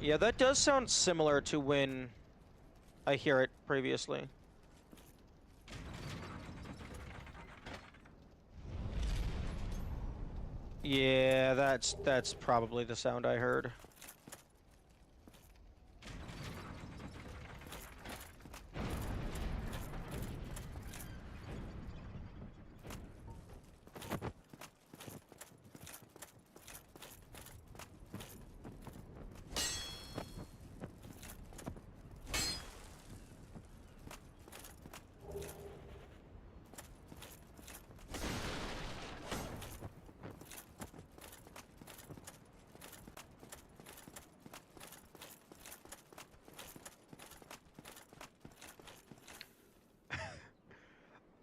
Yeah, that does sound similar to when I hear it previously. Yeah, that's probably the sound I heard.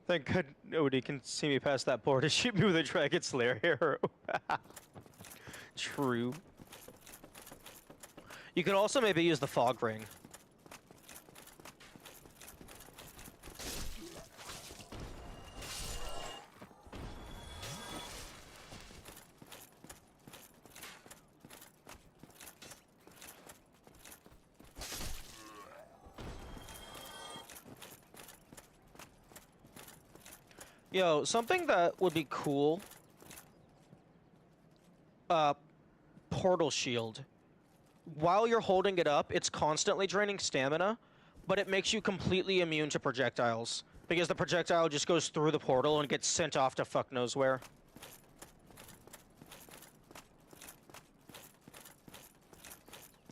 Thank God nobody can see me past that board to shoot me with a Dragon Slayer arrow. True. You could also maybe use the fog ring. Yo, something that would be cool. Portal shield. While you're holding it up, it's constantly draining stamina, but it makes you completely immune to projectiles. Because the projectile just goes through the portal and gets sent off to fuck knows where.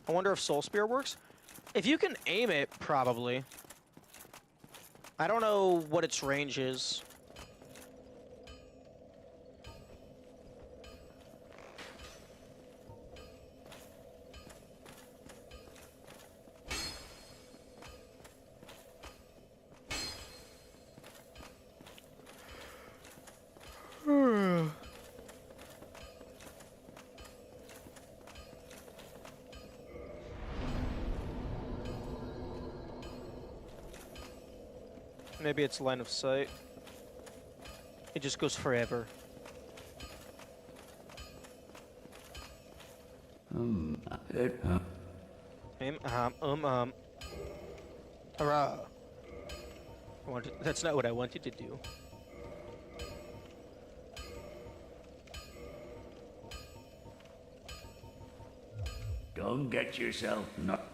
I wonder if Soul Spear works? If you can aim it, probably. I don't know what its range is. Maybe it's line of sight. It just goes forever. Hurrah. That's not what I wanted to do. Don't get yourself not.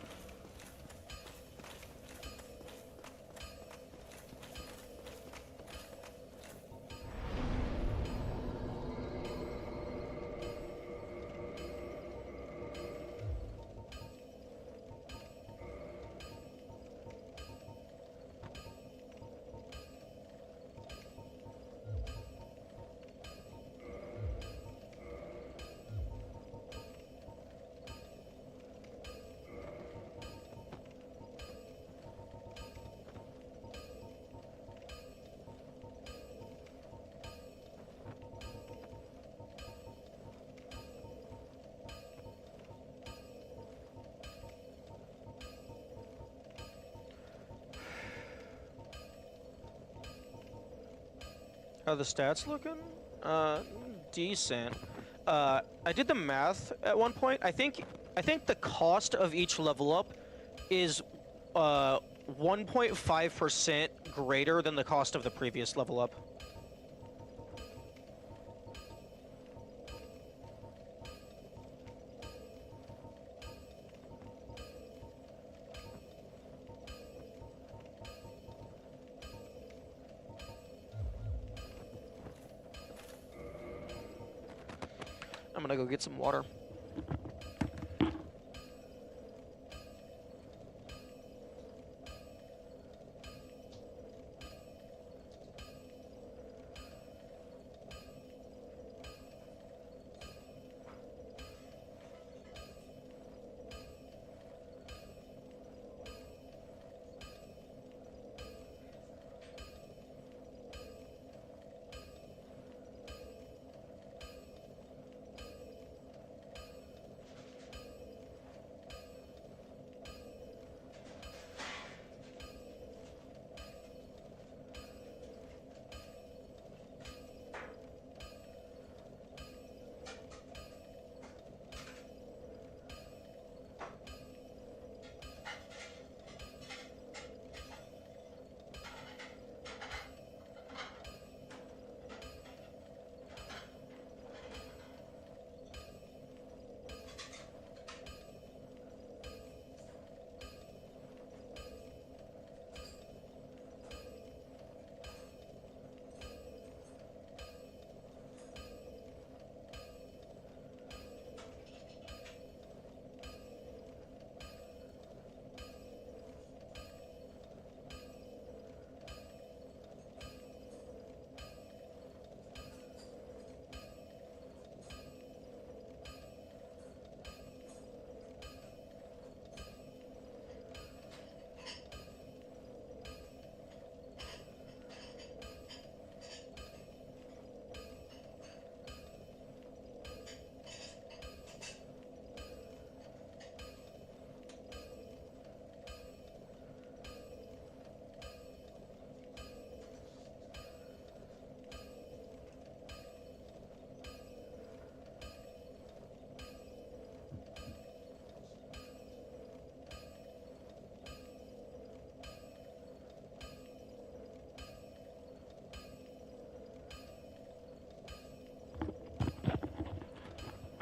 How are the stats looking? Decent. I did the math at one point. I think the cost of each level up is 1.5% greater than the cost of the previous level up. I'm gonna go get some water.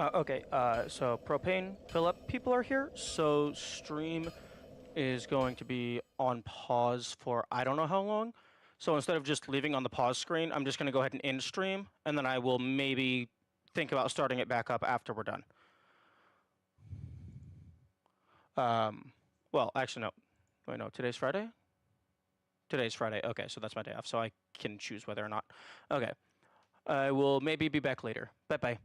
Okay, so propane fill up people are here, so stream is going to be on pause for I don't know how long. So instead of just leaving on the pause screen, I'm just going to go ahead and end stream, and then I will maybe think about starting it back up after we're done. Well, actually, no. Wait, no, today's Friday? Today's Friday. Okay, so that's my day off, so I can choose whether or not. Okay. I will maybe be back later. Bye-bye.